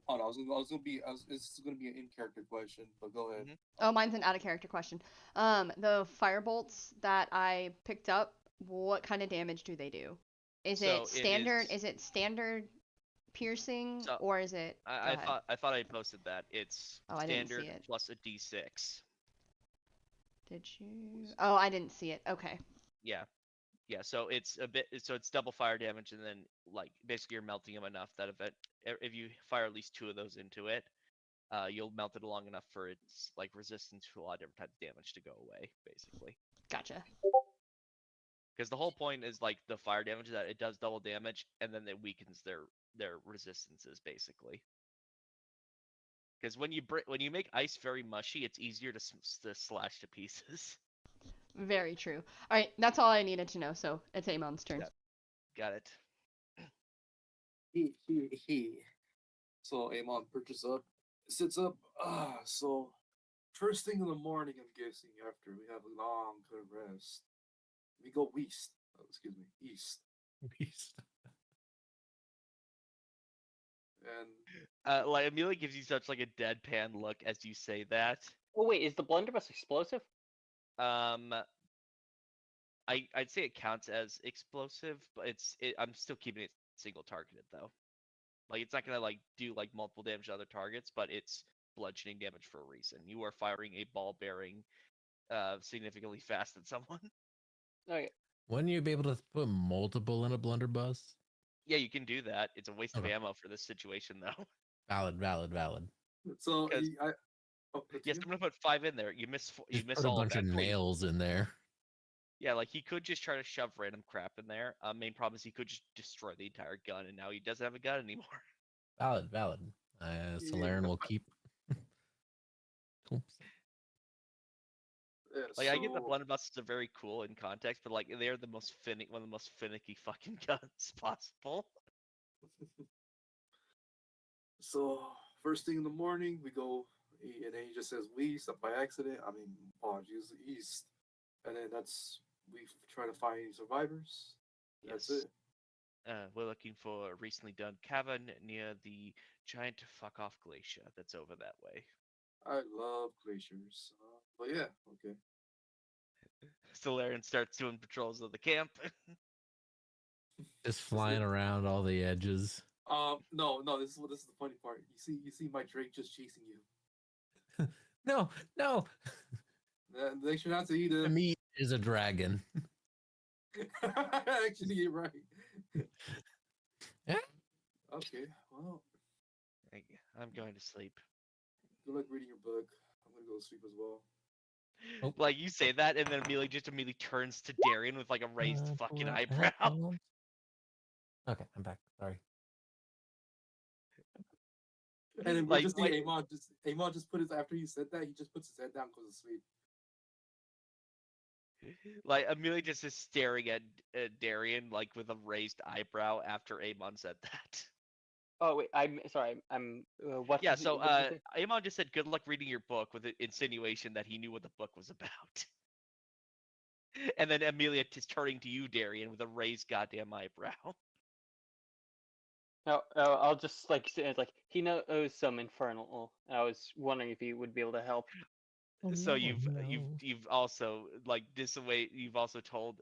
[SPEAKER 4] Hold on, this is gonna be an in-character question, but go ahead.
[SPEAKER 2] Mhm.
[SPEAKER 1] Oh, mine's an out of character question. The fire bolts that I picked up, what kind of damage do they do? Is
[SPEAKER 2] So
[SPEAKER 1] it
[SPEAKER 2] it
[SPEAKER 1] standard?
[SPEAKER 2] is-
[SPEAKER 1] Is it standard piercing,
[SPEAKER 2] So,
[SPEAKER 1] or is it? Go
[SPEAKER 2] I
[SPEAKER 1] ahead.
[SPEAKER 2] thought I posted that. It's
[SPEAKER 1] Oh, I didn't see
[SPEAKER 2] standard
[SPEAKER 1] it.
[SPEAKER 2] plus a d6.
[SPEAKER 1] Did you? Oh, I didn't see it. Okay.
[SPEAKER 2] Yeah. Yeah, so it's it's double fire damage, and then like basically you're melting them enough that if you fire at least 2 of those into it, you'll melt it long enough for its like resistance to a lot of different types of damage to go away, basically.
[SPEAKER 1] Gotcha.
[SPEAKER 2] Because the whole point is like the fire damage, that it does double damage, and then it weakens their resistances basically. Because when you make ice very mushy, it's easier to slash to pieces.
[SPEAKER 1] Very true. All right, that's all I needed to know. So it's Amon's turn.
[SPEAKER 2] Yeah. Got it.
[SPEAKER 4] He. So Amon perches up, sits up. So first thing in the morning, I'm guessing, after we have a long good rest, we go east. Oh, excuse me, east.
[SPEAKER 3] Beast.
[SPEAKER 4] And
[SPEAKER 2] Like Amelia gives you such like a deadpan look as you say that.
[SPEAKER 5] Oh wait, is the blunderbuss explosive?
[SPEAKER 2] I'd say it counts as explosive, but I'm still keeping it single targeted though. Like it's not gonna like do like multiple damage to other targets, but it's bludgeoning damage for a reason. You are firing a ball bearing significantly fast at someone.
[SPEAKER 5] Okay.
[SPEAKER 3] Wouldn't you be able to put multiple in a blunderbuss?
[SPEAKER 2] Yeah, you can do that. It's a waste of
[SPEAKER 3] Okay.
[SPEAKER 2] ammo for this situation though.
[SPEAKER 3] Valid.
[SPEAKER 4] so
[SPEAKER 2] Because-
[SPEAKER 4] oh,
[SPEAKER 2] Yes, I'm gonna put 5 in there. You miss
[SPEAKER 3] Just
[SPEAKER 2] miss
[SPEAKER 3] put a
[SPEAKER 2] all
[SPEAKER 3] bunch
[SPEAKER 2] of
[SPEAKER 3] of
[SPEAKER 2] that.
[SPEAKER 3] nails in there.
[SPEAKER 2] Yeah, like he could just try to shove random crap in there. Main problem is he could just destroy the entire gun, and now he doesn't have a gun anymore.
[SPEAKER 3] Valid. Solaren will keep. Oops.
[SPEAKER 4] yeah,
[SPEAKER 2] Like I get the
[SPEAKER 4] so-
[SPEAKER 2] blunderbusses are very cool in context, but like they're the most one of the most finicky fucking guns possible.
[SPEAKER 4] So first thing in the morning, we go, and then he just says east up by accident. I mean, apologies, east, and then we try to find any survivors. That's
[SPEAKER 2] Yes.
[SPEAKER 4] it.
[SPEAKER 2] We're looking for a recently done cavern near the giant fuck off glacier that's over that way.
[SPEAKER 4] I love glaciers, but yeah, okay.
[SPEAKER 2] Solarian starts doing patrols of the camp.
[SPEAKER 3] Just flying around all the edges.
[SPEAKER 4] No, this is the funny part. You see my Drake just chasing you.
[SPEAKER 3] No.
[SPEAKER 4] They should not to eat
[SPEAKER 3] To
[SPEAKER 4] it.
[SPEAKER 3] me, is a dragon.
[SPEAKER 4] Actually, you're right.
[SPEAKER 3] Yeah.
[SPEAKER 4] Okay, well,
[SPEAKER 2] I'm going to sleep.
[SPEAKER 4] good luck reading your book. I'm gonna go to sleep as well.
[SPEAKER 3] Oh.
[SPEAKER 2] Like you say that, and then immediately turns to Darian with like a raised fucking eyebrow.
[SPEAKER 3] Okay, I'm back. Sorry.
[SPEAKER 4] And then we
[SPEAKER 2] Like-
[SPEAKER 4] just see
[SPEAKER 2] like-
[SPEAKER 4] Amon just put his after he said that, he just puts his head down, goes to sleep.
[SPEAKER 2] Like Amelia just is staring at Darian like with a raised eyebrow after Amon said that.
[SPEAKER 5] Oh wait, I'm sorry. I'm what?
[SPEAKER 2] Yeah,
[SPEAKER 5] did
[SPEAKER 2] so
[SPEAKER 5] you- what did you say?
[SPEAKER 2] Amon just said good luck reading your book with the insinuation that he knew what the book was about. And then Amelia is turning to you, Darian, with a raised goddamn eyebrow.
[SPEAKER 5] No, I'll just like say it's like he knows some infernal. I was wondering if he would be able to help.
[SPEAKER 2] So you've also like you've also told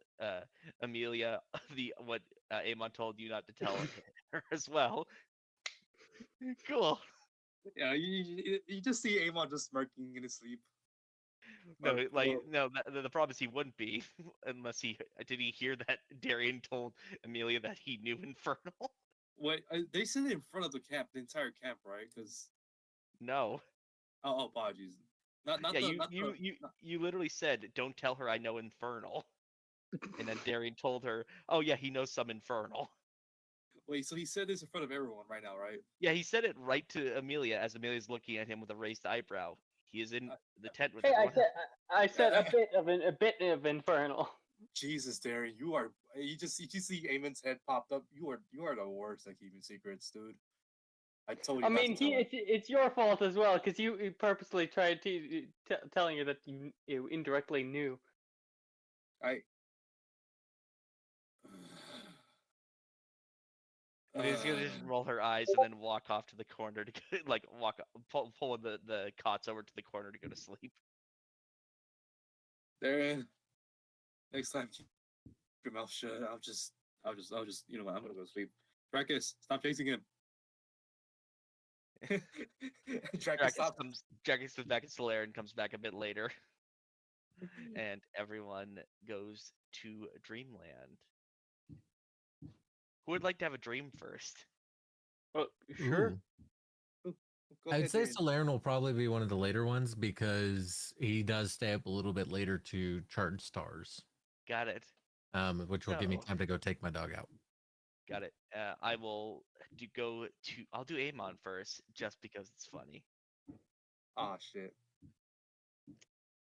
[SPEAKER 2] Amelia what Amon told you not to tell her as well. Cool.
[SPEAKER 4] Yeah, you just see Amon just smirking in his sleep.
[SPEAKER 2] No,
[SPEAKER 4] Well,
[SPEAKER 2] no. The problem is he wouldn't be unless he hear that Darian told Amelia that he knew Infernal.
[SPEAKER 4] wait, they said it in front of the camp, the entire camp, right? Because
[SPEAKER 2] No.
[SPEAKER 4] oh, apologies. Not
[SPEAKER 2] Yeah,
[SPEAKER 4] the,
[SPEAKER 2] you literally said, "Don't tell her I know Infernal," and then Darian told her, "Oh yeah, he knows some Infernal."
[SPEAKER 4] wait. So he said this in front of everyone right now, right?
[SPEAKER 2] Yeah, he said it right to Amelia as Amelia's looking at him with a raised eyebrow. He is in the tent with
[SPEAKER 5] Hey,
[SPEAKER 2] everyone.
[SPEAKER 5] I said a bit of infernal.
[SPEAKER 4] Jesus, Darren, you just see Amon's head popped up. You are the worst at keeping secrets, dude. I told you.
[SPEAKER 5] I
[SPEAKER 4] not
[SPEAKER 5] mean,
[SPEAKER 4] to tell her.
[SPEAKER 5] it's your fault as well because you purposely tried to telling her that you indirectly knew.
[SPEAKER 4] I.
[SPEAKER 2] Amelia's gonna just roll her eyes and then walk off to the corner to like pull the cots over to the corner to go to sleep.
[SPEAKER 4] Darren, next time keep your mouth shut. I'll just you know what, I'm gonna go to sleep. Dracus, stop chasing him. Dracus, stop.
[SPEAKER 2] Dracus comes back at Solaire and comes back a bit later. And everyone goes to Dreamland. Who would like to have a dream first?
[SPEAKER 5] Oh, sure.
[SPEAKER 3] Ooh.
[SPEAKER 4] Go
[SPEAKER 3] I'd
[SPEAKER 4] ahead,
[SPEAKER 3] say
[SPEAKER 4] Darren.
[SPEAKER 3] Solaren will probably be one of the later ones because he does stay up a little bit later to charge stars.
[SPEAKER 2] Got it.
[SPEAKER 3] which will give me
[SPEAKER 2] So,
[SPEAKER 3] time to go take my dog out.
[SPEAKER 2] got it. I will go to. I'll do Amon first, just because it's funny.
[SPEAKER 4] Ah, shit.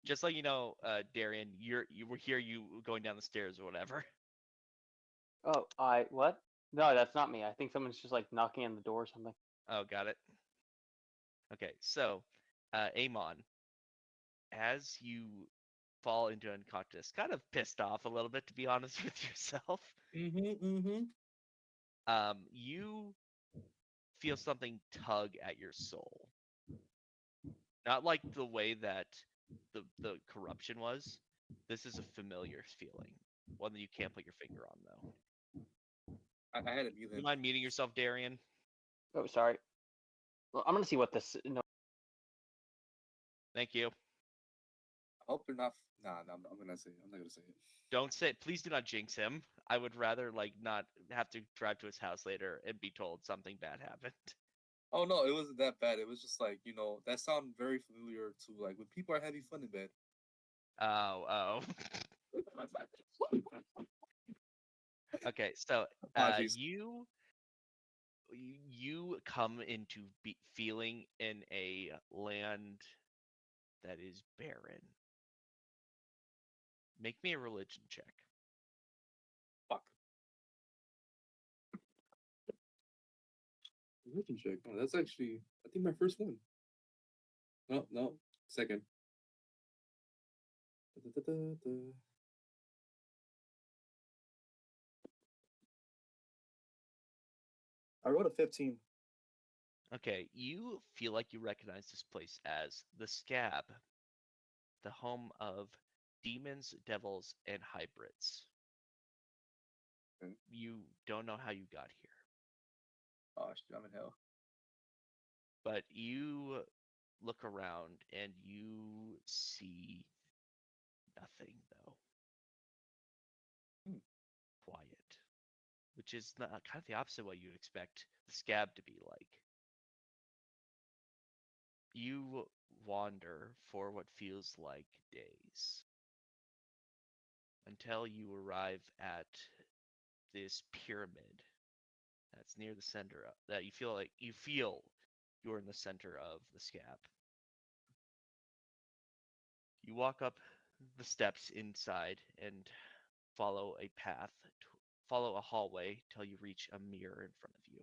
[SPEAKER 2] Just like you know, Darian, you were here, you going down the stairs or whatever.
[SPEAKER 5] Oh, what? No, that's not me. I think someone's just like knocking on the door or something.
[SPEAKER 2] Oh, got it. Okay, so, Amon, as you fall into unconscious, kind of pissed off a little bit, to be honest with yourself. You feel something tug at your soul. Not like the way that the corruption was. This is a familiar feeling, one that you can't put your finger on though.
[SPEAKER 4] I had to mute
[SPEAKER 2] You
[SPEAKER 4] him.
[SPEAKER 2] mind muting yourself, Darian?
[SPEAKER 5] Oh, sorry. Well, I'm gonna see what this. No,
[SPEAKER 2] Thank you.
[SPEAKER 4] I hope they're not. Nah, I'm gonna say it. I'm not gonna say it.
[SPEAKER 2] Don't say. Please do not jinx him. I would rather like not have to drive to his house later and be told something bad happened.
[SPEAKER 4] Oh no, it wasn't that bad. It was just like, that sounded very familiar to like when people are having fun in bed.
[SPEAKER 2] Oh. Okay, so
[SPEAKER 4] Apologies.
[SPEAKER 2] you come into feeling in a land that is barren. Make me a religion check.
[SPEAKER 4] Fuck. Religion check. Oh, that's actually, I think, my first one. No, second. Da-da-da-da-da. I wrote a 15.
[SPEAKER 2] Okay, you feel like you recognize this place as the Scab, the home of demons, devils, and hybrids.
[SPEAKER 4] Okay.
[SPEAKER 2] You don't know how you got here,
[SPEAKER 4] Oh shit, I'm in hell.
[SPEAKER 2] but you look around and you see nothing, though.
[SPEAKER 4] Hmm.
[SPEAKER 2] Quiet, which is not, kind of the opposite of what you'd expect the Scab to be like. You wander for what feels like days until you arrive at this pyramid that's near the center of, that you feel you're in the center of the Scab. You walk up the steps inside and follow a path, follow a hallway till you reach a mirror in front of you.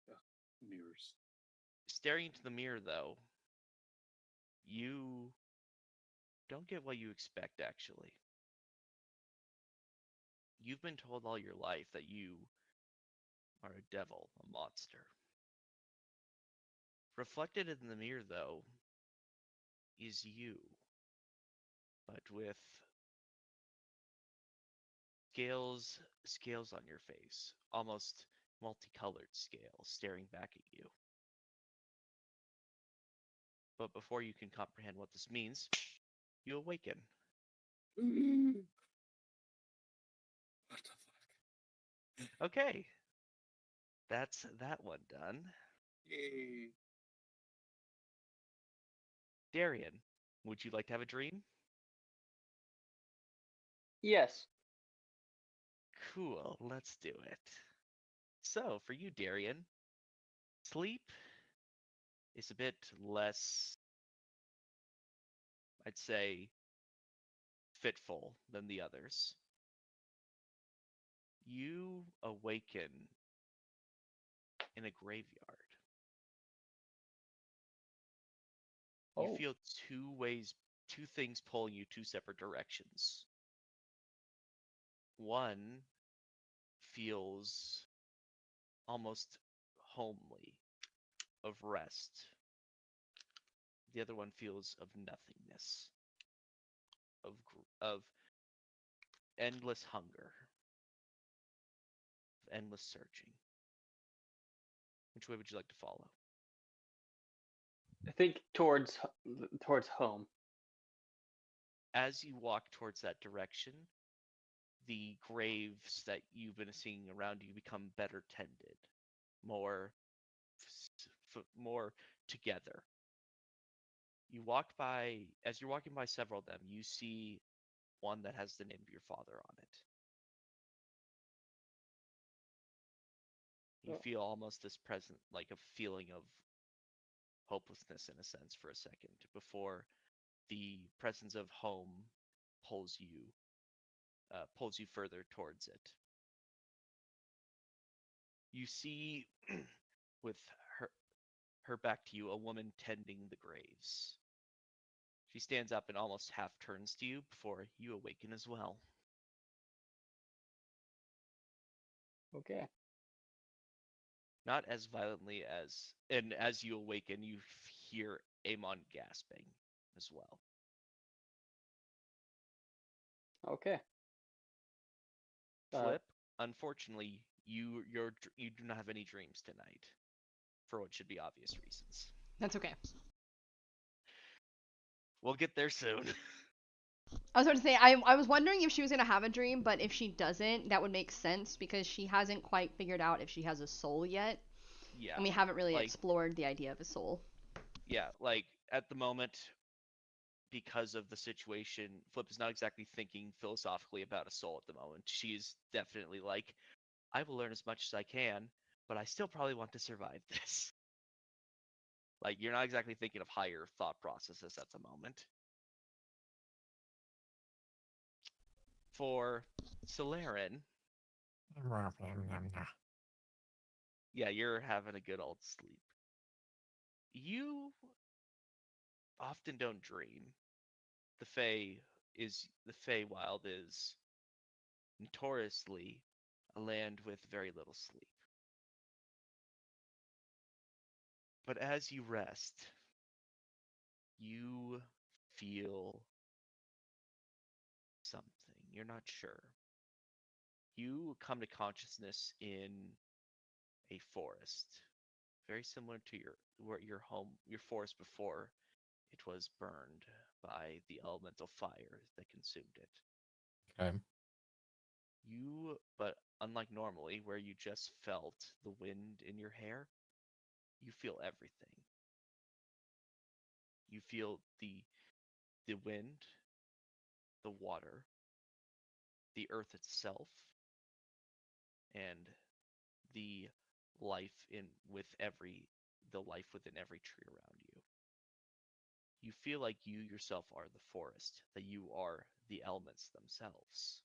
[SPEAKER 4] Yeah, mirrors.
[SPEAKER 2] Staring into the mirror, though, you don't get what you expect, actually. You've been told all your life that you are a devil, a monster. Reflected in the mirror, though, is you, but with scales on your face, almost multicolored scales staring back at you. But before you can comprehend what this means, you awaken.
[SPEAKER 4] What the fuck?
[SPEAKER 2] Okay, that's that one done.
[SPEAKER 4] Yay.
[SPEAKER 2] Darian, would you like to have a dream?
[SPEAKER 5] yes.
[SPEAKER 2] Cool, let's do it. So, for you, Darian, sleep is a bit less, I'd say, fitful than the others. You awaken in a graveyard. You
[SPEAKER 5] Oh.
[SPEAKER 2] feel two things pulling you two separate directions. One feels almost homely, of rest. The other one feels of nothingness, of endless hunger, of endless searching. Which way would you like to follow?
[SPEAKER 5] I think towards home.
[SPEAKER 2] As you walk towards that direction, the graves that you've been seeing around you become better tended, more more together. As you're walking by several of them, you see one that has the name of your father on it. You
[SPEAKER 5] Oh.
[SPEAKER 2] feel almost this present, like a feeling of hopelessness in a sense for a second before the presence of home pulls you further towards it. You see, with her back to you, a woman tending the graves. She stands up and almost half turns to you before you awaken as well.
[SPEAKER 5] Okay.
[SPEAKER 2] Not as violently and as you awaken, you hear Amon gasping as well.
[SPEAKER 5] Okay.
[SPEAKER 2] Flip, unfortunately, you do not have any dreams tonight, for what should be obvious reasons.
[SPEAKER 1] That's okay.
[SPEAKER 2] We'll get there soon.
[SPEAKER 1] I was about to say, I was wondering if she was going to have a dream, but if she doesn't, that would make sense because she hasn't quite figured out if she has a soul yet.
[SPEAKER 2] Yeah.
[SPEAKER 1] And we haven't really
[SPEAKER 2] like,
[SPEAKER 1] explored the idea of a soul.
[SPEAKER 2] Yeah, like at the moment, because of the situation, Flip is not exactly thinking philosophically about a soul at the moment. She's definitely like, I will learn as much as I can, but I still probably want to survive this. Like, you're not exactly thinking of higher thought processes at the moment. For Solarin, yeah, you're having a good old sleep. You often don't dream. The Feywild is notoriously a land with very little sleep. But as you rest, you feel something. You're not sure. You come to consciousness in a forest, very similar to your forest before it was burned by the elemental fire that consumed it.
[SPEAKER 3] Okay.
[SPEAKER 2] But unlike normally, where you just felt the wind in your hair, you feel everything. You feel the wind, the water, the earth itself, and the life the life within every tree around you. You feel like you yourself are the forest, that you are the elements themselves.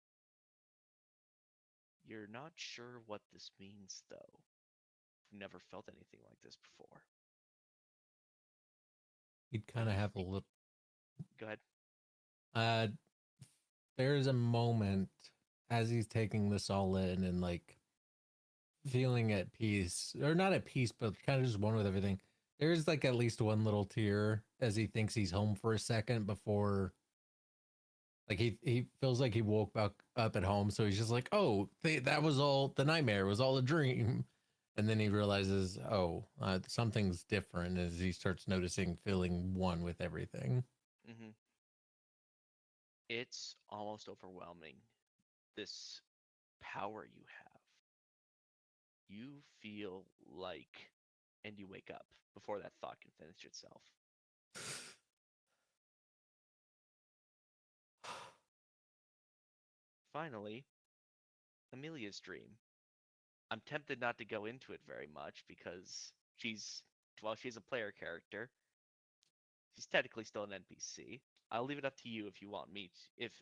[SPEAKER 2] You're not sure what this means, though. You've never felt anything like this before.
[SPEAKER 3] You'd kind of have a little.
[SPEAKER 2] Go ahead.
[SPEAKER 3] There's a moment as he's taking this all in and like feeling at peace, or not at peace, but kind of just one with everything. There's like at least one little tear as he thinks he's home for a second before, like he feels like he woke back up at home. So he's just like, oh, that was all the nightmare, was all a dream. And then he realizes, oh, something's different as he starts noticing, feeling one with everything.
[SPEAKER 2] Mm-hmm. It's almost overwhelming, this power you have. You feel like, and you wake up before that thought can finish itself. Finally, Amelia's dream. I'm tempted not to go into it very much because she's a player character, she's technically still an NPC. I'll leave it up to you if you want me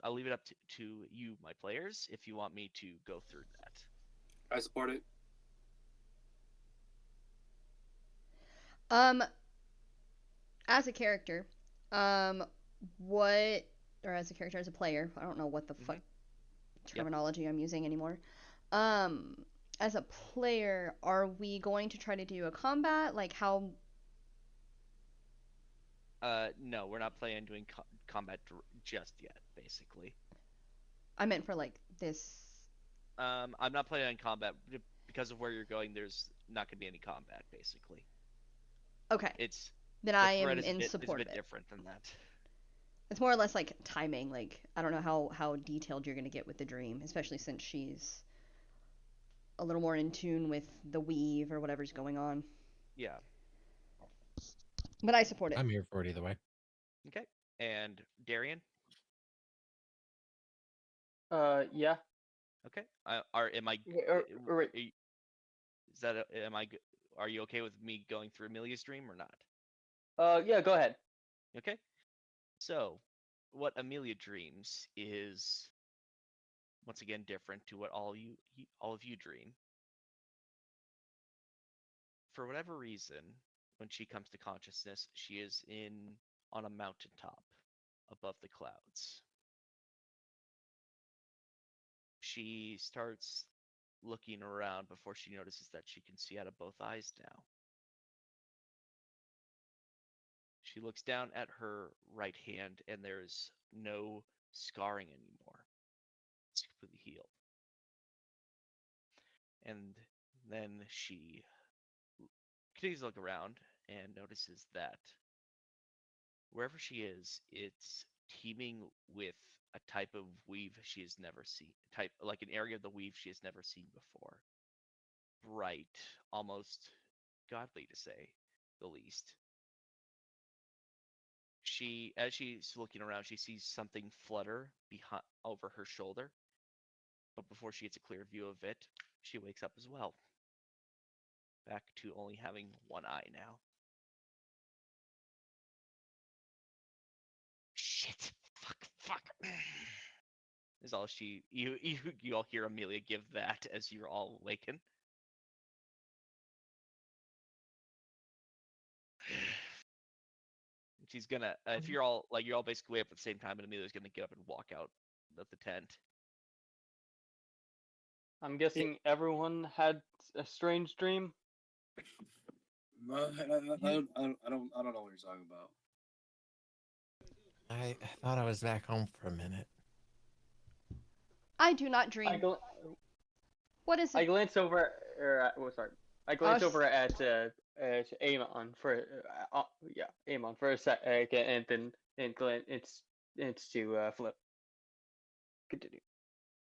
[SPEAKER 2] I'll leave it up to you, my players, if you want me to go through that.
[SPEAKER 4] I support it.
[SPEAKER 1] As a character, what, or as a character, as a player, I don't know what the fuck terminology I'm using anymore. As a player, are we going to try to do a combat? Like how?
[SPEAKER 2] No, we're not planning on doing combat just yet, basically.
[SPEAKER 1] I meant for like this.
[SPEAKER 2] I'm not planning on combat because of where you're going. There's not going to be any combat, basically.
[SPEAKER 1] Okay. Then
[SPEAKER 2] the
[SPEAKER 1] I am
[SPEAKER 2] threat
[SPEAKER 1] in
[SPEAKER 2] is
[SPEAKER 1] support
[SPEAKER 2] a
[SPEAKER 1] of
[SPEAKER 2] bit
[SPEAKER 1] it.
[SPEAKER 2] different than that.
[SPEAKER 1] It's more or less like timing. Like I don't know how detailed you're gonna get with the dream, especially since she's a little more in tune with the weave or whatever's going on.
[SPEAKER 2] Yeah.
[SPEAKER 1] But I support it.
[SPEAKER 3] I'm here for it either way.
[SPEAKER 2] Okay. And Darian?
[SPEAKER 5] Yeah.
[SPEAKER 2] Okay. Am I?
[SPEAKER 5] Wait.
[SPEAKER 2] Is that? Am I? Are you okay with me going through Amelia's dream or not?
[SPEAKER 5] Yeah. Go ahead.
[SPEAKER 2] Okay. So, what Amelia dreams is once again different to what all of you dream. For whatever reason, when she comes to consciousness, she is on a mountaintop above the clouds. She starts looking around before she notices that she can see out of both eyes now. She looks down at her right hand and there's no scarring anymore. It's completely healed. And then she continues to look around and notices that wherever she is, it's teeming with a type of weave she has never seen. Like an area of the weave she has never seen before. Bright, almost godly to say the least. As she's looking around, she sees something flutter behind over her shoulder. But before she gets a clear view of it, she wakes up as well. Back to only having one eye now. Shit. Fuck. Is all you all hear Amelia give that as you're all awakened. She's gonna if you're all basically up at the same time, and Amelia's gonna get up and walk out of the tent.
[SPEAKER 5] I'm guessing everyone had a strange dream.
[SPEAKER 4] I don't know what you're talking about.
[SPEAKER 3] I thought I was back home for a minute.
[SPEAKER 1] I do not dream. What is
[SPEAKER 5] I
[SPEAKER 1] it?
[SPEAKER 5] glance over. Sorry. I glance over at Amon for Amon for a second, and then it's to Flip. Continue.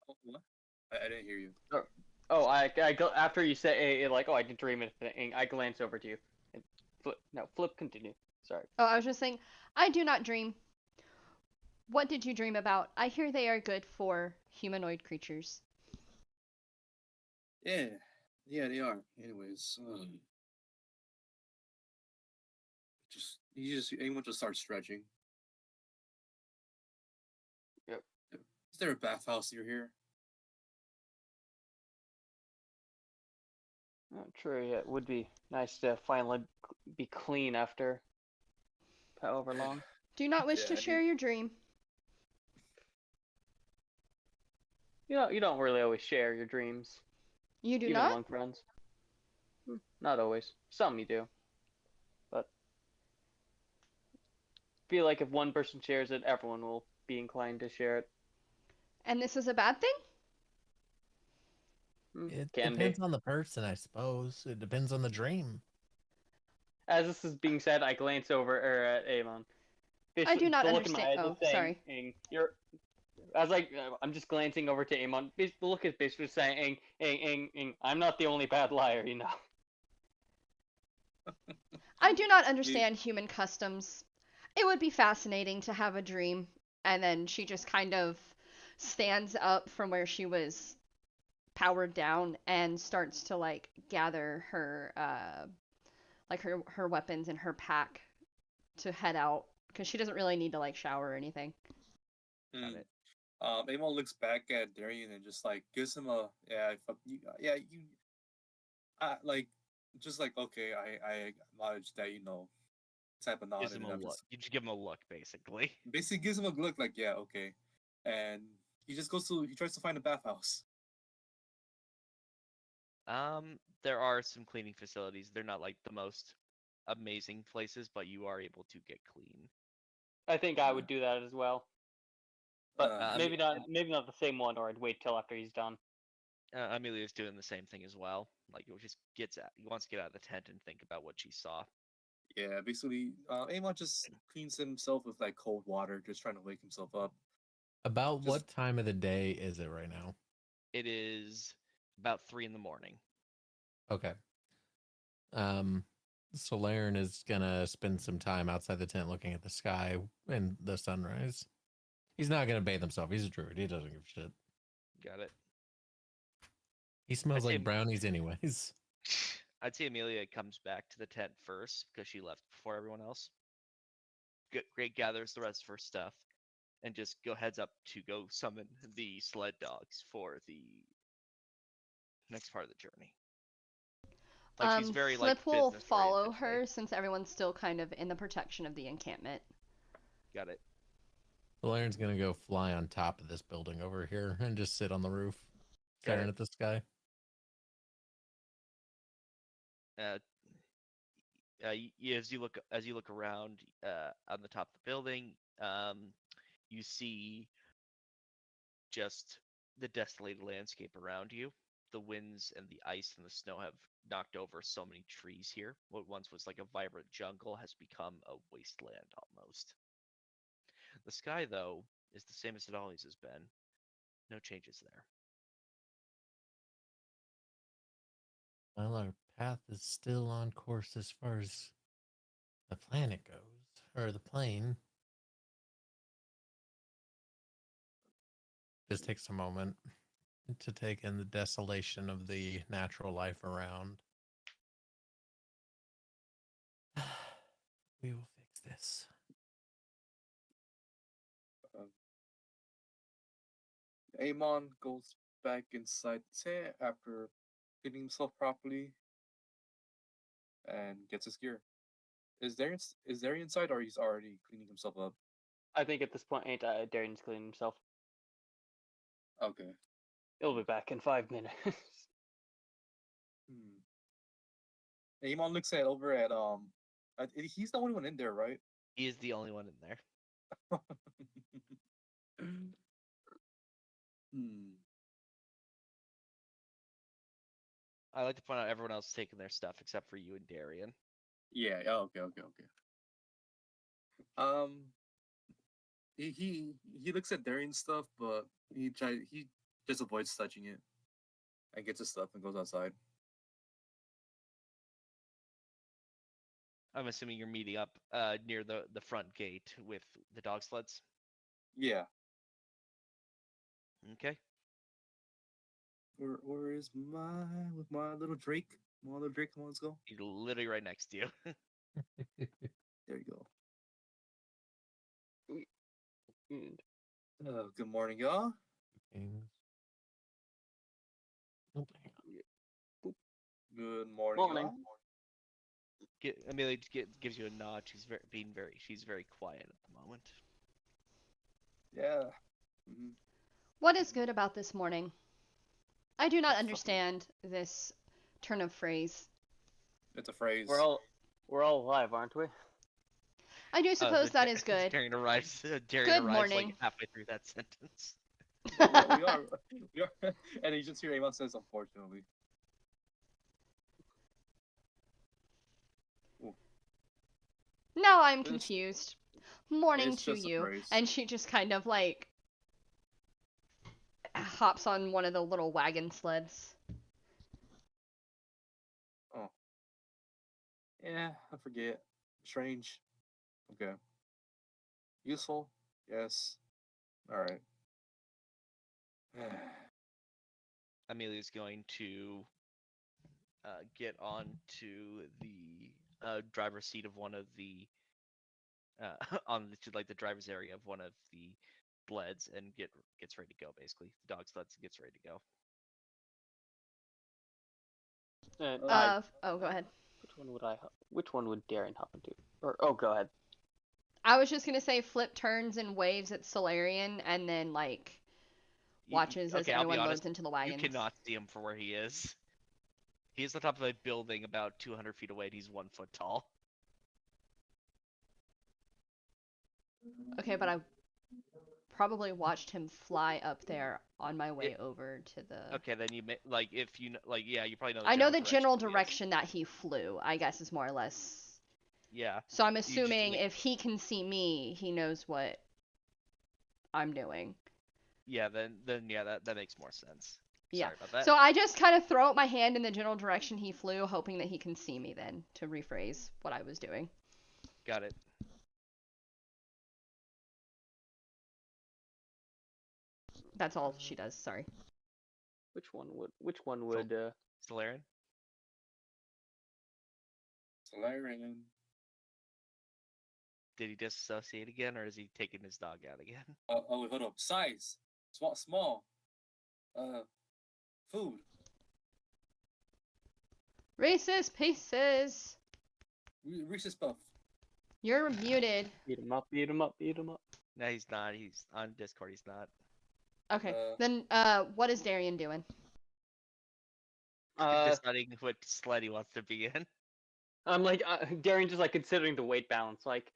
[SPEAKER 4] Oh, what? I didn't hear you.
[SPEAKER 5] Oh, I go after you say I didn't dream anything. I glance over to you. And Flip. Continue. Sorry.
[SPEAKER 1] Oh, I was just saying, I do not dream. What did you dream about? I hear they are good for humanoid creatures.
[SPEAKER 4] Yeah, they are. Anyways, anyone just start stretching.
[SPEAKER 5] Yep.
[SPEAKER 4] Is there a bathhouse near here?
[SPEAKER 5] Not sure yet. Would be nice to finally be clean after however long.
[SPEAKER 1] Do you not wish to share your dream?
[SPEAKER 5] You don't really always share your dreams.
[SPEAKER 1] You do
[SPEAKER 5] even
[SPEAKER 1] not?
[SPEAKER 5] among friends. Not always. Some you do. But feel like if one person shares it, everyone will be inclined to share it.
[SPEAKER 1] And this is a bad thing?
[SPEAKER 3] It
[SPEAKER 5] Can
[SPEAKER 3] depends
[SPEAKER 5] be.
[SPEAKER 3] on the person, I suppose. It depends on the dream.
[SPEAKER 5] As this is being said, I glance over at Amon.
[SPEAKER 1] I do not
[SPEAKER 5] look in my
[SPEAKER 1] understand.
[SPEAKER 5] eyes
[SPEAKER 1] Oh,
[SPEAKER 5] saying,
[SPEAKER 1] sorry.
[SPEAKER 5] You're. I'm just glancing over to Amon. The look is basically saying, I'm not the only bad liar, you know.
[SPEAKER 1] I do not understand human customs. It would be fascinating to have a dream, and then she just kind of stands up from where she was powered down and starts to like gather her her weapons in her pack to head out because she doesn't really need to like shower or anything.
[SPEAKER 2] Got it.
[SPEAKER 4] Amon looks back at Darian and just like gives him a just like okay, I acknowledge that type of nod.
[SPEAKER 2] Gives him a look. You just give him a look, basically.
[SPEAKER 4] Basically, gives him a look like yeah, okay, and he tries to find a bathhouse.
[SPEAKER 2] There are some cleaning facilities. They're not like the most amazing places, but you are able to get clean.
[SPEAKER 5] I think I would do that as well. But maybe not the same one, or I'd wait till after he's done.
[SPEAKER 2] Amelia's doing the same thing as well. Like, he wants to get out of the tent and think about what she saw.
[SPEAKER 4] Yeah, basically, Amon just cleans himself with like cold water, just trying to wake himself up.
[SPEAKER 3] About what time of the day is it right now?
[SPEAKER 2] It is about 3 a.m.
[SPEAKER 3] Okay. Slayiara is gonna spend some time outside the tent looking at the sky and the sunrise. He's not gonna bathe himself. He's a druid. He doesn't give a shit.
[SPEAKER 2] Got it.
[SPEAKER 3] He smells
[SPEAKER 2] I'd say
[SPEAKER 3] like brownies anyways.
[SPEAKER 2] I'd say Amelia comes back to the tent first because she left before everyone else. Great gathers the rest of her stuff and just heads up to go summon the sled dogs for the next part of the journey. Like she's very
[SPEAKER 1] Flip
[SPEAKER 2] like
[SPEAKER 1] will
[SPEAKER 2] business
[SPEAKER 1] follow
[SPEAKER 2] oriented today.
[SPEAKER 1] her since everyone's still kind of in the protection of the encampment.
[SPEAKER 2] Got it.
[SPEAKER 3] Valerian's gonna go fly on top of this building over here and just sit on the roof,
[SPEAKER 2] Got
[SPEAKER 3] staring
[SPEAKER 2] it.
[SPEAKER 3] at the sky.
[SPEAKER 2] As you look around on the top of the building, you see just the desolated landscape around you. The winds and the ice and the snow have knocked over so many trees here. What once was like a vibrant jungle has become a wasteland almost. The sky, though, is the same as it always has been. No changes there.
[SPEAKER 3] Well, our path is still on course as far as the planet goes, or the plane. Just takes a moment to take in the desolation of the natural life around. We will fix this.
[SPEAKER 4] Amon goes back inside the tent after cleaning himself properly and gets his gear. Is there inside, or he's already cleaning himself up?
[SPEAKER 5] I think at this point, ain't Darian's cleaning himself.
[SPEAKER 4] Okay.
[SPEAKER 5] He'll be back in 5 minutes.
[SPEAKER 4] Amon looks at over at he's the only one in there, right?
[SPEAKER 2] He is the only one in there. I like to point out everyone else is taking their stuff except for you and Darian.
[SPEAKER 4] Yeah. Okay. He looks at Darian's stuff, but he just avoids touching it and gets his stuff and goes outside.
[SPEAKER 2] I'm assuming you're meeting up near the front gate with the dog sleds.
[SPEAKER 4] Yeah.
[SPEAKER 2] Okay.
[SPEAKER 4] Where is my little Drake? My little Drake, come on, let's go.
[SPEAKER 2] He's literally right next to you.
[SPEAKER 4] There you go.
[SPEAKER 5] Good.
[SPEAKER 4] Good morning, y'all. Good morning,
[SPEAKER 5] Morning.
[SPEAKER 4] y'all.
[SPEAKER 2] Amelia gives you a nod. She's very quiet at the moment.
[SPEAKER 4] Yeah.
[SPEAKER 1] What is good about this morning? I do not understand this turn of phrase.
[SPEAKER 4] It's a phrase.
[SPEAKER 5] We're all alive, aren't we?
[SPEAKER 1] I do suppose that is good.
[SPEAKER 2] Darian arrives.
[SPEAKER 1] Good morning.
[SPEAKER 2] Like halfway through that sentence.
[SPEAKER 4] we are. And you just hear Amon says, unfortunately.
[SPEAKER 1] Now I'm confused. Morning
[SPEAKER 4] It's
[SPEAKER 1] to
[SPEAKER 4] just a
[SPEAKER 1] you.
[SPEAKER 4] phrase.
[SPEAKER 1] And she just kind of like hops on one of the little wagon sleds.
[SPEAKER 4] Oh. Yeah, I forget. Strange. Okay. Useful? Yes. Alright.
[SPEAKER 2] Amelia's going to get onto the driver's seat of one of the to like the driver's area of one of the sleds and gets ready to go. Basically, the dog sleds and gets ready to go.
[SPEAKER 1] Go ahead.
[SPEAKER 5] Which one would Darian hop into? Or go ahead.
[SPEAKER 1] I was just gonna say Flip turns and waves at Solarian and then like watches as everyone loads into the wagons.
[SPEAKER 2] You cannot see him for where he is. He's the top of a building about 200 feet away and he's 1 foot tall.
[SPEAKER 1] Okay, but I probably watched him fly up there on my way over to the...
[SPEAKER 2] Okay, then you like if you like yeah, you probably know
[SPEAKER 1] I know the general direction that he flew, I guess is more or less.
[SPEAKER 2] Yeah.
[SPEAKER 1] So I'm assuming if he can see me, he knows what I'm doing.
[SPEAKER 2] Yeah, then yeah, that makes more sense.
[SPEAKER 1] Yeah.
[SPEAKER 2] Sorry about that.
[SPEAKER 1] So I just kind of throw up my hand in the general direction he flew, hoping that he can see me then, to rephrase what I was doing.
[SPEAKER 2] Got it.
[SPEAKER 1] That's all she does, sorry.
[SPEAKER 5] Which one would
[SPEAKER 2] Solarian?
[SPEAKER 4] Solarian.
[SPEAKER 2] Did he disassociate again, or is he taking his dog out again?
[SPEAKER 4] Oh, wait, hold up. Size. Small. Food.
[SPEAKER 1] Racist pieces.
[SPEAKER 4] Reese's Puff.
[SPEAKER 1] You're muted.
[SPEAKER 5] beat him up, beat him up, beat him up?
[SPEAKER 2] No, he's not. He's on Discord. He's not.
[SPEAKER 1] Okay. Then what is Darian doing?
[SPEAKER 2] Deciding what sled he wants to be in.
[SPEAKER 5] I'm like Darian just like considering the weight balance, like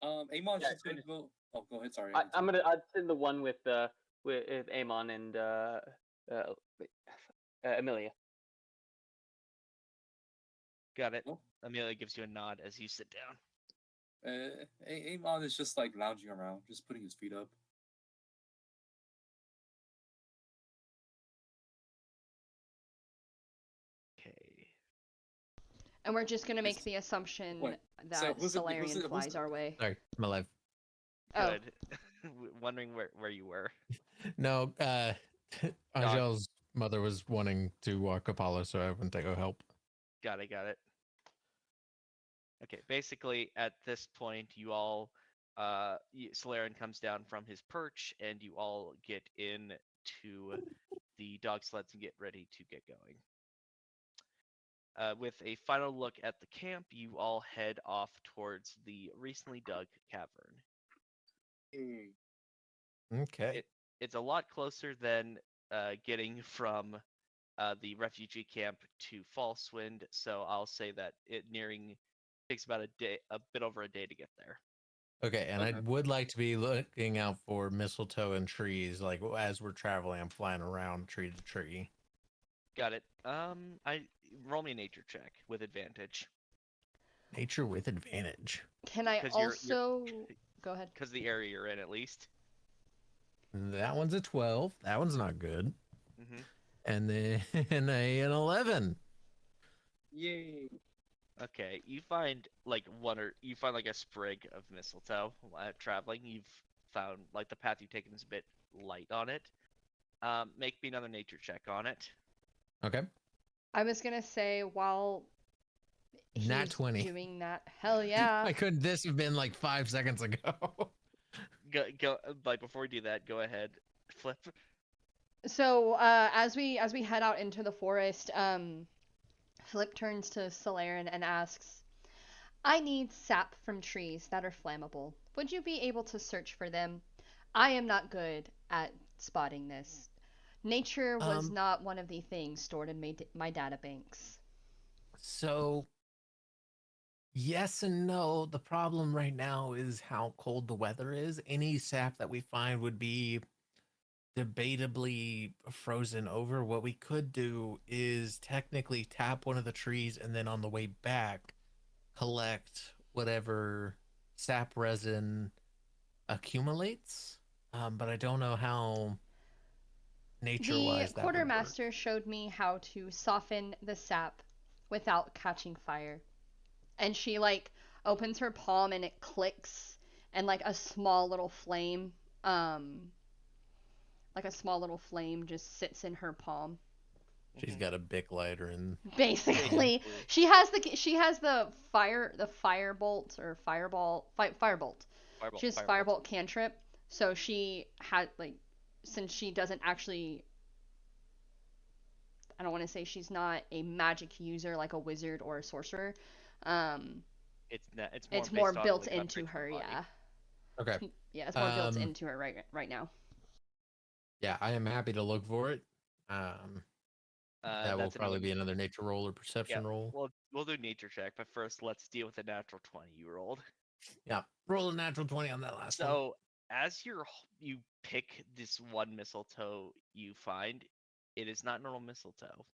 [SPEAKER 4] Amon's
[SPEAKER 5] Yeah,
[SPEAKER 4] just gonna go. Oh, go ahead. Sorry.
[SPEAKER 5] I'd send the one with Amon and Amelia.
[SPEAKER 2] Got it.
[SPEAKER 4] Oh.
[SPEAKER 2] Amelia gives you a nod as you sit down.
[SPEAKER 4] Amon is just like lounging around, just putting his feet up.
[SPEAKER 2] Okay.
[SPEAKER 1] And we're just gonna make
[SPEAKER 4] It's-
[SPEAKER 1] the assumption
[SPEAKER 4] wait,
[SPEAKER 1] that
[SPEAKER 4] so who's
[SPEAKER 1] Solarian
[SPEAKER 4] the-
[SPEAKER 1] flies our way.
[SPEAKER 3] Sorry, I'm alive.
[SPEAKER 1] Oh,
[SPEAKER 2] Good. Wondering where you were.
[SPEAKER 3] No, Angel's mother was wanting to walk Apollo, so I went to go help.
[SPEAKER 2] Got it. Okay, basically at this point, you all, Solarian comes down from his perch, and you all get into the dog sleds and get ready to get going. With a final look at the camp, you all head off towards the recently dug cavern.
[SPEAKER 3] Okay.
[SPEAKER 2] It's a lot closer than getting from the refugee camp to Falsewind, so I'll say that it takes about a bit over a day to get there.
[SPEAKER 3] Okay, and I
[SPEAKER 4] Okay.
[SPEAKER 3] would like to be looking out for mistletoe and trees. Like as we're traveling, I'm flying around tree to tree.
[SPEAKER 2] Got it. I roll me a nature check with advantage.
[SPEAKER 3] Nature with advantage.
[SPEAKER 1] can I
[SPEAKER 2] 'Cause you're-
[SPEAKER 1] also go ahead?
[SPEAKER 2] Because the area you're in, at least.
[SPEAKER 3] That one's a 12. That one's not good.
[SPEAKER 2] Mm-hmm.
[SPEAKER 3] And then an 11.
[SPEAKER 4] Yay!
[SPEAKER 2] Okay, you find like a sprig of mistletoe while traveling. You've found like the path you've taken is a bit light on it. Make me another nature check on it.
[SPEAKER 3] Okay.
[SPEAKER 1] I was gonna say while
[SPEAKER 3] Nat
[SPEAKER 1] he's
[SPEAKER 3] 20.
[SPEAKER 1] doing that, hell yeah.
[SPEAKER 3] Why couldn't this have been like 5 seconds ago?
[SPEAKER 2] Go like before we do that, go ahead, Flip.
[SPEAKER 1] So as we head out into the forest, Flip turns to Solarian and asks, "I need sap from trees that are flammable. Would you be able to search for them? I am not good at spotting this. Nature was not one of the things stored in my databanks."
[SPEAKER 3] So, yes and no. The problem right now is how cold the weather is. Any sap that we find would be debatably frozen over. What we could do is technically tap one of the trees and then on the way back collect whatever sap resin accumulates. But I don't know how nature-wise
[SPEAKER 1] The
[SPEAKER 3] that would work.
[SPEAKER 1] quartermaster showed me how to soften the sap without catching fire. And she like opens her palm and it clicks and like a small little flame just sits in her palm.
[SPEAKER 3] She's got a Bic lighter and
[SPEAKER 1] Basically,
[SPEAKER 2] Basically.
[SPEAKER 1] she has the firebolt or firebolt. She has firebolt cantrip, so she had like, since she doesn't actually, I don't want to say she's not a magic user like a wizard or a sorcerer.
[SPEAKER 2] It's
[SPEAKER 1] more
[SPEAKER 2] based on,
[SPEAKER 1] built
[SPEAKER 2] like,
[SPEAKER 1] into
[SPEAKER 2] upgrades
[SPEAKER 1] her,
[SPEAKER 2] per body.
[SPEAKER 1] yeah.
[SPEAKER 3] okay.
[SPEAKER 1] Yeah, it's more built
[SPEAKER 3] Um,
[SPEAKER 1] into her right now.
[SPEAKER 3] Yeah, I am happy to look for it. That will
[SPEAKER 2] That's
[SPEAKER 3] probably
[SPEAKER 2] another
[SPEAKER 3] be another nature roll or perception roll.
[SPEAKER 2] We'll do nature check, but first let's deal with the natural 20 you rolled.
[SPEAKER 3] Yeah, roll a natural 20 on that last one.
[SPEAKER 2] So as you pick this one mistletoe you find, it is not normal mistletoe.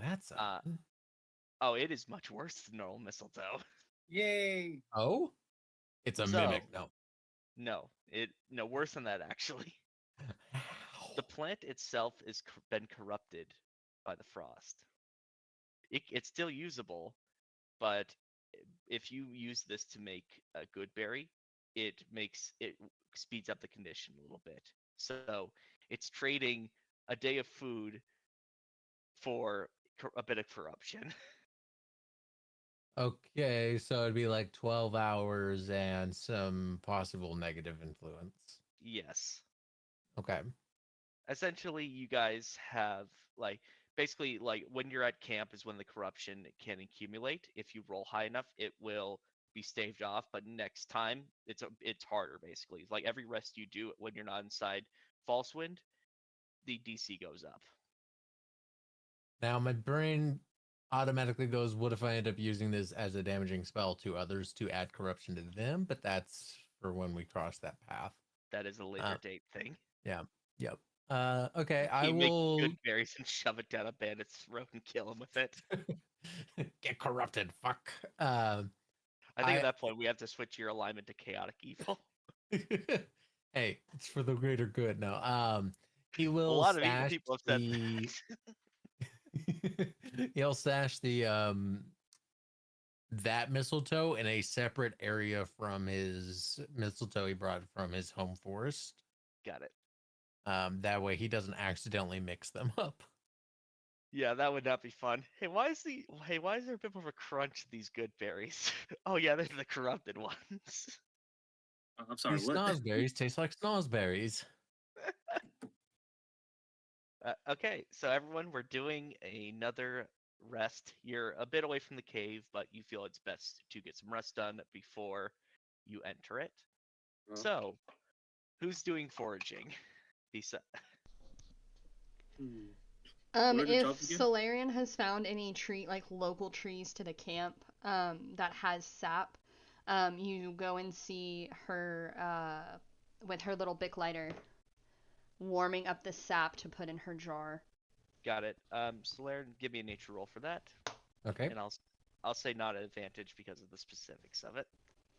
[SPEAKER 3] That's odd.
[SPEAKER 2] Oh, it is much worse than normal mistletoe.
[SPEAKER 4] Yay!
[SPEAKER 3] Oh, it's a mimic. No,
[SPEAKER 2] No, worse than that actually. The plant itself is been corrupted by the frost. It's still usable, but if you use this to make a good berry, it speeds up the condition a little bit. So it's trading a day of food for a bit of corruption.
[SPEAKER 3] Okay, so it'd be like 12 hours and some possible negative influence.
[SPEAKER 2] Yes.
[SPEAKER 3] Okay.
[SPEAKER 2] Essentially, you guys have basically when you're at camp is when the corruption can accumulate. If you roll high enough, it will be staved off, but next time it's harder basically. Like every rest you do when you're not inside false wind, the DC goes up.
[SPEAKER 3] Now my brain automatically goes, what if I end up using this as a damaging spell to others to add corruption to them? But that's for when we cross that path.
[SPEAKER 2] That is a later date thing.
[SPEAKER 3] Yeah. Yep. Okay, I
[SPEAKER 2] You make
[SPEAKER 3] will
[SPEAKER 2] good berries and shove it down a bandit's throat and kill him with it.
[SPEAKER 3] get corrupted. Fuck.
[SPEAKER 2] I think at that point we have to switch your alignment to chaotic evil.
[SPEAKER 3] Hey, it's for the greater good. No. He
[SPEAKER 2] A
[SPEAKER 3] will
[SPEAKER 2] lot of evil
[SPEAKER 3] stash
[SPEAKER 2] people have said
[SPEAKER 3] the
[SPEAKER 2] that.
[SPEAKER 3] he'll stash the that mistletoe in a separate area from his mistletoe he brought from his home forest.
[SPEAKER 2] Got it.
[SPEAKER 3] That way he doesn't accidentally mix them up.
[SPEAKER 2] Yeah, that would not be fun. Hey, why is there a bit more of a crunch to these good berries? Oh yeah, they're the corrupted ones.
[SPEAKER 4] I'm sorry.
[SPEAKER 3] These
[SPEAKER 4] What?
[SPEAKER 3] snozberries taste like snozberries.
[SPEAKER 2] Okay, so everyone, we're doing another rest. You're a bit away from the cave, but you feel it's best to get some rest done before you enter it.
[SPEAKER 4] Huh?
[SPEAKER 2] So, who's doing foraging?
[SPEAKER 4] Hmm. What are the
[SPEAKER 1] If
[SPEAKER 4] jobs again?
[SPEAKER 1] Solarian has found any tree, like local trees to the camp, that has sap, you go and see her, with her little Bic lighter, warming up the sap to put in her jar.
[SPEAKER 2] Got it. Solarian, give me a nature roll for that,
[SPEAKER 3] Okay.
[SPEAKER 2] and I'll say not an advantage because of the specifics of it.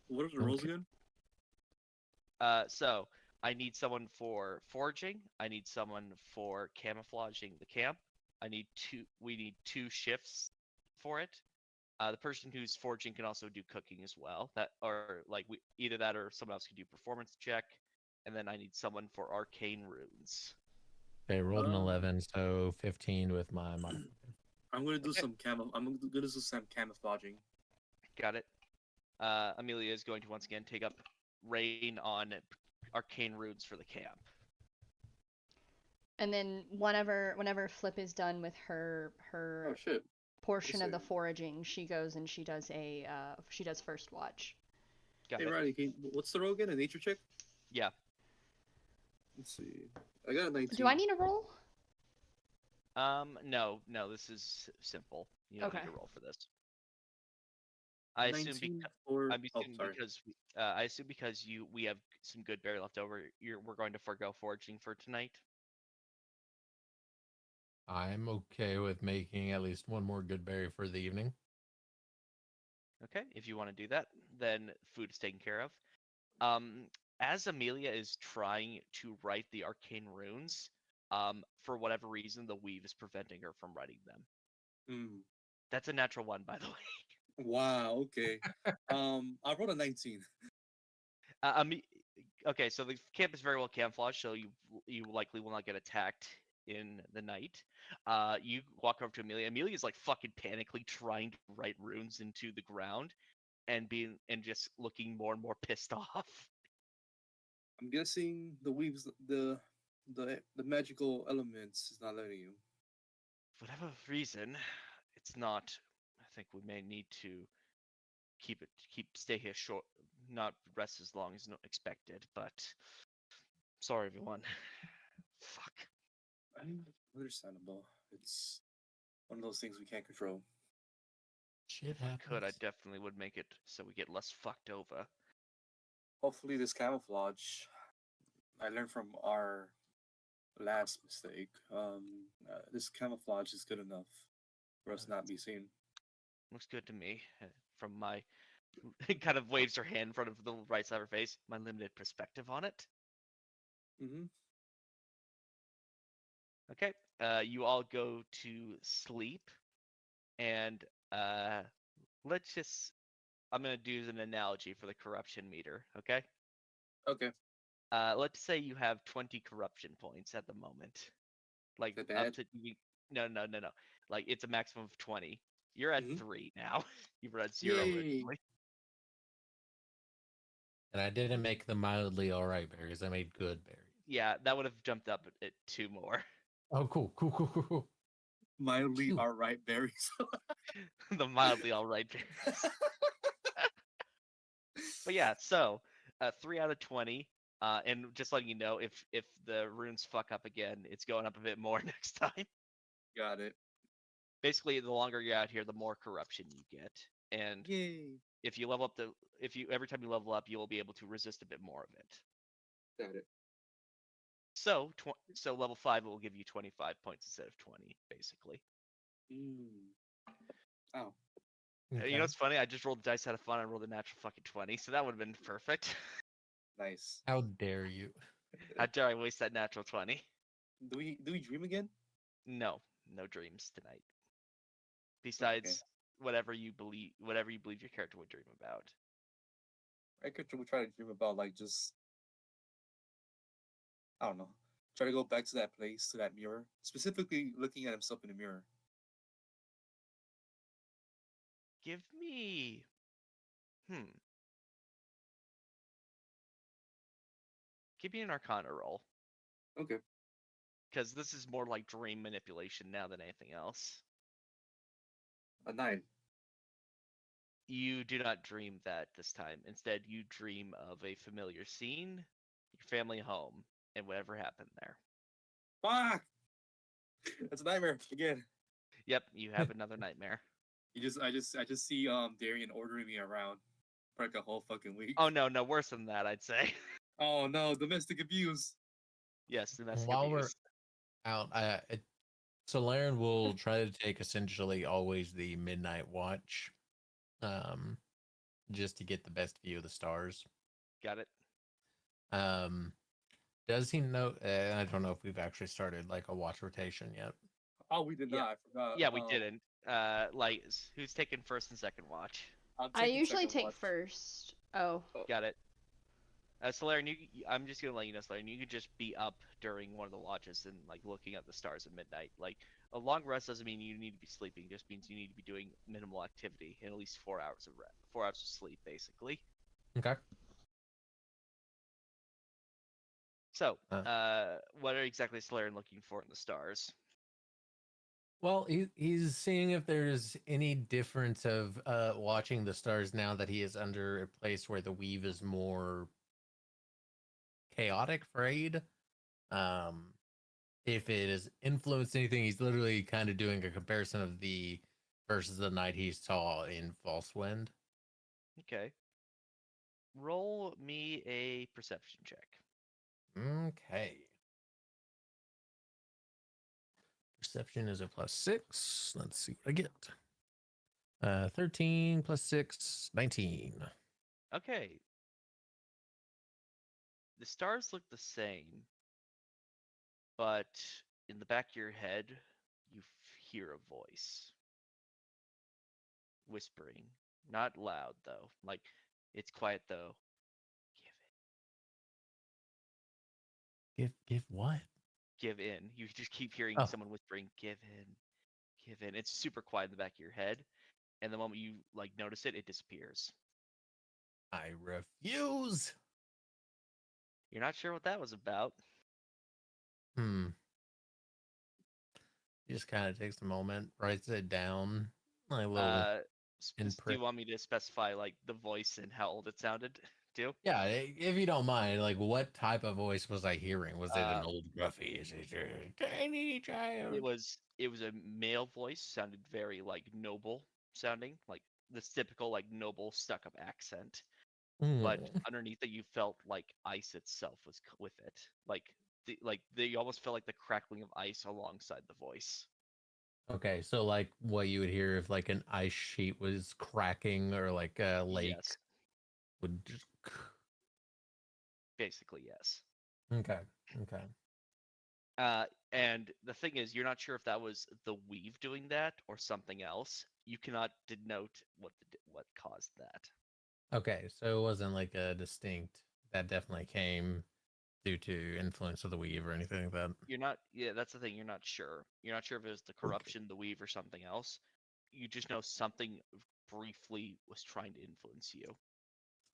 [SPEAKER 4] What are the rolls
[SPEAKER 3] Okay.
[SPEAKER 4] again?
[SPEAKER 2] So I need someone for foraging. I need someone for camouflaging the camp. We need 2 shifts for it. The person who's foraging can also do cooking as well. Either that or someone else can do performance check. And then I need someone for arcane runes.
[SPEAKER 3] Okay, rolled an 11, so 15 with my modifier.
[SPEAKER 4] I'm gonna do
[SPEAKER 2] Okay.
[SPEAKER 4] some I'm gonna do some camouflaging.
[SPEAKER 2] Got it. Amelia is going to once again take up reign on arcane runes for the camp.
[SPEAKER 1] And then whenever Flip is done with her
[SPEAKER 4] Oh shit!
[SPEAKER 1] portion of the
[SPEAKER 4] Listen.
[SPEAKER 1] foraging, she goes and she does first watch.
[SPEAKER 2] Got
[SPEAKER 4] Hey
[SPEAKER 2] it.
[SPEAKER 4] Riley, what's the roll again? A nature check?
[SPEAKER 2] Yeah.
[SPEAKER 4] Let's see. I got a 19.
[SPEAKER 1] Do I need a roll?
[SPEAKER 2] No, this is simple. You don't need
[SPEAKER 1] Okay.
[SPEAKER 2] to roll for this. I assume
[SPEAKER 4] 19 for... sorry.
[SPEAKER 2] because we have some good berry left over. We're going to forego foraging for tonight.
[SPEAKER 3] I'm okay with making at least one more good berry for the evening.
[SPEAKER 2] Okay, if you want to do that, then food is taken care of. As Amelia is trying to write the arcane runes, for whatever reason, the weave is preventing her from writing them.
[SPEAKER 4] Hmm.
[SPEAKER 2] That's a natural 1, by the way.
[SPEAKER 4] Wow. Okay. I rolled a 19.
[SPEAKER 2] Okay, so the camp is very well camouflaged, so you likely will not get attacked in the night. You walk over to Amelia. Amelia is like fucking panically trying to write runes into the ground, and just looking more and more pissed off.
[SPEAKER 4] I'm guessing the weaves, the magical elements is not letting you.
[SPEAKER 2] For whatever reason, it's not. I think we may need to stay here short, not rest as long as expected. But sorry, everyone. Fuck.
[SPEAKER 4] Understandable. It's one of those things we can't control.
[SPEAKER 3] Shit
[SPEAKER 2] If I could, I
[SPEAKER 3] happens.
[SPEAKER 2] definitely would make it so we get less fucked over.
[SPEAKER 4] Hopefully, this camouflage I learned from our last mistake. This camouflage is good enough for us not be seen.
[SPEAKER 2] Looks good to me. From my kind of waves her hand in front of the right side of her face. My limited perspective on it.
[SPEAKER 4] Mm-hmm.
[SPEAKER 2] Okay. You all go to sleep, and I'm gonna do an analogy for the corruption meter. Okay.
[SPEAKER 4] Okay.
[SPEAKER 2] Let's say you have 20 corruption points at the moment. Like
[SPEAKER 4] That
[SPEAKER 2] up
[SPEAKER 4] bad?
[SPEAKER 2] to no. Like it's a maximum of 20. You're at
[SPEAKER 4] Mhm.
[SPEAKER 2] 3 now. You were at 0
[SPEAKER 4] Yay!
[SPEAKER 2] originally.
[SPEAKER 3] And I didn't make the mildly alright berries. I made good berries.
[SPEAKER 2] Yeah, that would have jumped up at 2 more.
[SPEAKER 3] Oh, cool.
[SPEAKER 4] Mildly
[SPEAKER 3] Phew.
[SPEAKER 4] alright berries.
[SPEAKER 2] The mildly alright. But yeah, so 3 out of 20. And just letting you know, if the runes fuck up again, it's going up a bit more next time.
[SPEAKER 4] Got it.
[SPEAKER 2] Basically, the longer you're out here, the more corruption you get. And
[SPEAKER 4] Yay!
[SPEAKER 2] if you level up every time you level up, you will be able to resist a bit more of it.
[SPEAKER 4] Got it.
[SPEAKER 2] So level 5 will give you 25 points instead of 20, basically.
[SPEAKER 4] Oh.
[SPEAKER 2] You know what's funny? I just rolled the dice out of fun. I rolled a natural fucking 20, so that would have been perfect.
[SPEAKER 4] Nice.
[SPEAKER 3] How dare you?
[SPEAKER 2] How dare I waste that natural 20?
[SPEAKER 4] Do we dream again?
[SPEAKER 2] No dreams tonight. Besides whatever you believe your character would dream about.
[SPEAKER 4] I could try to dream about like just I don't know. Try to go back to that place, to that mirror. Specifically looking at himself in the mirror.
[SPEAKER 2] Give me Give me an Arcana roll.
[SPEAKER 4] Okay.
[SPEAKER 2] Because this is more like dream manipulation now than anything else.
[SPEAKER 4] A 9.
[SPEAKER 2] You do not dream that this time. Instead, you dream of a familiar scene, your family home, and whatever happened there.
[SPEAKER 4] Fuck! That's a nightmare again.
[SPEAKER 2] Yep, you have another nightmare.
[SPEAKER 4] I just see Darian ordering me around for like a whole fucking week.
[SPEAKER 2] Oh no, worse than that, I'd say.
[SPEAKER 4] Oh no, domestic abuse.
[SPEAKER 2] Yes, domestic
[SPEAKER 3] While
[SPEAKER 2] abuse.
[SPEAKER 3] we're out, Solaren will try to take essentially always the midnight watch, just to get the best view of the stars.
[SPEAKER 2] Got it.
[SPEAKER 3] Does he know? I don't know if we've actually started like a watch rotation yet.
[SPEAKER 4] Oh, we did
[SPEAKER 2] Yeah.
[SPEAKER 4] not. I forgot.
[SPEAKER 2] Yeah, we didn't. Like, who's taking first and second watch?
[SPEAKER 1] I usually take first. Oh.
[SPEAKER 2] Got it. Solaren, I'm just gonna let you know, Solaren, you could just be up during one of the watches and like looking at the stars at midnight. Like a long rest doesn't mean you need to be sleeping; it just means you need to be doing minimal activity and at least 4 hours of 4 hours of sleep, basically.
[SPEAKER 3] Okay.
[SPEAKER 2] So, what are exactly Solaren looking for in the stars?
[SPEAKER 3] Well, he's seeing if there's any difference of watching the stars now that he is under a place where the weave is more chaotic frayed. If it has influenced anything, he's literally kind of doing a comparison of the versus the night he saw in False Wind.
[SPEAKER 2] Okay. Roll me a perception check.
[SPEAKER 3] Okay. Perception is a +6. Let's see what I get. 13 + 6, 19.
[SPEAKER 2] Okay. The stars look the same, but in the back of your head, you hear a voice whispering. Not loud, though. Like, it's quiet, though.
[SPEAKER 3] Give what?
[SPEAKER 2] Give in. You just keep hearing someone whispering, give in. Give in. It's super quiet in the back of your head. And the moment you, like, notice it, it disappears.
[SPEAKER 3] I refuse.
[SPEAKER 2] You're not sure what that was about.
[SPEAKER 3] He just kind of takes a moment, writes it down. Like a little
[SPEAKER 2] do you want me to specify, like, the voice and how old it sounded, too?
[SPEAKER 3] Yeah, if you don't mind, like, what type of voice was I hearing? Was it an old gruffy? Is it a tiny child?
[SPEAKER 2] It was a male voice, sounded very, like, noble sounding, like this typical, like, noble stuck-up accent. But underneath it, you felt like ice itself was with it. You almost felt like the crackling of ice alongside the voice.
[SPEAKER 3] Okay, so like what you would hear if like an ice sheet was cracking or like a lake would just...
[SPEAKER 2] Basically, yes.
[SPEAKER 3] Okay.
[SPEAKER 2] And the thing is, you're not sure if that was the weave doing that or something else. You cannot denote what caused that.
[SPEAKER 3] Okay, so it wasn't like a distinct that definitely came due to influence of the weave or anything like that.
[SPEAKER 2] You're not. Yeah, that's the thing. You're not sure. You're not sure if it was the corruption, the weave, or something else. You just know something briefly was trying to influence you,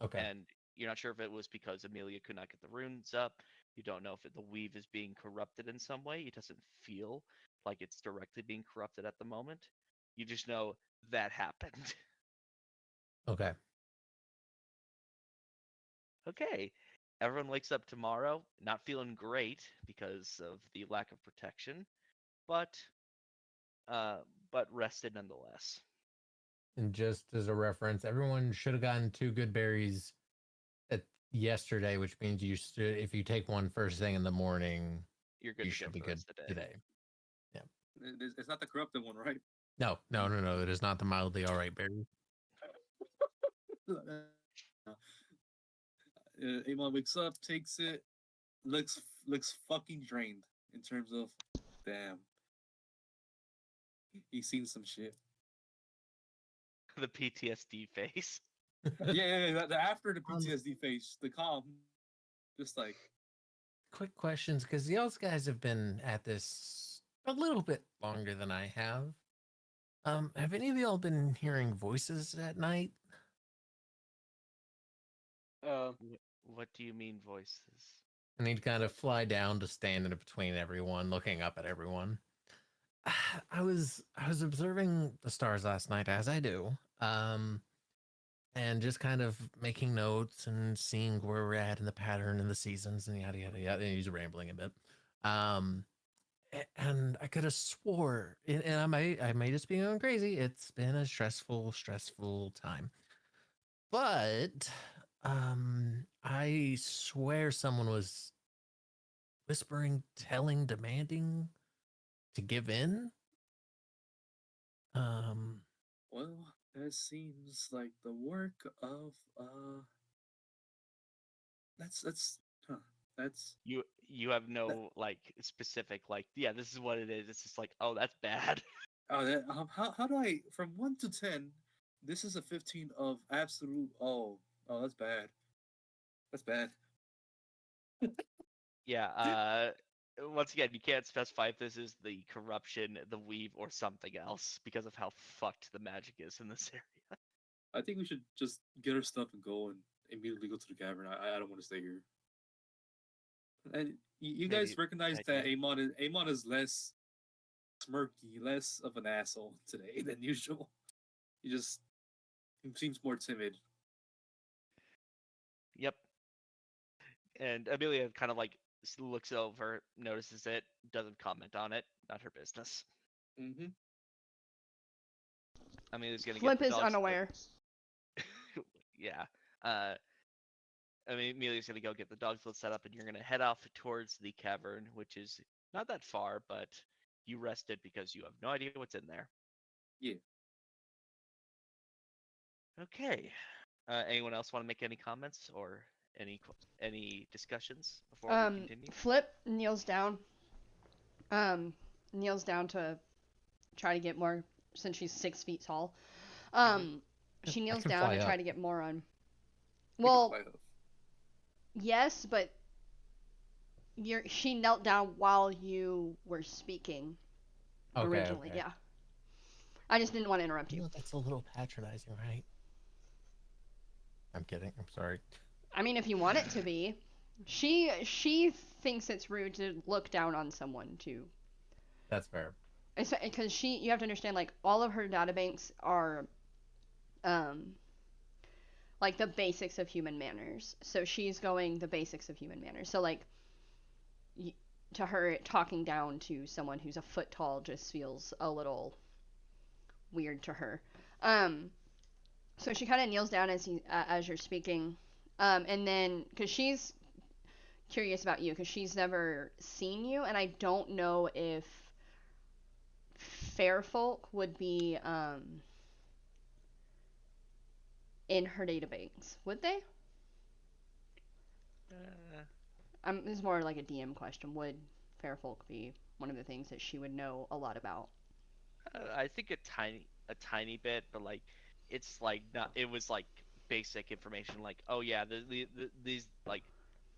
[SPEAKER 3] Okay.
[SPEAKER 2] and you're not sure if it was because Amelia could not get the runes up. You don't know if the weave is being corrupted in some way. It doesn't feel like it's directly being corrupted at the moment. You just know that happened.
[SPEAKER 3] Okay.
[SPEAKER 2] Okay. Everyone wakes up tomorrow not feeling great because of the lack of protection, but rested nonetheless.
[SPEAKER 3] And just as a reference, everyone should have gotten 2 good berries at yesterday, which means if you take one first thing in the morning,
[SPEAKER 2] You're good
[SPEAKER 3] you
[SPEAKER 2] to go
[SPEAKER 3] should be
[SPEAKER 2] for the
[SPEAKER 3] good
[SPEAKER 2] rest of the day.
[SPEAKER 3] today.
[SPEAKER 4] It's not the corrupted one, right?
[SPEAKER 3] No. It is not the mildly all right berry.
[SPEAKER 4] Amon wakes up, takes it, looks fucking drained in terms of, damn, he's seen some shit.
[SPEAKER 2] The PTSD face.
[SPEAKER 4] Yeah. After the PTSD phase, the calm, just like,
[SPEAKER 3] Quick questions, because y'all guys have been at this a little bit longer than I have. Have any of y'all been hearing voices at night?
[SPEAKER 2] What do you mean voices?
[SPEAKER 3] I need to kind of fly down to stand in between everyone, looking up at everyone. I was observing the stars last night, as I do, and just kind of making notes and seeing where we're at in the pattern and the seasons and yada yada yada. And he's rambling a bit, and I could have swore, and I may just be going crazy. It's been a stressful time, but I swear someone was whispering, telling, demanding to give in.
[SPEAKER 4] well, that seems like the work of that's
[SPEAKER 2] You have no like specific like this is what it is. It's just like, oh, that's bad.
[SPEAKER 4] how do I, from 1 to 10, this is a 15 of absolute, that's bad. That's bad.
[SPEAKER 2] Yeah, once again, you can't specify if this is the corruption, the weave, or something else because of how fucked the magic is in this area.
[SPEAKER 4] I think we should just get our stuff and go and immediately go to the cavern. I don't want to stay here. And you guys
[SPEAKER 2] Maybe
[SPEAKER 4] recognize
[SPEAKER 2] idea.
[SPEAKER 4] that Amon is less smirky, less of an asshole today than usual. He seems more timid.
[SPEAKER 2] Yep. And Amelia kind of like looks over, notices it, doesn't comment on it. Not her business.
[SPEAKER 4] Mm-hmm.
[SPEAKER 2] Amelia's gonna
[SPEAKER 1] Flip
[SPEAKER 2] get the
[SPEAKER 1] is
[SPEAKER 2] dogs
[SPEAKER 1] unaware.
[SPEAKER 2] yeah. Amelia's gonna go get the dogs set up, and you're gonna head off towards the cavern, which is not that far, but you rested because you have no idea what's in there.
[SPEAKER 4] Yeah.
[SPEAKER 2] Okay. Anyone else want to make any comments or any discussions before we continue?
[SPEAKER 1] Flip kneels down. Kneels down to try to get more, since she's 6 feet tall. She kneels
[SPEAKER 3] can
[SPEAKER 1] down
[SPEAKER 3] fly
[SPEAKER 1] to try
[SPEAKER 3] up.
[SPEAKER 1] to get more on.
[SPEAKER 4] You can
[SPEAKER 1] Well,
[SPEAKER 4] fly up.
[SPEAKER 1] yes, but she knelt down while you were speaking originally.
[SPEAKER 3] Okay.
[SPEAKER 1] Yeah. I just didn't want to interrupt you.
[SPEAKER 3] That's a little patronizing, right? I'm kidding. I'm sorry.
[SPEAKER 1] I mean, if you want it to be. She thinks it's rude to look down on someone too.
[SPEAKER 3] That's fair.
[SPEAKER 1] Because you have to understand, like, all of her databanks are like the basics of human manners. So she's going the basics of human manners. So like to her, talking down to someone who's a foot tall just feels a little weird to her. So she kind of kneels down as you're speaking, and then because she's curious about you, because she's never seen you, and I don't know if fair folk would be in her database, would they? This is more like a DM question. Would fair folk be one of the things that she would know a lot about?
[SPEAKER 2] I think a tiny bit, but like it's like not. It was like basic information, like, oh yeah, these like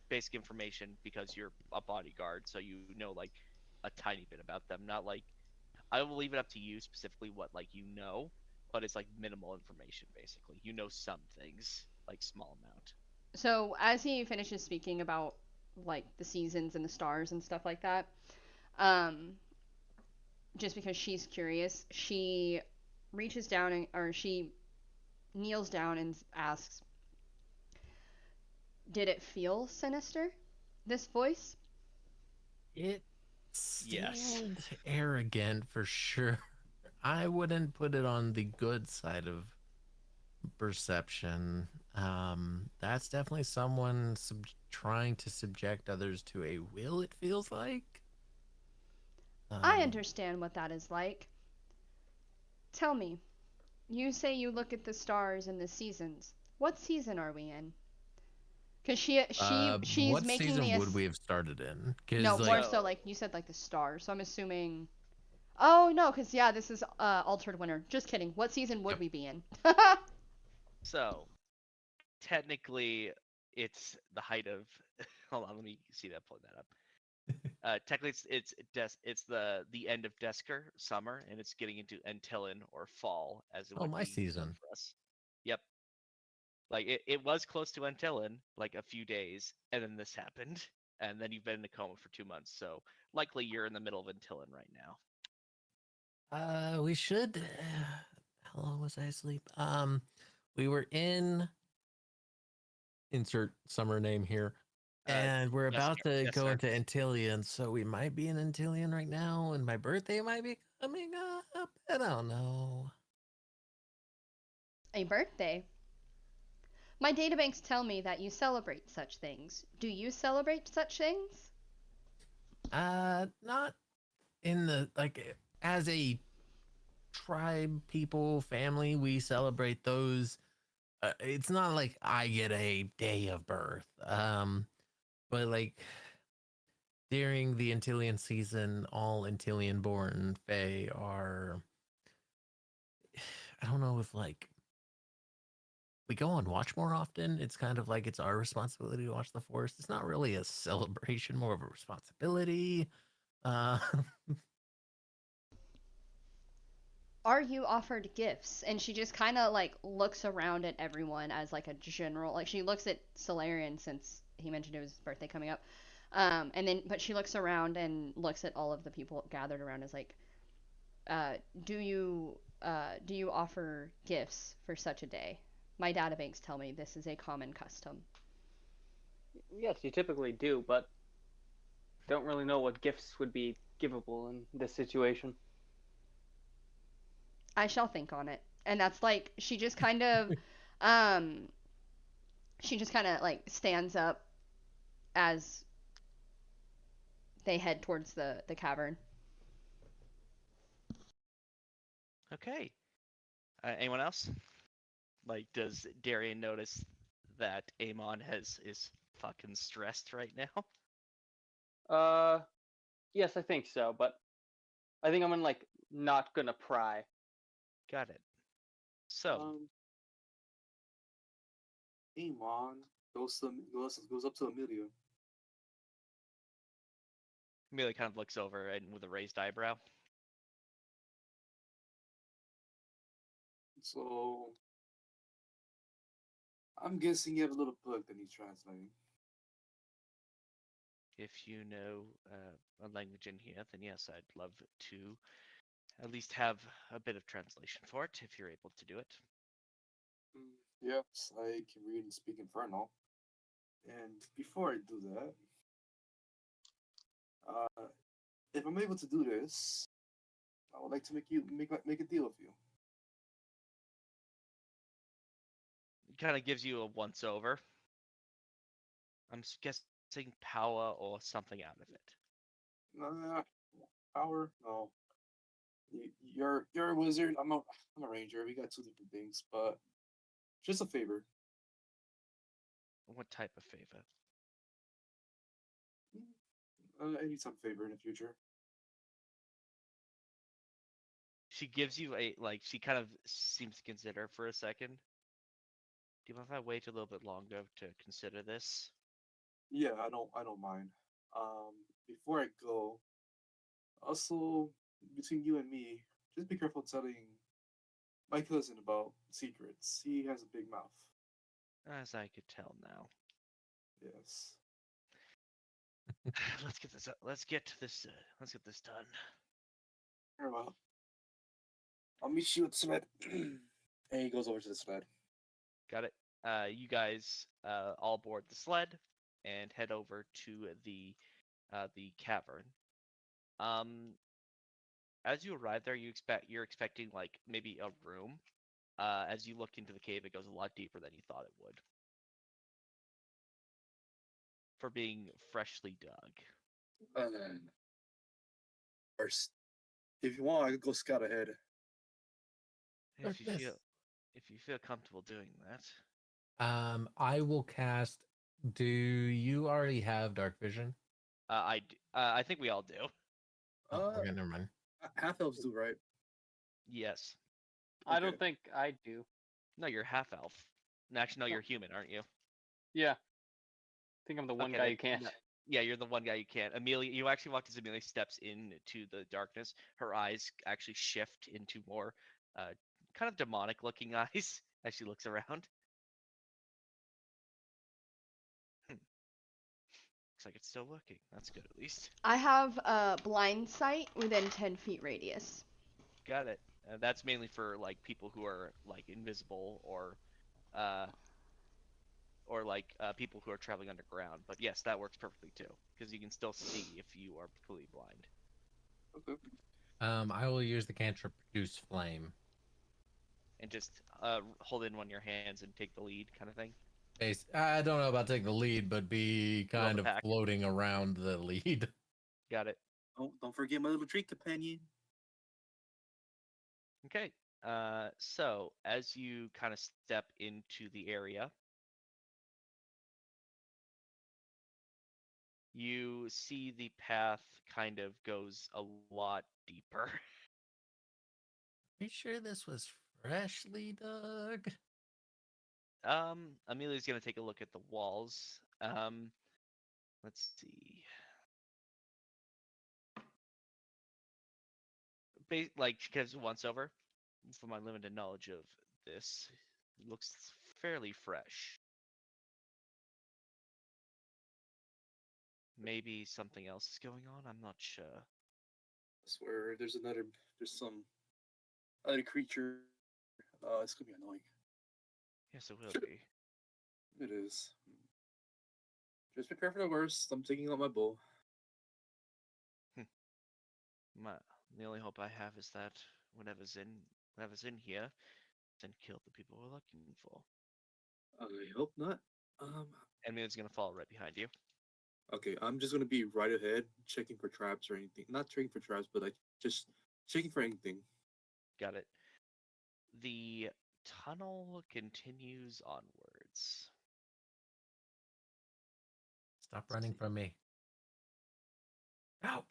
[SPEAKER 2] basic information because you're a bodyguard, so you know like a tiny bit about them. Not like I will leave it up to you specifically what like you know, but it's like minimal information basically. You know some things, like small amount.
[SPEAKER 1] So as he finishes speaking about like the seasons and the stars and stuff like that, um, just because she's curious, she reaches down or she kneels down and asks, "Did it feel sinister? This voice?"
[SPEAKER 3] It
[SPEAKER 2] Yes.
[SPEAKER 3] seemed arrogant for sure. I wouldn't put it on the good side of perception. That's definitely someone trying to subject others to a will, it feels like.
[SPEAKER 1] I
[SPEAKER 3] Um,
[SPEAKER 1] understand what that is like. Tell me, you say you look at the stars and the seasons. What season are we in? Because she's
[SPEAKER 3] what
[SPEAKER 1] making
[SPEAKER 3] season
[SPEAKER 1] the
[SPEAKER 3] would we have started in?
[SPEAKER 1] no,
[SPEAKER 3] Because,
[SPEAKER 1] more
[SPEAKER 3] like,
[SPEAKER 1] so
[SPEAKER 2] So
[SPEAKER 1] like you said, like the stars. So I'm assuming. Oh no, because yeah, this is altered winter. Just kidding. What season would
[SPEAKER 3] yep.
[SPEAKER 1] we be in?
[SPEAKER 2] so technically it's the height of hold on, let me see that, pulling that up. Technically it's the end of Desker summer, and it's getting into Antillon or fall as it
[SPEAKER 3] Oh,
[SPEAKER 2] would
[SPEAKER 3] my
[SPEAKER 2] be known
[SPEAKER 3] season.
[SPEAKER 2] for us. Yep. Like it was close to Antillon like a few days, and then this happened, and then you've been in a coma for 2 months, so likely you're in the middle of Antillon right now.
[SPEAKER 3] We should. How long was I asleep? We were in insert summer name here,
[SPEAKER 2] Uh,
[SPEAKER 3] and we're
[SPEAKER 2] yes,
[SPEAKER 3] about to
[SPEAKER 2] yes,
[SPEAKER 3] go
[SPEAKER 2] sir.
[SPEAKER 3] into Antillion, so we might be in Antillion right now, and my birthday might be coming up. I don't know.
[SPEAKER 1] A birthday. My databanks tell me that you celebrate such things. Do you celebrate such things?
[SPEAKER 3] Not in the like as a tribe, people, family, we celebrate those. It's not like I get a day of birth. But like during the Antillian season, all Antillian born Fae are. I don't know if like we go on watch more often. It's kind of like it's our responsibility to watch the forest. It's not really a celebration, more of a responsibility. Uh,
[SPEAKER 1] Are you offered gifts? And she just kind of like looks around at everyone as like a general. Like she looks at Solarian since he mentioned it was his birthday coming up. And then, but she looks around and looks at all of the people gathered around as like, uh, do you offer gifts for such a day? My databanks tell me this is a common custom.
[SPEAKER 5] Yes, you typically do, but don't really know what gifts would be givable in this situation.
[SPEAKER 1] I shall think on it. And that's like um she just kind of like stands up as they head towards the cavern.
[SPEAKER 2] Okay. Anyone else? Like, does Darian notice that Amon is fucking stressed right now?
[SPEAKER 5] Uh, yes, I think so, but I think I'm gonna like not gonna pry.
[SPEAKER 2] Got it. So,
[SPEAKER 4] Um, Amon goes up to Amelia.
[SPEAKER 2] Amelia kind of looks over and with a raised eyebrow.
[SPEAKER 4] So I'm guessing you have a little book that he's translating.
[SPEAKER 2] If you know a language in here, then yes, I'd love to at least have a bit of translation for it if you're able to do it.
[SPEAKER 4] Yes, I can read and speak Infernal. And before I do that, if I'm able to do this, I would like to make a deal with you.
[SPEAKER 2] It kind of gives you a once over. I'm guessing power or something out of it.
[SPEAKER 4] Power? No. You're a wizard. I'm a ranger. We got two different things, but just a favor.
[SPEAKER 2] What type of favor?
[SPEAKER 4] I need some favor in the future.
[SPEAKER 2] She gives you a like. She kind of seems to consider for a second. Do you mind if I wait a little bit longer to consider this?
[SPEAKER 4] Yeah, I don't mind. Before I go, also between you and me, just be careful telling my cousin about secrets. He has a big mouth.
[SPEAKER 2] As I could tell now.
[SPEAKER 4] Yes.
[SPEAKER 2] Let's get this. Let's get this. Let's get this done.
[SPEAKER 4] Very well. I'll meet you at the sled. And he goes over to the sled.
[SPEAKER 2] Got it. You guys all board the sled and head over to the cavern. As you arrive there, you're expecting like maybe a room. As you look into the cave, it goes a lot deeper than you thought it would. For being freshly dug.
[SPEAKER 4] And then, first, if you want, I could go scout ahead.
[SPEAKER 2] If you
[SPEAKER 3] Darkness.
[SPEAKER 2] feel comfortable doing that.
[SPEAKER 3] I will cast. Do you already have dark vision?
[SPEAKER 2] I think we all do.
[SPEAKER 3] Oh, okay, never mind.
[SPEAKER 4] Half elves do, right?
[SPEAKER 2] Yes.
[SPEAKER 5] I
[SPEAKER 4] Okay.
[SPEAKER 5] don't think I do.
[SPEAKER 2] No, you're half elf. Actually, no,
[SPEAKER 5] No.
[SPEAKER 2] you're human, aren't you?
[SPEAKER 5] Yeah. I think I'm the one
[SPEAKER 2] Okay,
[SPEAKER 5] guy
[SPEAKER 2] then-
[SPEAKER 5] who can't.
[SPEAKER 2] no- Yeah, you're the one guy you can't. Amelia, you actually walked as Amelia steps into the darkness. Her eyes actually shift into more kind of demonic looking eyes as she looks around. Looks like it's still working. That's good at least.
[SPEAKER 1] I have blind sight within 10 feet radius.
[SPEAKER 2] Got it. That's mainly for like people who are like invisible or people who are traveling underground. But yes, that works perfectly too, because you can still see if you are completely blind.
[SPEAKER 4] Okay.
[SPEAKER 3] I will use the cantrip produce flame.
[SPEAKER 2] And just hold in one of your hands and take the lead, kind of thing.
[SPEAKER 3] I don't know about taking the lead, but be
[SPEAKER 2] Roll
[SPEAKER 3] kind
[SPEAKER 2] the
[SPEAKER 3] of
[SPEAKER 2] pack.
[SPEAKER 3] floating around the lead.
[SPEAKER 2] Got it.
[SPEAKER 4] Don't forget my little tree companion.
[SPEAKER 2] Okay. So as you kind of step into the area, you see the path kind of goes a lot deeper.
[SPEAKER 3] Are you sure this was freshly dug?
[SPEAKER 2] Amelia's gonna take a look at the walls. Let's see. Like, because once over, from my limited knowledge of this, it looks fairly fresh. Maybe something else is going on. I'm not sure.
[SPEAKER 4] I swear, there's some other creature. It's gonna be annoying.
[SPEAKER 2] Yes, it will be.
[SPEAKER 4] It is. Just prepare for the worst. I'm taking out my bow.
[SPEAKER 2] The only hope I have is that whatever's in here, then kill the people we're looking for.
[SPEAKER 4] I hope not.
[SPEAKER 2] And it's gonna fall right behind you.
[SPEAKER 4] Okay, I'm just gonna be right ahead, checking for traps or anything. Not checking for traps, but like just checking for anything.
[SPEAKER 2] Got it. The tunnel continues onwards.
[SPEAKER 3] Stop running from me. Ow!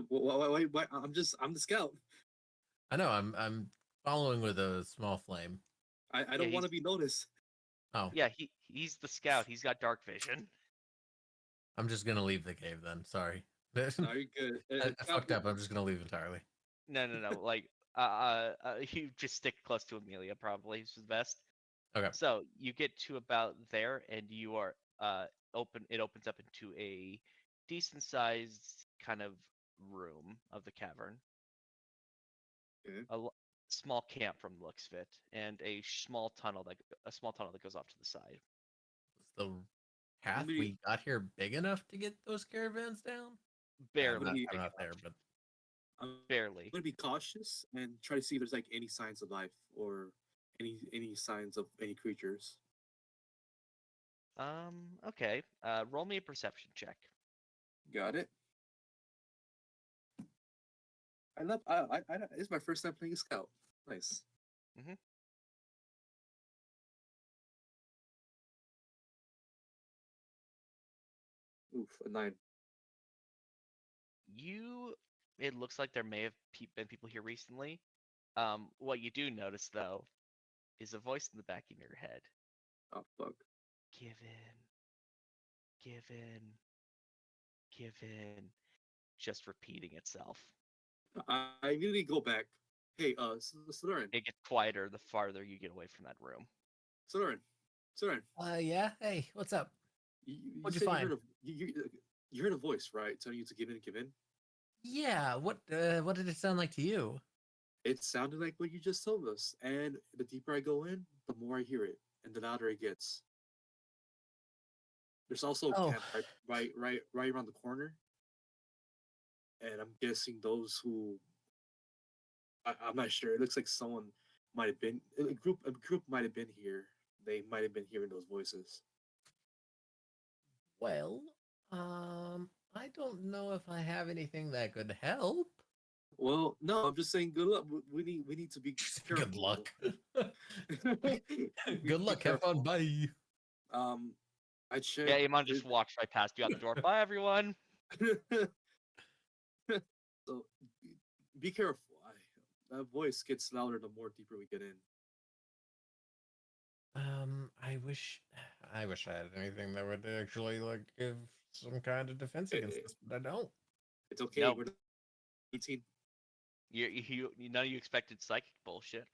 [SPEAKER 4] Why? I'm the scout.
[SPEAKER 3] I know. I'm following with a small flame.
[SPEAKER 4] I don't want to be noticed.
[SPEAKER 3] Oh,
[SPEAKER 2] Yeah, he's the scout. He's got dark vision.
[SPEAKER 3] I'm just gonna leave the cave then. Sorry.
[SPEAKER 4] No, you're good.
[SPEAKER 3] I fucked up. I'm just gonna leave entirely.
[SPEAKER 2] No. Like, you just stick close to Amelia. Probably is the best.
[SPEAKER 3] Okay.
[SPEAKER 2] So you get to about there, and you are open. It opens up into a decent sized kind of room of the cavern.
[SPEAKER 4] Okay.
[SPEAKER 2] Small camp from the looks of it, and a small tunnel that goes off to the side.
[SPEAKER 3] Was the path we got here big enough to get those caravans down?
[SPEAKER 2] Barely,
[SPEAKER 3] I'm not there, but
[SPEAKER 4] I'm
[SPEAKER 2] barely.
[SPEAKER 4] gonna be cautious and try to see if there's like any signs of life or any signs of any creatures.
[SPEAKER 2] Okay. Roll me a perception check.
[SPEAKER 4] Got it. It's my first time playing a scout. Nice.
[SPEAKER 2] Mhm.
[SPEAKER 4] Oof, a 9.
[SPEAKER 2] It looks like there may have been people here recently. What you do notice though is a voice in the back of your head.
[SPEAKER 4] Oh fuck.
[SPEAKER 2] Give in. Give in. Give in. Just repeating itself.
[SPEAKER 4] I immediately go back. Hey, Slytherin,
[SPEAKER 2] It gets quieter the farther you get away from that room.
[SPEAKER 4] Slytherin.
[SPEAKER 3] Yeah. Hey, what's up?
[SPEAKER 4] You
[SPEAKER 3] What'd you
[SPEAKER 4] said
[SPEAKER 3] find?
[SPEAKER 4] you heard a voice, right? Telling you to give in, give in.
[SPEAKER 3] Yeah. What did it sound like to you?
[SPEAKER 4] It sounded like what you just told us, and the deeper I go in, the more I hear it, and the louder it gets. There's also a
[SPEAKER 3] Oh.
[SPEAKER 4] camp right around the corner, and I'm guessing those who I'm not sure. It looks like someone might have been a group might have been here. They might have been hearing those voices.
[SPEAKER 3] Well, I don't know if I have anything that could help.
[SPEAKER 4] Well, no, I'm just saying. Good luck. We need to be careful.
[SPEAKER 3] Good luck.
[SPEAKER 4] Be
[SPEAKER 3] Good luck. Have fun.
[SPEAKER 4] careful.
[SPEAKER 3] Bye.
[SPEAKER 4] I checked.
[SPEAKER 2] Yeah, Amon just walks right past you out the door. Bye, everyone.
[SPEAKER 4] So be careful. That voice gets louder the more deeper we get in.
[SPEAKER 3] I wish I had anything that would actually like give some kind of defense against this, but I don't.
[SPEAKER 4] It's okay.
[SPEAKER 2] No.
[SPEAKER 4] We're 18.
[SPEAKER 2] You none of you expected psychic bullshit.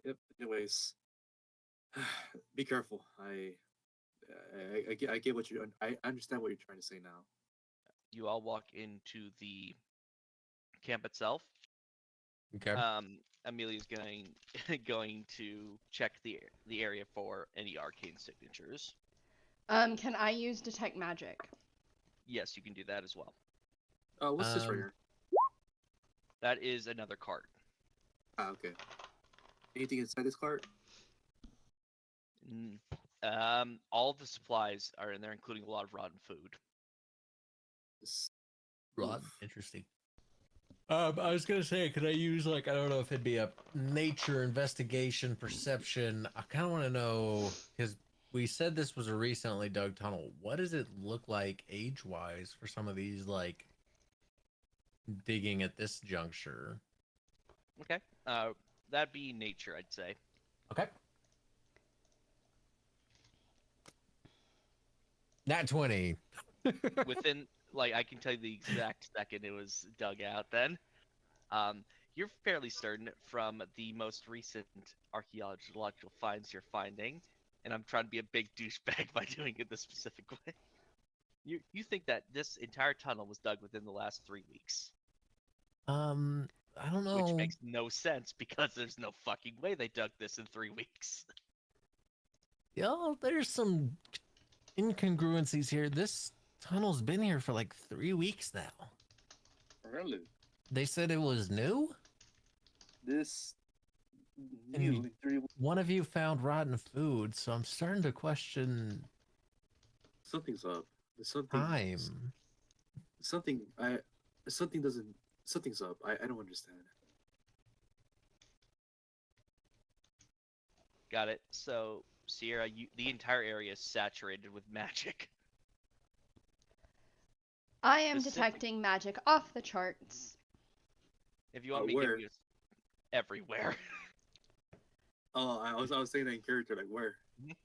[SPEAKER 4] Yep. Anyways, be careful. I get what I understand what you're trying to say now.
[SPEAKER 2] You all walk into the camp itself.
[SPEAKER 3] Okay.
[SPEAKER 2] Amelia's going to check the area for any arcane signatures.
[SPEAKER 1] Can I use detect magic?
[SPEAKER 2] Yes, you can do that as well.
[SPEAKER 4] What's this right here?
[SPEAKER 2] That is another cart.
[SPEAKER 4] Ah, okay. Anything inside this cart?
[SPEAKER 2] All of the supplies are in there, including a lot of rotten food.
[SPEAKER 3] Rotten. Interesting. I was gonna say, could I use I don't know if it'd be a nature investigation perception. I kind of want to know because we said this was a recently dug tunnel. What does it look like age-wise for some of these digging at this juncture?
[SPEAKER 2] Okay. That'd be nature, I'd say.
[SPEAKER 3] Okay. Nat 20.
[SPEAKER 2] Within I can tell you the exact second it was dug out then. You're fairly certain from the most recent archaeological finds you're finding, and I'm trying to be a big douchebag by doing it this specific way. You think that this entire tunnel was dug within the last 3 weeks.
[SPEAKER 3] I don't know.
[SPEAKER 2] Which makes no sense because there's no fucking way they dug this in 3 weeks.
[SPEAKER 3] Yeah, there's some incongruencies here. This tunnel's been here for 3 weeks now.
[SPEAKER 4] Really?
[SPEAKER 3] They said it was new?
[SPEAKER 4] This
[SPEAKER 3] And
[SPEAKER 4] nearly 3 weeks.
[SPEAKER 3] One of you found rotten food, so I'm starting to question
[SPEAKER 4] Something's up. There's something.
[SPEAKER 3] time.
[SPEAKER 4] Something's up. I don't understand.
[SPEAKER 2] Got it. So, Sierra, the entire area is saturated with magic.
[SPEAKER 1] I am
[SPEAKER 2] Specific-
[SPEAKER 1] detecting magic off the charts.
[SPEAKER 2] If you want me to
[SPEAKER 4] Where?
[SPEAKER 2] give you everywhere.
[SPEAKER 4] Oh, I was saying that in character, like where?
[SPEAKER 2] Mhm.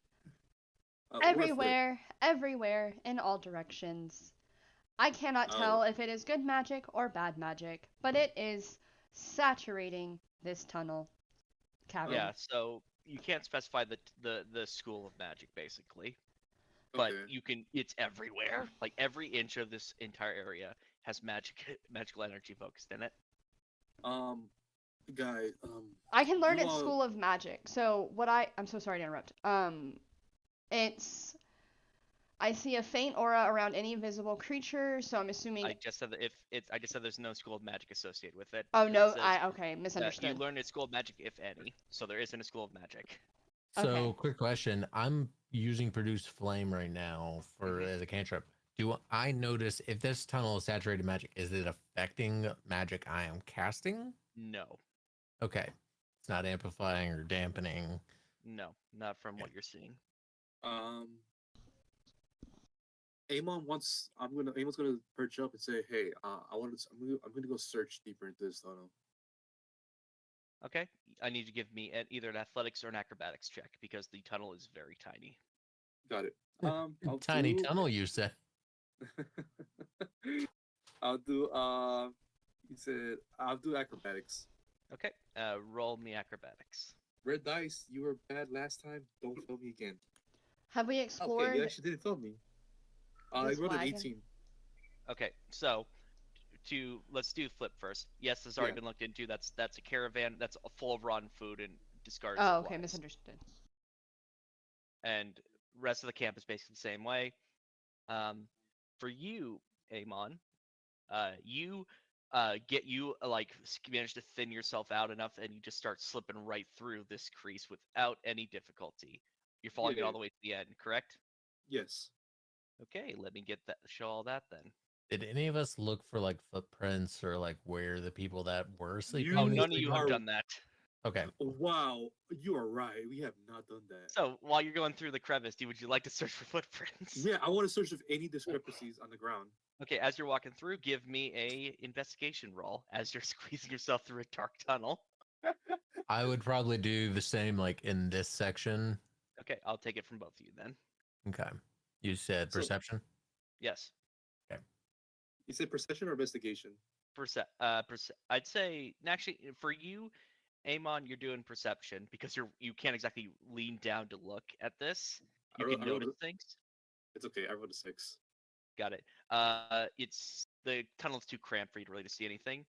[SPEAKER 1] Everywhere, in all directions. I cannot tell if it is good magic or bad magic, but it is saturating this tunnel cavern.
[SPEAKER 2] Yeah, so you can't specify the school of magic, basically. But
[SPEAKER 4] Okay.
[SPEAKER 2] it's everywhere. Every inch of this entire area has magical energy focused in it.
[SPEAKER 4] Guys,
[SPEAKER 1] I can learn
[SPEAKER 4] you
[SPEAKER 1] its
[SPEAKER 4] all-
[SPEAKER 1] school of magic. So I'm so sorry to interrupt. I see a faint aura around any visible creature, so I'm assuming.
[SPEAKER 2] I just said that there's no school of magic associated with it.
[SPEAKER 1] Oh
[SPEAKER 2] It
[SPEAKER 1] no,
[SPEAKER 2] says,
[SPEAKER 1] okay, misunderstood.
[SPEAKER 2] you learn its school of magic, if any. So there isn't a school of magic.
[SPEAKER 3] So,
[SPEAKER 1] Okay.
[SPEAKER 3] quick question. I'm using Produce Flame right now as a cantrip. Do I notice if this tunnel is saturated magic, is it affecting magic I am casting?
[SPEAKER 2] No.
[SPEAKER 3] Okay. It's not amplifying or dampening.
[SPEAKER 2] No, not from what you're seeing.
[SPEAKER 4] Amon's gonna perch up and say, "Hey, I'm gonna go search deeper into this tunnel."
[SPEAKER 2] Okay. I need you to give me either an athletics or an acrobatics check because the tunnel is very tiny.
[SPEAKER 4] Got it.
[SPEAKER 3] Tiny tunnel, you said.
[SPEAKER 4] I'll do you said I'll do acrobatics.
[SPEAKER 2] Okay. Roll me acrobatics.
[SPEAKER 4] Red dice, you were bad last time. Don't fail me again.
[SPEAKER 1] Have we
[SPEAKER 4] Okay,
[SPEAKER 1] explored
[SPEAKER 4] you actually didn't fail me. I
[SPEAKER 1] this
[SPEAKER 4] rolled an
[SPEAKER 1] wagon?
[SPEAKER 4] 18.
[SPEAKER 2] Okay. So let's do flip first. Yes, this has already
[SPEAKER 4] Yeah.
[SPEAKER 2] been looked into. That's a caravan that's full of rotten food and discarded
[SPEAKER 1] Oh,
[SPEAKER 2] supplies.
[SPEAKER 1] okay, misunderstood.
[SPEAKER 2] And rest of the camp is basically the same way. For you, Amon, you manage to thin yourself out enough, and you just start slipping right through this crease without any difficulty. You're following it all the way to the end, correct?
[SPEAKER 4] Yes.
[SPEAKER 2] Okay, let me show all that then.
[SPEAKER 3] Did any of us look for like footprints or like where the people that were sleeping?
[SPEAKER 2] Oh,
[SPEAKER 4] You
[SPEAKER 2] none of you have
[SPEAKER 4] are-
[SPEAKER 2] done that.
[SPEAKER 3] Okay.
[SPEAKER 4] Wow, you are right. We have not done that.
[SPEAKER 2] So while you're going through the crevice, would you like to search for footprints?
[SPEAKER 4] Yeah, I want to search if any discrepancies on the ground.
[SPEAKER 2] Okay, as you're walking through, give me a investigation roll as you're squeezing yourself through a dark tunnel.
[SPEAKER 3] I would probably do the same like in this section.
[SPEAKER 2] Okay, I'll take it from both of you then.
[SPEAKER 3] Okay. You said
[SPEAKER 4] So-
[SPEAKER 3] perception?
[SPEAKER 2] Yes.
[SPEAKER 4] You said perception or investigation?
[SPEAKER 2] I'd say actually for you, Amon, you're doing perception because you can't exactly lean down to look at this. You can
[SPEAKER 4] I rolled
[SPEAKER 2] notice things.
[SPEAKER 4] It's okay. I rolled a 6.
[SPEAKER 2] Got it. It's the tunnel's too cramped for you to really see anything.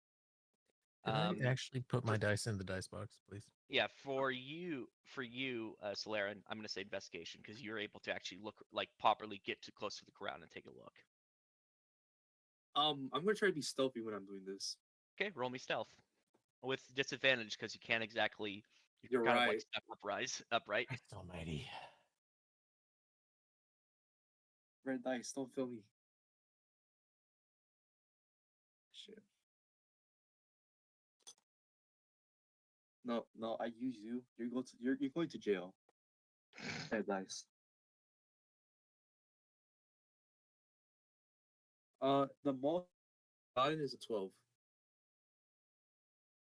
[SPEAKER 3] Can I actually put my dice in the dice box, please?
[SPEAKER 2] Yeah, for you, Slayiara, I'm gonna say investigation because you're able to actually look like properly get too close to the ground and take a look.
[SPEAKER 4] I'm gonna try to be stealthy when I'm doing this.
[SPEAKER 2] Okay, roll me stealth with disadvantage because you can't exactly.
[SPEAKER 4] You're
[SPEAKER 2] kind of like
[SPEAKER 4] right.
[SPEAKER 2] step upright.
[SPEAKER 3] Christ almighty.
[SPEAKER 4] Red dice, don't fail me. Shit. No, I use you. You're going to jail. Red dice. The most gotten is a 12.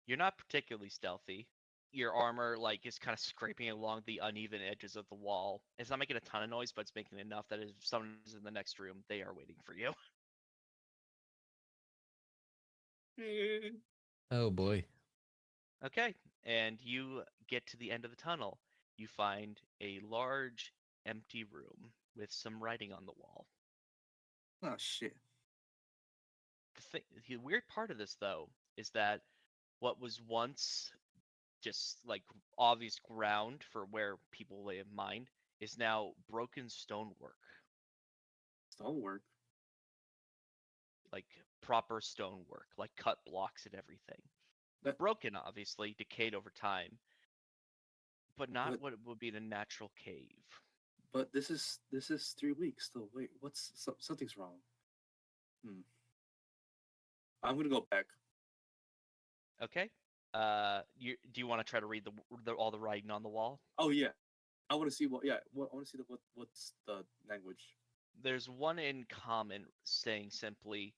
[SPEAKER 2] You're not particularly stealthy. Your armor is kind of scraping along the uneven edges of the wall. It's not making a ton of noise, but it's making enough that if someone's in the next room, they are waiting for you.
[SPEAKER 3] Oh boy.
[SPEAKER 2] Okay, and you get to the end of the tunnel. You find a large, empty room with some writing on the wall.
[SPEAKER 4] Oh shit.
[SPEAKER 2] The weird part of this, though, is that what was once just obvious ground for where people lay in mine is now broken stonework.
[SPEAKER 4] Stonework.
[SPEAKER 2] Like proper stonework, like cut blocks and everything.
[SPEAKER 4] That-
[SPEAKER 2] Broken, obviously, decayed over time, but not
[SPEAKER 4] But-
[SPEAKER 2] what would be in a natural cave.
[SPEAKER 4] But this is 3 weeks still. Wait, something's wrong. I'm gonna go back.
[SPEAKER 2] Okay. Do you want to try to read all the writing on the wall?
[SPEAKER 4] Oh yeah, I want to see what. Yeah, I want to see what's the language.
[SPEAKER 2] There's one in common saying simply,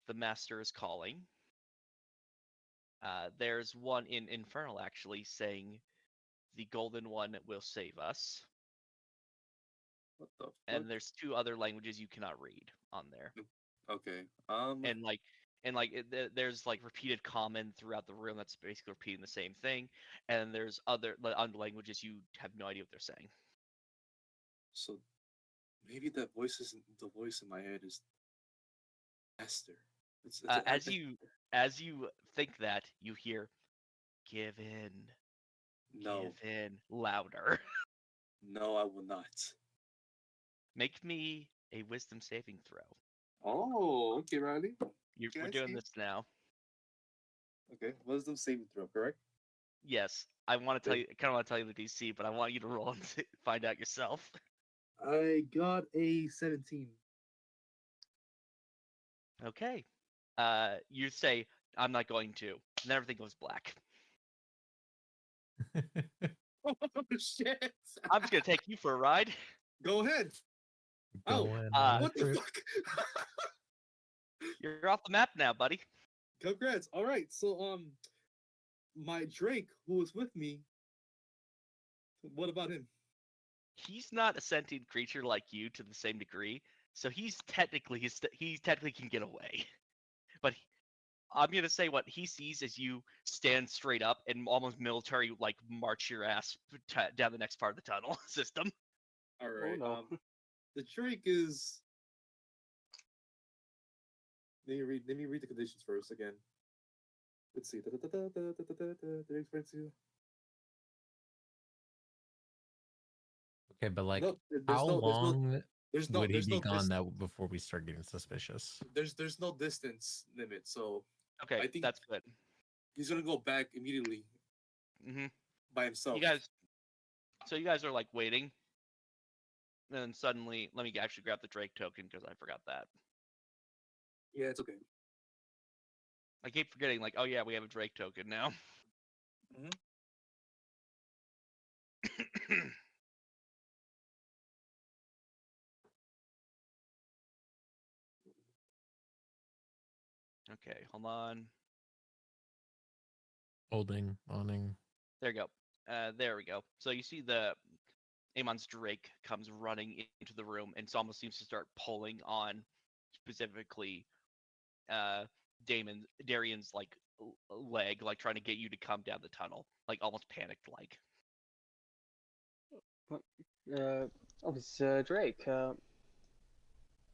[SPEAKER 2] "The master is calling." There's one in infernal actually saying, "The golden one will save us."
[SPEAKER 4] What the fuck?
[SPEAKER 2] And there's 2 other languages you cannot read on there.
[SPEAKER 4] Okay.
[SPEAKER 2] There's repeated common throughout the room that's basically repeating the same thing, and there's other languages you have no idea what they're saying.
[SPEAKER 4] So maybe the voice in my head is Esther.
[SPEAKER 2] As you think that, you hear, "Give in,
[SPEAKER 4] no,
[SPEAKER 2] give in," louder.
[SPEAKER 4] no, I will not.
[SPEAKER 2] Make me a wisdom saving throw.
[SPEAKER 4] Oh, okay, Riley.
[SPEAKER 2] We're doing this now.
[SPEAKER 4] Okay, wisdom saving throw, correct?
[SPEAKER 2] Yes, I want to tell you. I kind of want to tell you the DC, but I want you to roll and find out yourself.
[SPEAKER 4] I got a 17.
[SPEAKER 2] Okay. You say, "I'm not going to," and everything goes black.
[SPEAKER 4] Oh shit!
[SPEAKER 2] I'm just gonna take you for a ride.
[SPEAKER 4] Go ahead.
[SPEAKER 3] Going
[SPEAKER 2] uh,
[SPEAKER 3] on a
[SPEAKER 4] What the
[SPEAKER 3] trip.
[SPEAKER 4] fuck?
[SPEAKER 2] You're off the map now, buddy.
[SPEAKER 4] Congrats. All right. So my Drake, who was with me, what about him?
[SPEAKER 2] He's not a sentient creature like you to the same degree, so he technically can get away. But I'm gonna say what he sees as you stand straight up and almost military like march your ass down the next part of the tunnel system.
[SPEAKER 4] All right.
[SPEAKER 5] no.
[SPEAKER 4] The Drake is. Let me read the conditions first again. Let's see. The expensive.
[SPEAKER 3] Okay, but like,
[SPEAKER 4] No,
[SPEAKER 3] how long would he
[SPEAKER 4] there's
[SPEAKER 3] be
[SPEAKER 4] no
[SPEAKER 3] gone that before we start getting suspicious?
[SPEAKER 4] there's no distance limit, so
[SPEAKER 2] Okay,
[SPEAKER 4] I think
[SPEAKER 2] that's good.
[SPEAKER 4] he's gonna go back immediately
[SPEAKER 2] Mm-hmm.
[SPEAKER 4] by himself.
[SPEAKER 2] You guys are like waiting, and then suddenly, let me actually grab the Drake token because I forgot that.
[SPEAKER 4] Yeah, it's okay.
[SPEAKER 2] I keep forgetting, like, oh yeah, we have a Drake token now.
[SPEAKER 4] Mhm.
[SPEAKER 2] Okay, hold on.
[SPEAKER 3] Holding, awning.
[SPEAKER 2] There you go. There we go. So you see Amon's Drake comes running into the room and almost seems to start pulling on specifically Darian's like leg, like trying to get you to come down the tunnel, like almost panicked like.
[SPEAKER 5] It's Drake.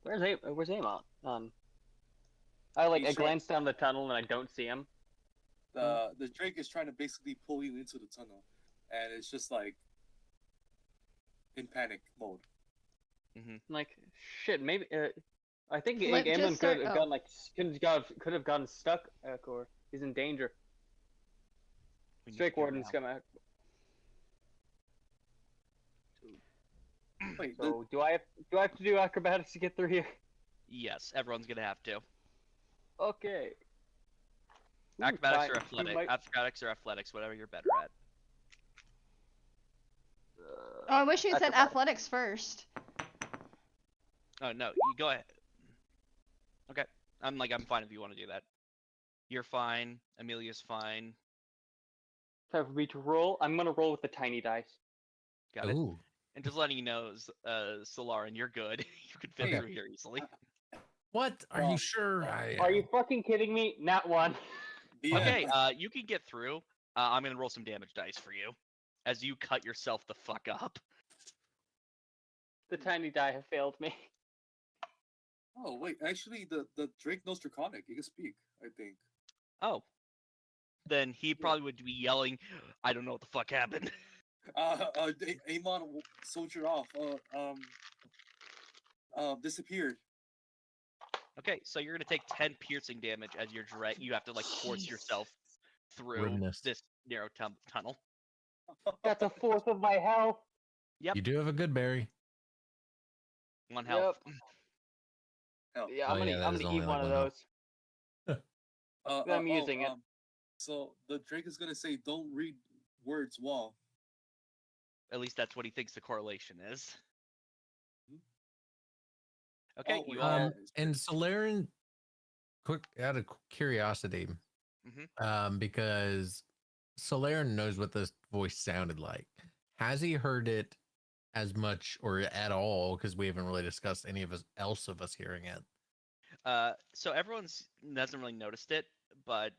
[SPEAKER 5] Where's Amon? I
[SPEAKER 4] He's trying-
[SPEAKER 5] glance down the tunnel and I don't see him.
[SPEAKER 4] The Drake is trying to basically pull you into the tunnel, and it's just like in panic mode.
[SPEAKER 2] Mm-hmm.
[SPEAKER 5] Like shit, maybe. I think
[SPEAKER 1] Flip
[SPEAKER 5] Amon
[SPEAKER 1] just
[SPEAKER 5] could
[SPEAKER 1] start-
[SPEAKER 5] have
[SPEAKER 1] oh.
[SPEAKER 5] could have gotten stuck, or he's in danger.
[SPEAKER 2] We need
[SPEAKER 5] Drake
[SPEAKER 2] to go
[SPEAKER 5] Warden's
[SPEAKER 2] now.
[SPEAKER 5] come out.
[SPEAKER 4] Wait,
[SPEAKER 5] So do I have to do acrobatics to get through here?
[SPEAKER 2] Yes, everyone's gonna have to.
[SPEAKER 5] Okay. Ooh,
[SPEAKER 2] Acrobatics
[SPEAKER 5] fine.
[SPEAKER 2] or
[SPEAKER 5] You
[SPEAKER 2] athletics.
[SPEAKER 5] might-
[SPEAKER 2] Acrobatics or athletics, whatever you're better at.
[SPEAKER 1] Oh, I wish you said
[SPEAKER 5] Acrobatics.
[SPEAKER 1] athletics first.
[SPEAKER 2] Oh no, you go ahead. Okay, I'm fine if you want to do that. You're fine. Amelia's fine.
[SPEAKER 5] Time for me to roll. I'm gonna roll with the tiny dice.
[SPEAKER 2] Got it.
[SPEAKER 3] Ooh,
[SPEAKER 2] And just letting you know, Solarin, you're good. You can fit
[SPEAKER 3] Okay.
[SPEAKER 2] through here easily.
[SPEAKER 3] what? Are you sure?
[SPEAKER 5] Are you fucking kidding me? Not one.
[SPEAKER 4] Yeah.
[SPEAKER 2] Okay, you can get through. I'm gonna roll some damage dice for you, as you cut yourself the fuck up.
[SPEAKER 5] The tiny die have failed me.
[SPEAKER 4] Oh wait, actually, the Drake knows Draconic. He can speak. I think.
[SPEAKER 2] Oh. Then he probably would be yelling, I don't know what the fuck happened.
[SPEAKER 4] Amon soldier off. Disappeared.
[SPEAKER 2] Okay, so you're gonna take 10 piercing damage as you have to like force yourself through
[SPEAKER 3] Grimness.
[SPEAKER 2] this narrow tunnel.
[SPEAKER 5] That's a fourth of my health.
[SPEAKER 2] Yep.
[SPEAKER 3] You do have a good berry.
[SPEAKER 2] 1 health.
[SPEAKER 4] Hell.
[SPEAKER 5] Yeah,
[SPEAKER 3] Oh,
[SPEAKER 5] I'm
[SPEAKER 3] yeah, that
[SPEAKER 5] gonna
[SPEAKER 3] is
[SPEAKER 5] eat
[SPEAKER 3] only like
[SPEAKER 5] one of
[SPEAKER 3] one health.
[SPEAKER 5] those. I'm using it.
[SPEAKER 4] So the Drake is gonna say, "Don't read words wall."
[SPEAKER 2] At least that's what he thinks the correlation is.
[SPEAKER 4] Mhm.
[SPEAKER 2] Okay,
[SPEAKER 4] Oh,
[SPEAKER 2] you
[SPEAKER 4] wait,
[SPEAKER 2] all.
[SPEAKER 3] And Solaren, quick out of curiosity, because Solaren knows what this voice sounded like. Has he heard it as much or at all? Because we haven't really discussed any of us hearing it.
[SPEAKER 2] So everyone's doesn't really noticed it, but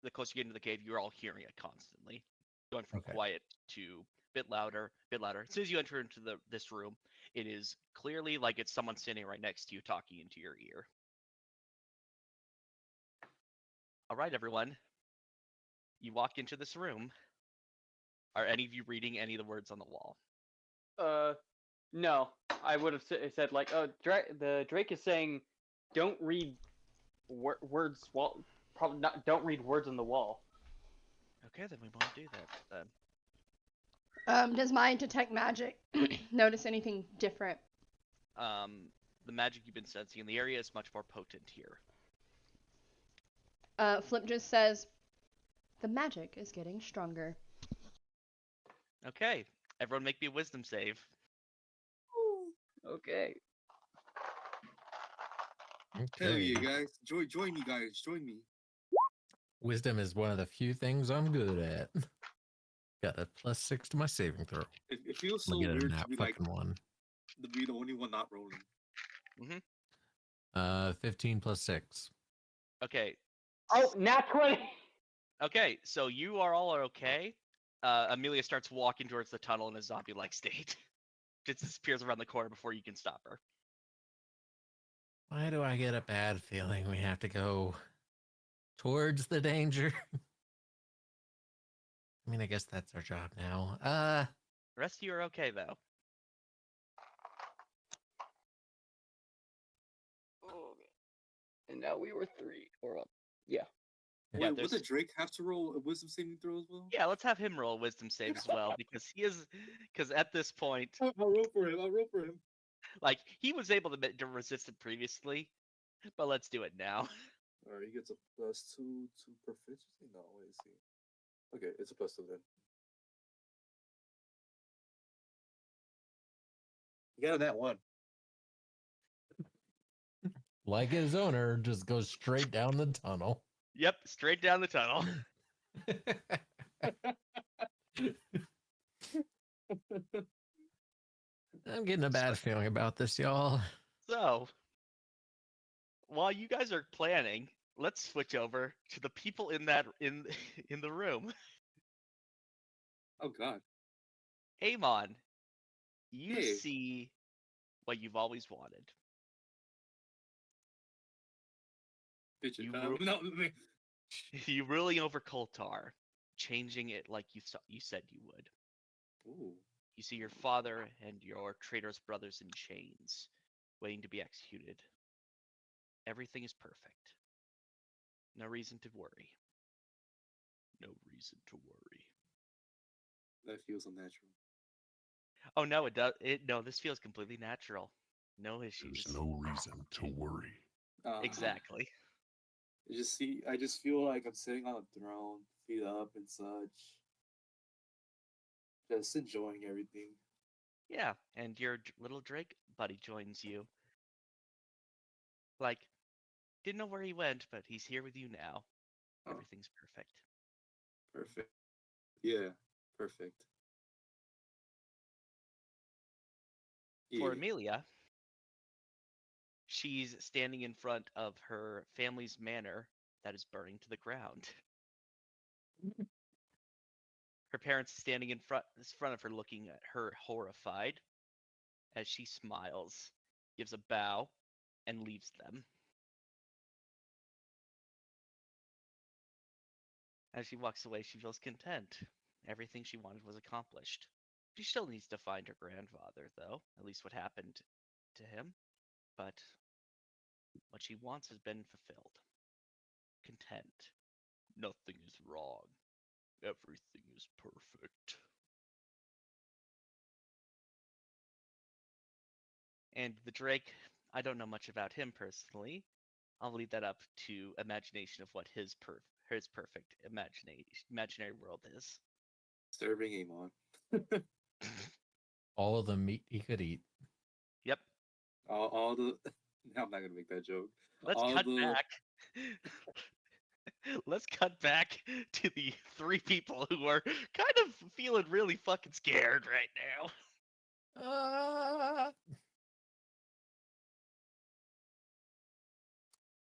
[SPEAKER 2] the closer you get into the cave, you're all hearing it constantly, going from
[SPEAKER 3] Okay.
[SPEAKER 2] quiet to bit louder, bit louder. As soon as you enter into this room, it is clearly like it's someone standing right next to you, talking into your ear. All right, everyone. You walk into this room. Are any of you reading any of the words on the wall?
[SPEAKER 5] No. I would have said like, oh, the Drake is saying, don't read words wall. Probably not. Don't read words on the wall.
[SPEAKER 2] Okay, then we won't do that then.
[SPEAKER 1] Does mine detect magic? Notice anything different?
[SPEAKER 2] The magic you've been sensing in the area is much more potent here.
[SPEAKER 1] Flip just says, the magic is getting stronger.
[SPEAKER 2] Okay, everyone make me a wisdom save.
[SPEAKER 5] Okay.
[SPEAKER 4] Hell yeah, guys! Join me, guys! Join me.
[SPEAKER 3] Wisdom is one of the few things I'm good at. Got a +6 to my saving throw.
[SPEAKER 4] It feels
[SPEAKER 3] I'm
[SPEAKER 4] so
[SPEAKER 3] gonna get a
[SPEAKER 4] weird to
[SPEAKER 3] nat
[SPEAKER 4] be like
[SPEAKER 3] fucking one.
[SPEAKER 4] to be the only one not rolling.
[SPEAKER 3] 15 + 6.
[SPEAKER 2] Okay.
[SPEAKER 5] Oh, nat 20!
[SPEAKER 2] Okay, so you are all okay. Amelia starts walking towards the tunnel in a zombie-like state. Just disappears around the corner before you can stop her.
[SPEAKER 3] Why do I get a bad feeling we have to go towards the danger? I mean, I guess that's our job now.
[SPEAKER 2] The rest of you are okay, though.
[SPEAKER 5] Oh, and now we were 3 or up. Yeah.
[SPEAKER 2] Yeah,
[SPEAKER 4] Wait, would the
[SPEAKER 2] there's-
[SPEAKER 4] Drake have to roll a wisdom saving throw as well?
[SPEAKER 2] Yeah, let's have him roll a wisdom save as well, because at this point,
[SPEAKER 4] I'll roll for him. I'll roll for him.
[SPEAKER 2] like, he was able to resist it previously, but let's do it now.
[SPEAKER 4] Alright, he gets a +2 to proficiency. No, wait, see. Okay, it's a +2 then. You got that one.
[SPEAKER 3] Like his owner, just goes straight down the tunnel.
[SPEAKER 2] Yep, straight down the tunnel.
[SPEAKER 3] I'm getting a bad feeling about this, y'all.
[SPEAKER 2] So, while you guys are planning, let's switch over to the people in in the room.
[SPEAKER 4] Oh god.
[SPEAKER 2] Amon, you
[SPEAKER 4] Hey.
[SPEAKER 2] see what you've always wanted.
[SPEAKER 4] Bitch,
[SPEAKER 2] You
[SPEAKER 4] no, me.
[SPEAKER 2] You ruling over Khultar, changing it like you said you would.
[SPEAKER 4] Ooh.
[SPEAKER 2] You see your father and your traitorous brothers in chains, waiting to be executed. Everything is perfect. No reason to worry. No reason to worry.
[SPEAKER 4] That feels unnatural.
[SPEAKER 2] Oh no, it does. No, this feels completely natural. No issues.
[SPEAKER 6] There's no reason to worry.
[SPEAKER 2] Exactly.
[SPEAKER 4] I just feel like I'm sitting on a throne, feet up and such. Just enjoying everything.
[SPEAKER 2] Yeah, and your little Drake buddy joins you. Like, didn't know where he went, but he's here with you now.
[SPEAKER 4] Oh.
[SPEAKER 2] Everything's perfect.
[SPEAKER 4] Perfect. Yeah, perfect.
[SPEAKER 2] For
[SPEAKER 4] Yeah.
[SPEAKER 2] Amelia, she's standing in front of her family's manor that is burning to the ground. Her parents standing in front of her, looking at her horrified, as she smiles, gives a bow, and leaves them. As she walks away, she feels content. Everything she wanted was accomplished. She still needs to find her grandfather, though, at least what happened to him. But what she wants has been fulfilled. Content. Nothing is wrong. Everything is perfect. And the Drake, I don't know much about him personally. I'll leave that up to imagination of what his perfect imaginary world is.
[SPEAKER 4] Serving Amon.
[SPEAKER 3] All of the meat he could eat.
[SPEAKER 2] Yep.
[SPEAKER 4] all the. I'm not gonna make that joke.
[SPEAKER 2] Let's
[SPEAKER 4] all
[SPEAKER 2] cut
[SPEAKER 4] the...
[SPEAKER 2] back. Let's cut back to the 3 people who are kind of feeling really fucking scared right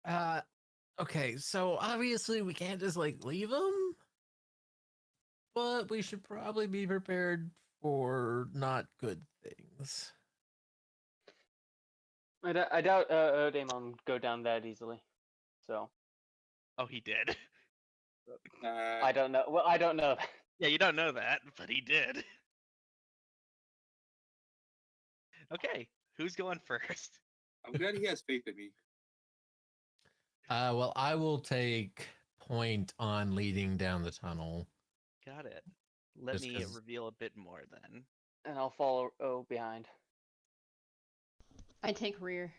[SPEAKER 2] now.
[SPEAKER 3] Okay, so obviously we can't just like leave him, but we should probably be prepared for not good things.
[SPEAKER 5] I doubt Daemon would go down that easily. So
[SPEAKER 2] Oh, he did.
[SPEAKER 5] I don't know. Well, I don't know.
[SPEAKER 2] Yeah, you don't know that, but he did. Okay, who's going first?
[SPEAKER 4] I'm glad he has faith in me.
[SPEAKER 3] Well, I will take point on leading down the tunnel.
[SPEAKER 2] Got it. Let
[SPEAKER 3] Just
[SPEAKER 2] me
[SPEAKER 3] 'cause-
[SPEAKER 2] reveal a bit more then.
[SPEAKER 5] And I'll follow behind.
[SPEAKER 1] I take rear.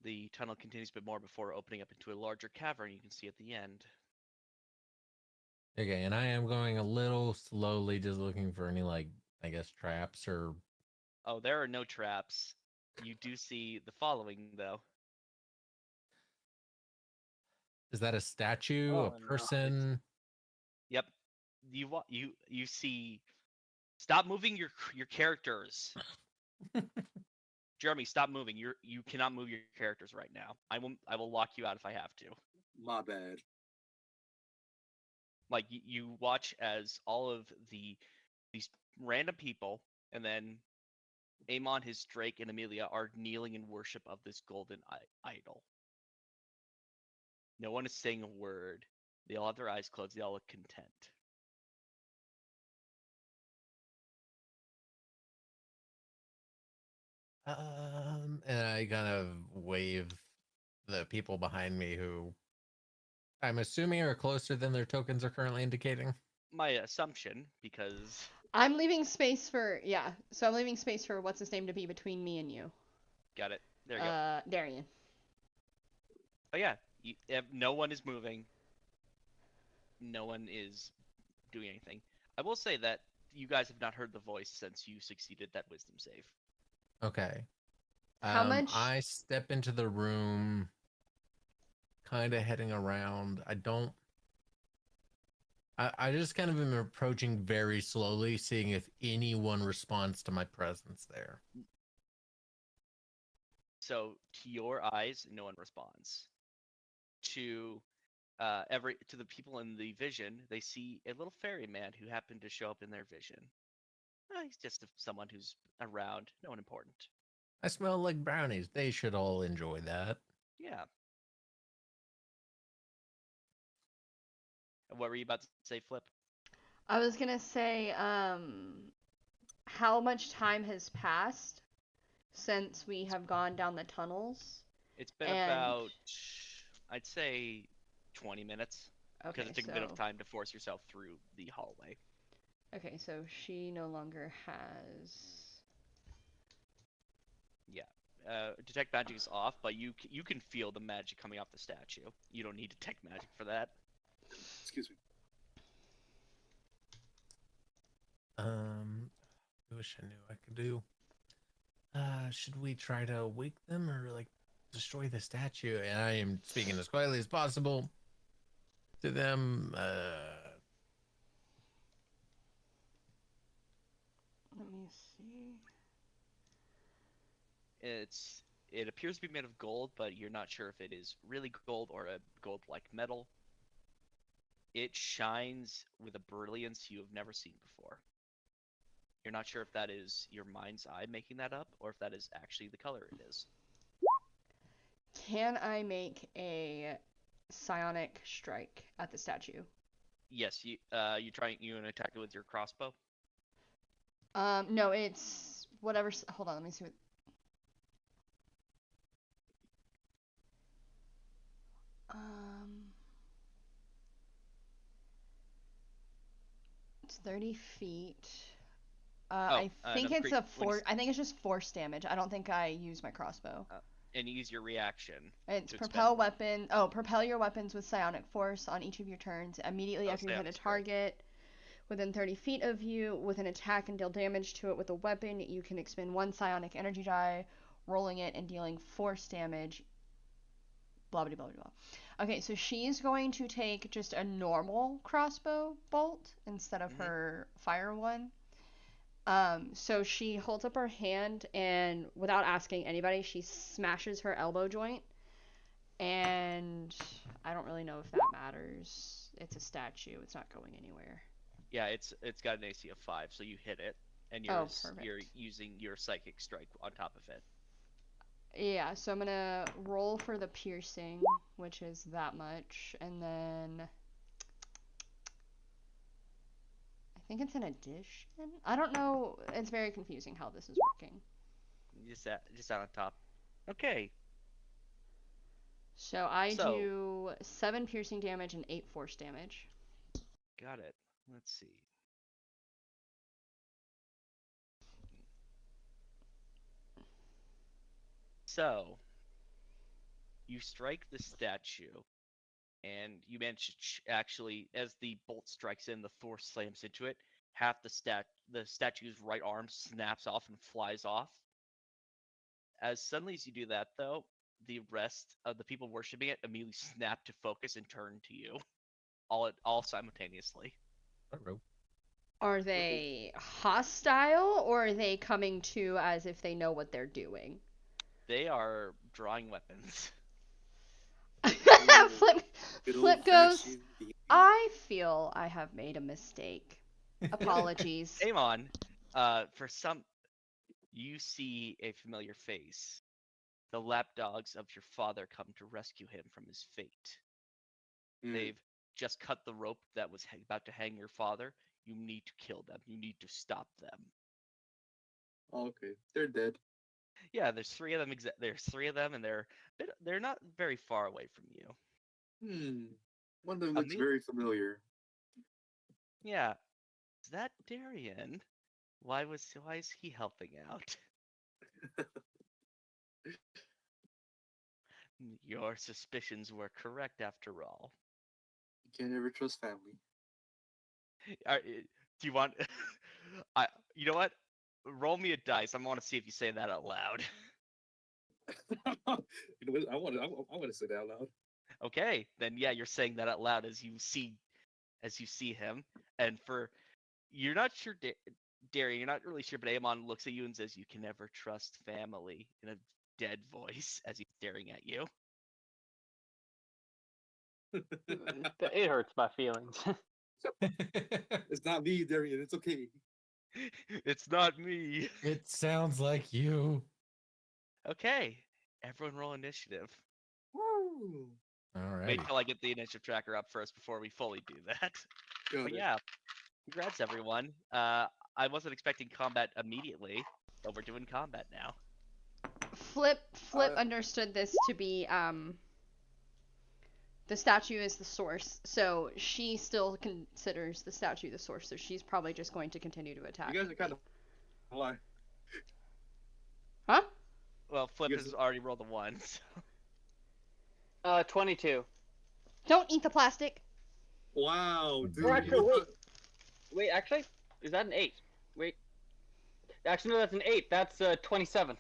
[SPEAKER 2] The tunnel continues a bit more before opening up into a larger cavern you can see at the end.
[SPEAKER 3] Okay, and I am going a little slowly, just looking for any, like, I guess, traps or...
[SPEAKER 2] Oh, there are no traps. You do see the following, though.
[SPEAKER 3] Is that a statue,
[SPEAKER 5] Oh,
[SPEAKER 3] a
[SPEAKER 5] no.
[SPEAKER 3] person?
[SPEAKER 2] Yep. You see. Stop moving your characters. Jeremy, stop moving. You cannot move your characters right now. I will lock you out if I have to.
[SPEAKER 4] My bad.
[SPEAKER 2] Like you watch as all of these random people, and then Amon, his Drake, and Amelia are kneeling in worship of this golden idol. No one is saying a word. They all have their eyes closed. They all look content.
[SPEAKER 3] And I kind of wave the people behind me who I'm assuming are closer than their tokens are currently indicating.
[SPEAKER 2] My assumption, because
[SPEAKER 1] I'm leaving space for So I'm leaving space for what's his name to be between me and you.
[SPEAKER 2] got it. There you go.
[SPEAKER 1] Darian.
[SPEAKER 2] Oh yeah, no one is moving. No one is doing anything. I will say that you guys have not heard the voice since you succeeded that wisdom save.
[SPEAKER 3] Okay.
[SPEAKER 1] How much?
[SPEAKER 3] I step into the room, kind of heading around. I just kind of am approaching very slowly, seeing if anyone responds to my presence there.
[SPEAKER 2] So to your eyes, no one responds. To the people in the vision, they see a little ferryman who happened to show up in their vision. He's just someone who's around, no one important.
[SPEAKER 3] I smell like brownies. They should all enjoy that.
[SPEAKER 2] Yeah. What were you about to say, Flip?
[SPEAKER 1] I was gonna say, how much time has passed since we have gone down the tunnels?
[SPEAKER 2] It's been
[SPEAKER 1] And-
[SPEAKER 2] about, I'd say, 20 minutes.
[SPEAKER 1] Okay,
[SPEAKER 2] Because it took a bit of time to force yourself through the hallway.
[SPEAKER 1] Okay, so she no longer has.
[SPEAKER 2] Yeah. Detect magic is off, but you can feel the magic coming off the statue. You don't need detect magic for that.
[SPEAKER 4] Excuse me.
[SPEAKER 3] I wish I knew I could do. Should we try to wake them or like destroy the statue? And I am speaking as quietly as possible to them.
[SPEAKER 1] Let me see.
[SPEAKER 2] It appears to be made of gold, but you're not sure if it is really gold or a gold-like metal. It shines with a brilliance you have never seen before. You're not sure if that is your mind's eye making that up, or if that is actually the color it is.
[SPEAKER 1] Can I make a psionic strike at the statue?
[SPEAKER 2] Yes, you gonna attack it with your crossbow?
[SPEAKER 1] No, it's whatever. Hold on, let me see what. It's 30 feet. I think it's I think it's just force damage. I don't think I use my crossbow.
[SPEAKER 2] And use your reaction.
[SPEAKER 1] It's propel weapon. Oh, propel your weapons with psionic force on each of your turns. Immediately after you hit a target within 30 feet of you with an attack and deal damage to it with a weapon, you can expend one psionic energy die, rolling it and dealing force damage. Blah blah blah blah. Okay, so she's going to take just a normal crossbow bolt instead of her fire one. So she holds up her hand and without asking anybody, she smashes her elbow joint. And I don't really know if that matters. It's a statue. It's not going anywhere.
[SPEAKER 2] Yeah, it's got an AC of 5, so you hit it, and you're using your psychic strike on top of it.
[SPEAKER 1] Yeah, so I'm gonna roll for the piercing, which is that much, and then I think it's an addition. I don't know. It's very confusing how this is working.
[SPEAKER 2] Just out on top. Okay.
[SPEAKER 1] So I do 7 piercing damage and 8 force damage.
[SPEAKER 2] Got it. Let's see. So, you strike the statue, and you manage to actually, as the bolt strikes in, the force slams into it. Half the statue's right arm snaps off and flies off. As suddenly as you do that, though, the rest of the people worshiping it immediately snap to focus and turn to you, all simultaneously.
[SPEAKER 1] Are they hostile, or are they coming to as if they know what they're doing?
[SPEAKER 2] They are drawing weapons.
[SPEAKER 1] Flip,
[SPEAKER 4] Good
[SPEAKER 1] Flip goes,
[SPEAKER 4] old-fashioned D&D.
[SPEAKER 1] I feel I have made a mistake. Apologies.
[SPEAKER 2] Amon, for some, you see a familiar face. The lapdogs of your father come to rescue him from his fate. They've just cut the rope that was about to hang your father. You need to kill them. You need to stop them.
[SPEAKER 4] Oh, okay, they're dead.
[SPEAKER 2] Yeah, there's three of them. There's three of them, and they're not very far away from you.
[SPEAKER 4] One of them looks
[SPEAKER 2] Amel-
[SPEAKER 4] very familiar.
[SPEAKER 2] Yeah, is that Darian? Why is he helping out? Your suspicions were correct after all.
[SPEAKER 4] You can't ever trust family.
[SPEAKER 2] Do you want? You know what? Roll me a dice. I want to see if you say that out loud.
[SPEAKER 4] You know what? I want to say that out loud.
[SPEAKER 2] Okay, then yeah, you're saying that out loud as you see him, and you're not sure, Darian. You're not really sure, but Amon looks at you and says, "You can never trust family," in a dead voice as he's staring at you.
[SPEAKER 5] It hurts my feelings.
[SPEAKER 4] It's not me, Darian. It's okay.
[SPEAKER 2] It's not me.
[SPEAKER 3] It sounds like you.
[SPEAKER 2] Okay, everyone roll initiative.
[SPEAKER 4] Woo!
[SPEAKER 3] All right.
[SPEAKER 2] Wait till I get the initiative tracker up first before we fully do that.
[SPEAKER 4] Got
[SPEAKER 2] But
[SPEAKER 4] it.
[SPEAKER 2] yeah, congrats everyone. I wasn't expecting combat immediately, but we're doing combat now.
[SPEAKER 1] Flip understood this to be the statue is the source, so she still considers the statue the source, so she's probably just going to continue to attack.
[SPEAKER 4] You guys are kind of lie.
[SPEAKER 1] Huh?
[SPEAKER 2] Well, Flip
[SPEAKER 4] You guys-
[SPEAKER 2] has already rolled a 1. So.
[SPEAKER 5] 22.
[SPEAKER 1] Don't eat the plastic.
[SPEAKER 4] Wow, dude.
[SPEAKER 5] Actually, wait, actually, is that an 8? Wait. Actually, no, that's an 8. That's 27.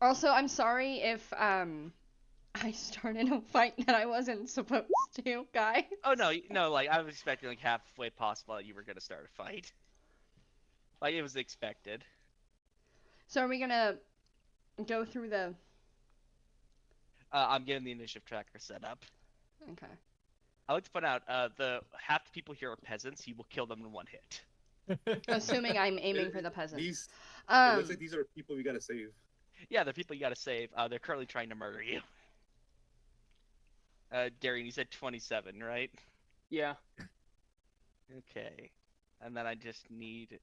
[SPEAKER 1] Also, I'm sorry if I started a fight that I wasn't supposed to, guys.
[SPEAKER 2] Oh no, like I was expecting like halfway possible that you were gonna start a fight. Like it was expected.
[SPEAKER 1] So are we gonna go through the?
[SPEAKER 2] I'm getting the initiative tracker set up.
[SPEAKER 1] Okay.
[SPEAKER 2] I like to point out the half the people here are peasants. You will kill them in one hit.
[SPEAKER 1] Assuming I'm aiming for the peasants.
[SPEAKER 4] It looks like these are people we gotta save.
[SPEAKER 2] Yeah, they're people you gotta save. They're currently trying to murder you. Darian, you said 27, right?
[SPEAKER 5] Yeah.
[SPEAKER 2] Okay. And then I just need.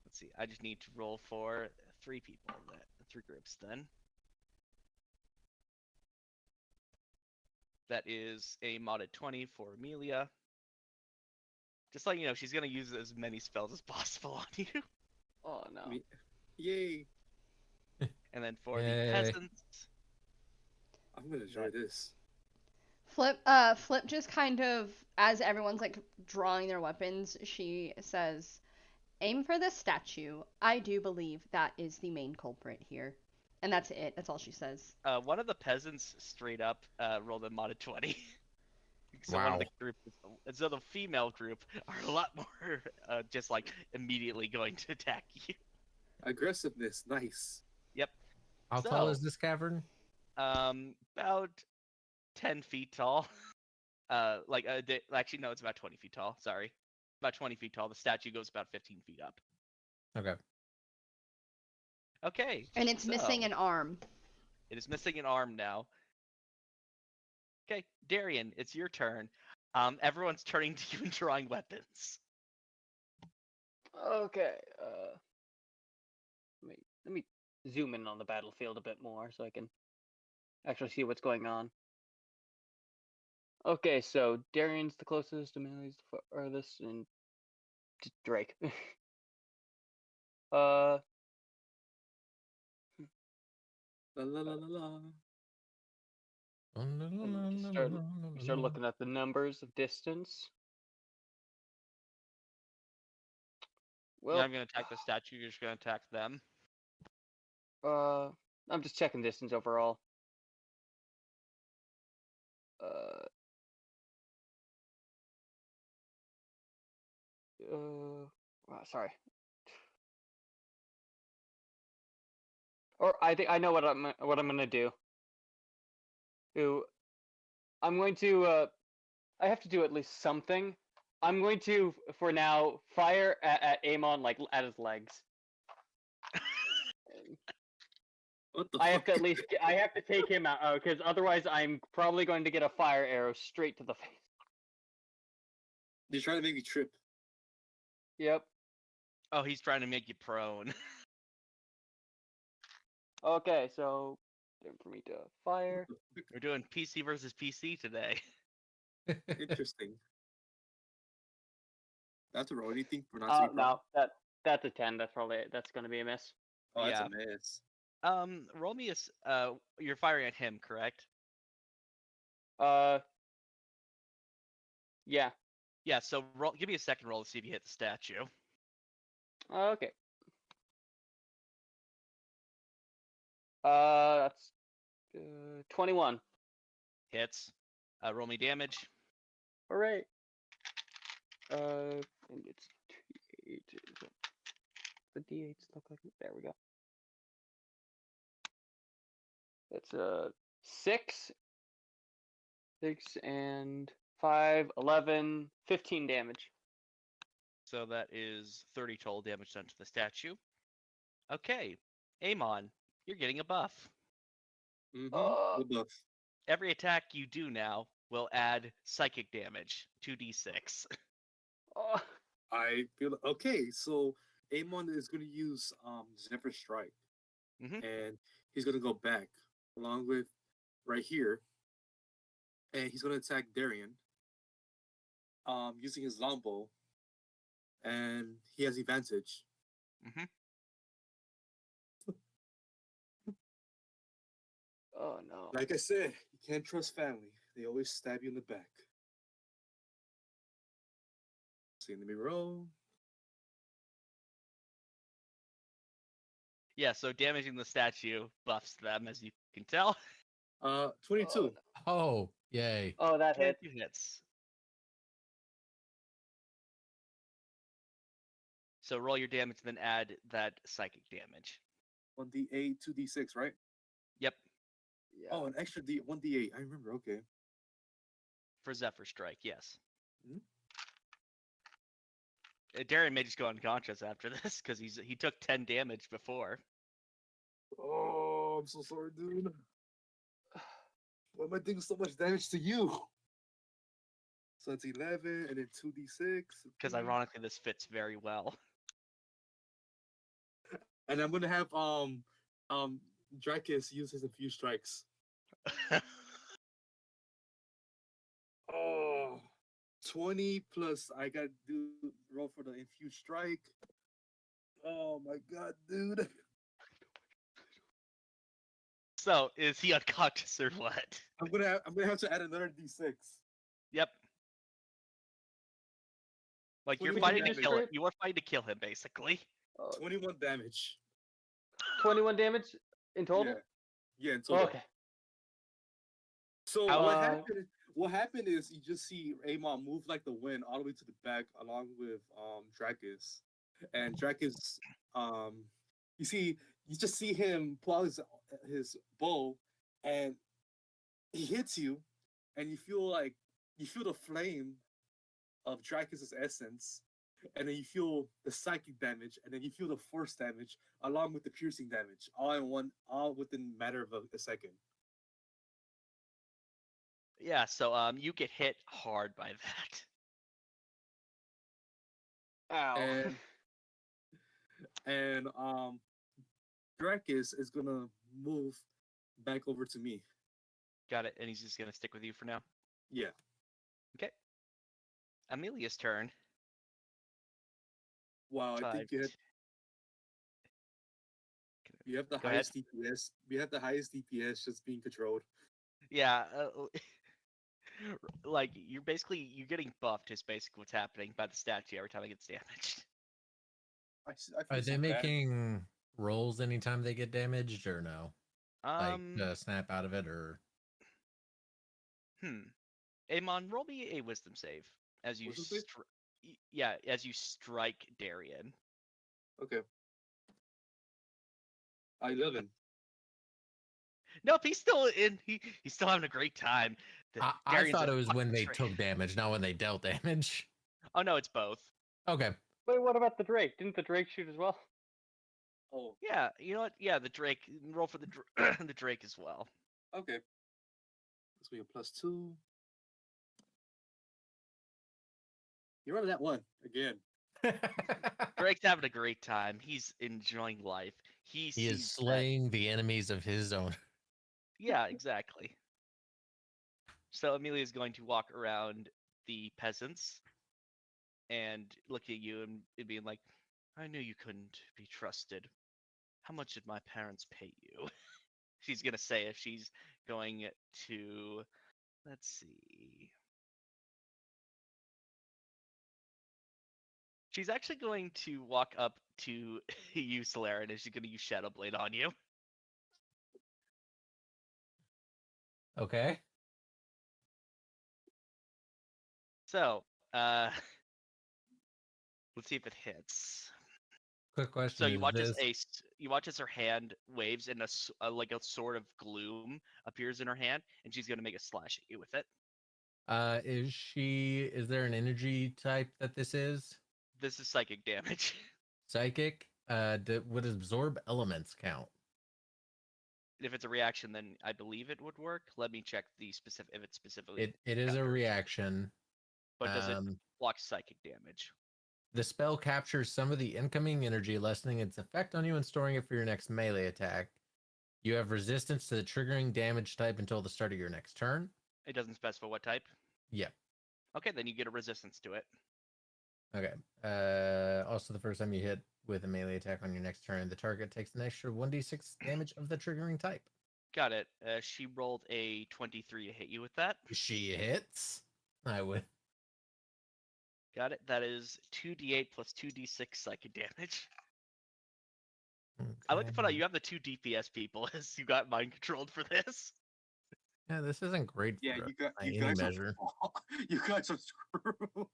[SPEAKER 2] Let's see. I just need to roll for 3 people. 3 groups then. That is a modded 20 for Amelia. Just like you know, she's gonna use as many spells as possible on you.
[SPEAKER 5] Oh no.
[SPEAKER 4] Yay!
[SPEAKER 2] And then for
[SPEAKER 3] Yay.
[SPEAKER 2] the peasants,
[SPEAKER 4] I'm gonna enjoy this.
[SPEAKER 1] Flip just kind of, as everyone's like drawing their weapons, she says, "Aim for the statue. I do believe that is the main culprit here." And that's it. That's all she says.
[SPEAKER 2] one of the peasants straight up rolled a modded 20. So one of the
[SPEAKER 3] Wow.
[SPEAKER 2] group, so the female group are a lot more just like immediately going to attack you.
[SPEAKER 4] Aggressiveness, nice.
[SPEAKER 2] Yep.
[SPEAKER 3] How tall
[SPEAKER 2] So-
[SPEAKER 3] is this cavern?
[SPEAKER 2] About 10 feet tall. Actually no, it's about 20 feet tall. Sorry, about 20 feet tall. The statue goes about 15 feet up.
[SPEAKER 3] Okay.
[SPEAKER 2] Okay.
[SPEAKER 1] And it's missing
[SPEAKER 2] so-
[SPEAKER 1] an arm.
[SPEAKER 2] It is missing an arm now. Okay, Darian, it's your turn. Everyone's turning to you and drawing weapons.
[SPEAKER 5] Okay. Let me zoom in on the battlefield a bit more so I can actually see what's going on. Okay, so Darian's the closest, Amelia's the farthest, and Drake.
[SPEAKER 4] La la la la la.
[SPEAKER 5] Start looking at the numbers of distance.
[SPEAKER 2] You're
[SPEAKER 5] Well,
[SPEAKER 2] not going to attack the statue, you're just going to attack them.
[SPEAKER 5] I'm just checking distance overall. Sorry. Or I think I know what I'm gonna do. I'm going to. I have to do at least something. I'm going to, for now, fire at Amon like at his legs.
[SPEAKER 4] What the
[SPEAKER 5] I have
[SPEAKER 4] fuck?
[SPEAKER 5] to at least. I have to take him out because otherwise, I'm probably going to get a fire arrow straight to the face.
[SPEAKER 4] They're trying to make me trip.
[SPEAKER 5] Yep.
[SPEAKER 2] Oh, he's trying to make you prone.
[SPEAKER 5] Okay, so time for me to fire.
[SPEAKER 2] We're doing PC versus PC today.
[SPEAKER 4] Interesting. That's a roll. Anything for not to be
[SPEAKER 5] No, that's a 10. That's gonna be a miss.
[SPEAKER 4] Oh, that's
[SPEAKER 2] Yeah.
[SPEAKER 4] a miss.
[SPEAKER 2] Roll me you're firing at him, correct?
[SPEAKER 5] Yeah.
[SPEAKER 2] Yeah, so give me a second roll to see if you hit the statue.
[SPEAKER 5] Okay. That's 21.
[SPEAKER 2] Hits. Roll me damage.
[SPEAKER 5] All right. And it's 2d8. The d8s look like there we go. That's 6 and 5, 11, 15 damage.
[SPEAKER 2] So that is 30 total damage done to the statue. Okay, Amon, you're getting a buff.
[SPEAKER 4] Mm-hmm. Good buff.
[SPEAKER 2] Every attack you do now will add psychic damage, 2d6.
[SPEAKER 4] I feel okay. So Amon is going to use Zephyr Strike, and he's going to go back along with right here, and he's going to attack Darian. Using his longbow, and he has advantage.
[SPEAKER 5] Oh no!
[SPEAKER 4] Like I said, you can't trust family. They always stab you in the back. See, let me roll.
[SPEAKER 2] Yeah, so damaging the statue buffs them, as you can tell.
[SPEAKER 4] 22.
[SPEAKER 3] Oh, yay.
[SPEAKER 5] Oh, that hit.
[SPEAKER 2] 22 hits. So roll your damage and then add that psychic damage.
[SPEAKER 4] 1d8, 2d6, right?
[SPEAKER 2] Yep.
[SPEAKER 5] Yeah.
[SPEAKER 4] Oh, an extra 1d8. I remember. Okay.
[SPEAKER 2] For Zephyr Strike, yes.
[SPEAKER 4] Mhm.
[SPEAKER 2] Darren may just go unconscious after this because he took 10 damage before.
[SPEAKER 4] Oh, I'm so sorry, dude. Why am I doing so much damage to you? So it's 11 and then 2d6.
[SPEAKER 2] Because ironically, this fits very well.
[SPEAKER 4] And I'm gonna have Dracus use his infused strikes. Oh, 20 plus I gotta roll for the infused strike. Oh my god, dude.
[SPEAKER 2] So is he unconscious or what?
[SPEAKER 4] I'm gonna have to add another d6.
[SPEAKER 2] Yep. Like you're
[SPEAKER 4] 21
[SPEAKER 2] fighting to
[SPEAKER 4] damage.
[SPEAKER 2] kill him. You are fighting to kill him, basically.
[SPEAKER 4] 21 damage.
[SPEAKER 5] 21 damage in total.
[SPEAKER 4] Yeah, in total.
[SPEAKER 5] Okay.
[SPEAKER 4] So
[SPEAKER 2] How-
[SPEAKER 4] what happened is you just see Amon move like the wind all the way to the back along with Dracus. And Dracus you just see him pull out his bow and he hits you and you feel the flame of Dracus's essence, and then you feel the psychic damage, and then you feel the force damage along with the piercing damage, all within a matter of a second.
[SPEAKER 2] Yeah, so you get hit hard by that.
[SPEAKER 5] Ow.
[SPEAKER 4] And Dracus is gonna move back over to me.
[SPEAKER 2] Got it, and he's just gonna stick with you for now.
[SPEAKER 4] Yeah.
[SPEAKER 2] Okay. Amelia's turn.
[SPEAKER 4] Wow, I think you have the
[SPEAKER 2] Go
[SPEAKER 4] highest DPS. We have the highest DPS just being controlled.
[SPEAKER 2] Yeah, like you're getting buffed is basically what's happening by the statue every time it gets damaged.
[SPEAKER 4] I feel
[SPEAKER 3] Are they
[SPEAKER 4] so bad.
[SPEAKER 3] making rolls anytime they get damaged or no? Snap out of it, or
[SPEAKER 2] Amon, roll me a wisdom save as you
[SPEAKER 4] Wisdom save?
[SPEAKER 2] as you strike Darian.
[SPEAKER 4] Okay. 11.
[SPEAKER 2] Nope, he's still in. He's still having a great time.
[SPEAKER 3] I
[SPEAKER 2] Darian's
[SPEAKER 3] thought
[SPEAKER 2] a
[SPEAKER 3] it was when
[SPEAKER 2] fucking
[SPEAKER 3] they
[SPEAKER 2] tra-
[SPEAKER 3] took damage, not when they dealt damage.
[SPEAKER 2] Oh no, it's both.
[SPEAKER 3] Okay.
[SPEAKER 5] Wait, what about the Drake? Didn't the Drake shoot as well?
[SPEAKER 4] Oh,
[SPEAKER 2] Yeah, you know what? Yeah, the Drake. Roll for the the Drake as well.
[SPEAKER 4] okay. This will be a +2. You're on that one again.
[SPEAKER 2] Drake's having a great time. He's enjoying life. He
[SPEAKER 3] He is
[SPEAKER 2] sees that.
[SPEAKER 3] slaying the enemies of his own.
[SPEAKER 2] Yeah, exactly. So Amelia's going to walk around the peasants and look at you and being like, I knew you couldn't be trusted. How much did my parents pay you? She's gonna say if she's going to, let's see. She's actually going to walk up to you, Slayiara, and she's gonna use Shadow Blade on you.
[SPEAKER 3] Okay.
[SPEAKER 2] So, let's see if it hits.
[SPEAKER 3] Quick question.
[SPEAKER 2] So you watch
[SPEAKER 3] this...
[SPEAKER 2] you watch as her hand waves and like a sort of gloom appears in her hand, and she's gonna make a slash at you with it.
[SPEAKER 3] Is there an energy type that this is?
[SPEAKER 2] This is psychic damage.
[SPEAKER 3] Psychic? Would absorb elements count?
[SPEAKER 2] If it's a reaction, then I believe it would work. Let me check the specific if it's specifically.
[SPEAKER 3] It is a reaction.
[SPEAKER 2] But does it block psychic damage?
[SPEAKER 3] The spell captures some of the incoming energy, lessening its effect on you and storing it for your next melee attack. You have resistance to the triggering damage type until the start of your next turn.
[SPEAKER 2] It doesn't specify what type?
[SPEAKER 3] Yeah.
[SPEAKER 2] Okay, then you get a resistance to it.
[SPEAKER 3] Okay. Also, the first time you hit with a melee attack on your next turn, the target takes an extra 1d6 damage of the triggering type.
[SPEAKER 2] Got it. She rolled a 23 to hit you with that.
[SPEAKER 3] She hits. I would.
[SPEAKER 2] Got it. That is 2d8 plus 2d6 psychic damage.
[SPEAKER 3] Okay.
[SPEAKER 2] I like to point out you have the 2 DPS people as you got mind controlled for this.
[SPEAKER 3] Yeah, this isn't great
[SPEAKER 4] Yeah,
[SPEAKER 3] for
[SPEAKER 4] you
[SPEAKER 3] any
[SPEAKER 4] guys
[SPEAKER 3] measure.
[SPEAKER 4] You guys are screwed.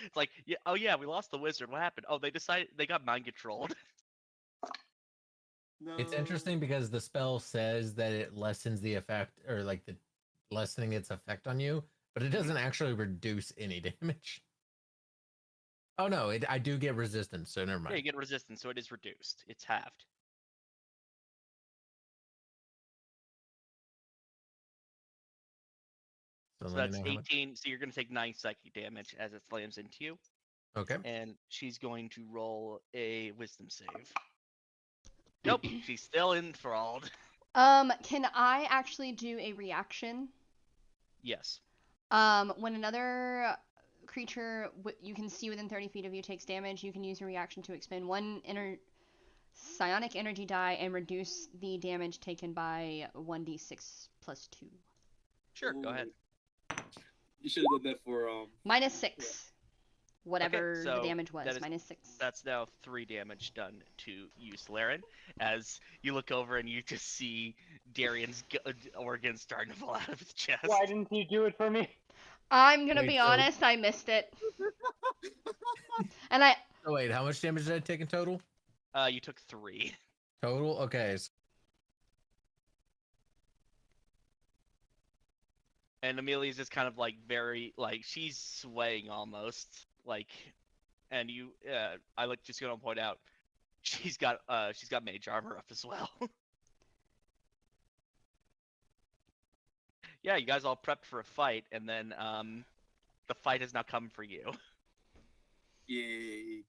[SPEAKER 2] It's like, yeah, oh yeah, we lost the wizard. What happened? Oh, they got mind controlled.
[SPEAKER 4] No.
[SPEAKER 3] It's interesting because the spell says that it lessens the effect, or like the lessening its effect on you, but it doesn't actually reduce any damage. Oh no, I do get resistance, so never
[SPEAKER 2] Yeah,
[SPEAKER 3] mind.
[SPEAKER 2] you get resistance, so it is reduced. It's halved. So
[SPEAKER 3] let me
[SPEAKER 2] that's
[SPEAKER 3] know how much.
[SPEAKER 2] 18. So you're going to take 9 psychic damage as it slams into you.
[SPEAKER 3] Okay.
[SPEAKER 2] And she's going to roll a wisdom save. Nope, she's still enthralled.
[SPEAKER 1] Can I actually do a reaction?
[SPEAKER 2] Yes.
[SPEAKER 1] When another creature you can see within 30 feet of you takes damage, you can use a reaction to expend one psionic energy die and reduce the damage taken by 1d6 plus 2.
[SPEAKER 2] Sure, go ahead.
[SPEAKER 4] You should have done that for
[SPEAKER 1] -6. Whatever
[SPEAKER 2] Okay, so
[SPEAKER 1] the damage was,
[SPEAKER 2] that is-
[SPEAKER 1] -6.
[SPEAKER 2] That's now 3 damage done to you, Slayiara, as you look over and you just see Darian's organ starting to fall out of his chest.
[SPEAKER 5] Why didn't you do it for me?
[SPEAKER 1] I'm gonna
[SPEAKER 3] Wait,
[SPEAKER 1] be
[SPEAKER 3] so-
[SPEAKER 1] honest, I missed it. And I
[SPEAKER 3] Oh wait, how much damage did I take in total?
[SPEAKER 2] You took 3.
[SPEAKER 3] Total? Okay.
[SPEAKER 2] And Amelia's just kind of like very, like, she's swaying almost, like, and you, I like just gonna point out, she's got mage armor up as well. Yeah, you guys all prepped for a fight, and then, the fight has now come for you.
[SPEAKER 4] yay.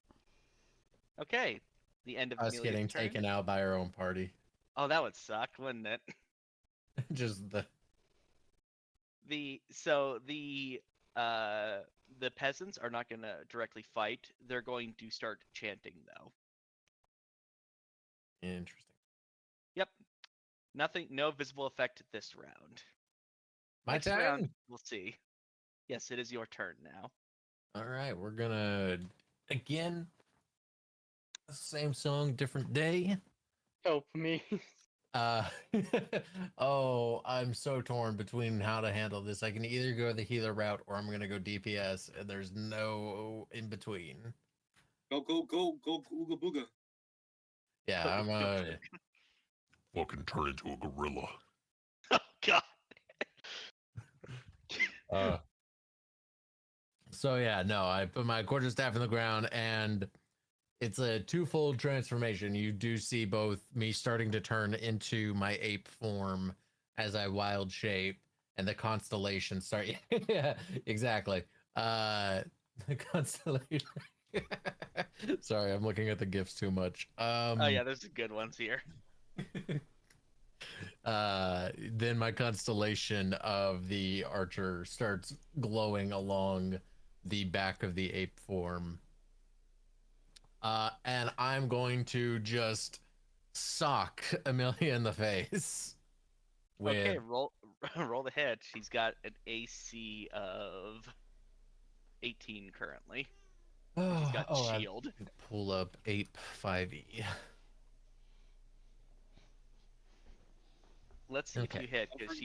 [SPEAKER 2] Okay, the end of
[SPEAKER 3] Us
[SPEAKER 2] Amelia's
[SPEAKER 3] getting
[SPEAKER 2] turn.
[SPEAKER 3] taken out by our own party.
[SPEAKER 2] Oh, that would suck, wouldn't it?
[SPEAKER 3] Just
[SPEAKER 2] The peasants are not gonna directly fight. They're going to start chanting though.
[SPEAKER 3] interesting.
[SPEAKER 2] Yep. Nothing, no visible effect this round.
[SPEAKER 3] My
[SPEAKER 2] Next
[SPEAKER 3] turn.
[SPEAKER 2] round, we'll see. Yes, it is your turn now.
[SPEAKER 3] All right, we're gonna again. Same song, different day.
[SPEAKER 5] Help me.
[SPEAKER 3] Uh, oh, I'm so torn between how to handle this. I can either go the healer route or I'm gonna go DPS, and there's no in between.
[SPEAKER 4] Go, ooga booga.
[SPEAKER 3] Yeah, I'm
[SPEAKER 6] Fucking turn into a gorilla.
[SPEAKER 2] Oh god.
[SPEAKER 3] So yeah, no, I put my quarterstaff in the ground, and it's a twofold transformation. You do see both me starting to turn into my ape form as I wild shape, and the constellation start. Yeah, exactly. The constellation. Sorry, I'm looking at the gifs too much.
[SPEAKER 2] Oh yeah, there's some good ones here.
[SPEAKER 3] Then my constellation of the archer starts glowing along the back of the ape form. And I'm going to just sock Amelia in the face.
[SPEAKER 2] Okay, roll the hit. She's got an AC of 18 currently. She's got shield.
[SPEAKER 3] Pull up ape 5e.
[SPEAKER 2] Let's see if you hit, because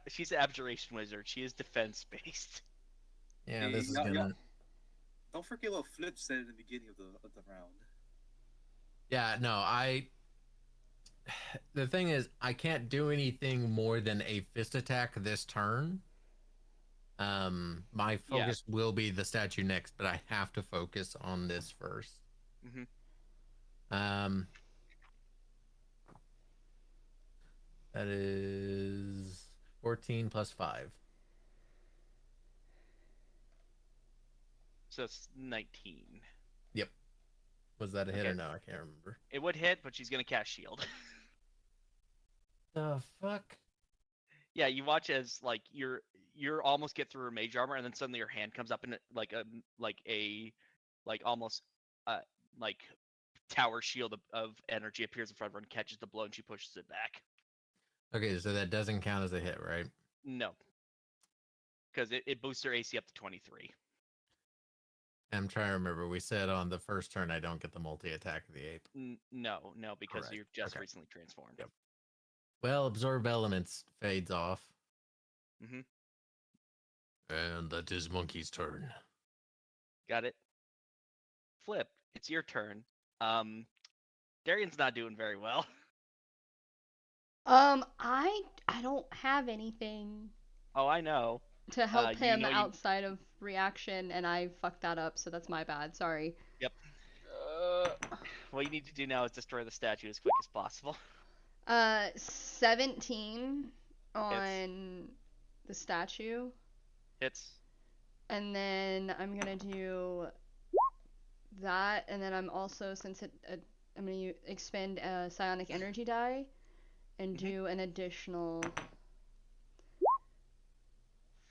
[SPEAKER 2] she's an abjuration wizard. She is defense based.
[SPEAKER 3] Yeah, this is gonna.
[SPEAKER 4] Don't forget what Flip said at the beginning of the round.
[SPEAKER 3] Yeah, no, the thing is, I can't do anything more than a fist attack this turn. My focus will be the statue next, but I have to focus on this first. That is 14 plus 5.
[SPEAKER 2] So it's 19.
[SPEAKER 3] Yep. Was that a hit or no? I can't remember.
[SPEAKER 2] It would hit, but she's gonna cast shield.
[SPEAKER 3] The fuck?
[SPEAKER 2] Yeah, you watch as like you're almost get through her mage armor, and then suddenly her hand comes up in like almost like tower shield of energy appears in front of her and catches the blow, and she pushes it back.
[SPEAKER 3] Okay, so that doesn't count as a hit, right?
[SPEAKER 2] No, because it boosts her AC up to 23.
[SPEAKER 3] I'm trying to remember. We said on the first turn I don't get the multi-attack of the ape.
[SPEAKER 2] No, because
[SPEAKER 3] Correct.
[SPEAKER 2] you're just recently transformed.
[SPEAKER 3] Yep. Well, absorb elements fades off. And that is Monkey's turn.
[SPEAKER 2] Got it. Flip, it's your turn. Darian's not doing very well.
[SPEAKER 1] I don't have anything
[SPEAKER 2] Oh, I know.
[SPEAKER 1] to help him outside of reaction, and I fucked that up, so that's my bad. Sorry.
[SPEAKER 2] Yep. What you need to do now is destroy the statue as quick as possible.
[SPEAKER 1] 17 on the statue.
[SPEAKER 2] Hits.
[SPEAKER 1] And then I'm gonna do that, and then I'm also, since I'm gonna expend a psionic energy die and do an additional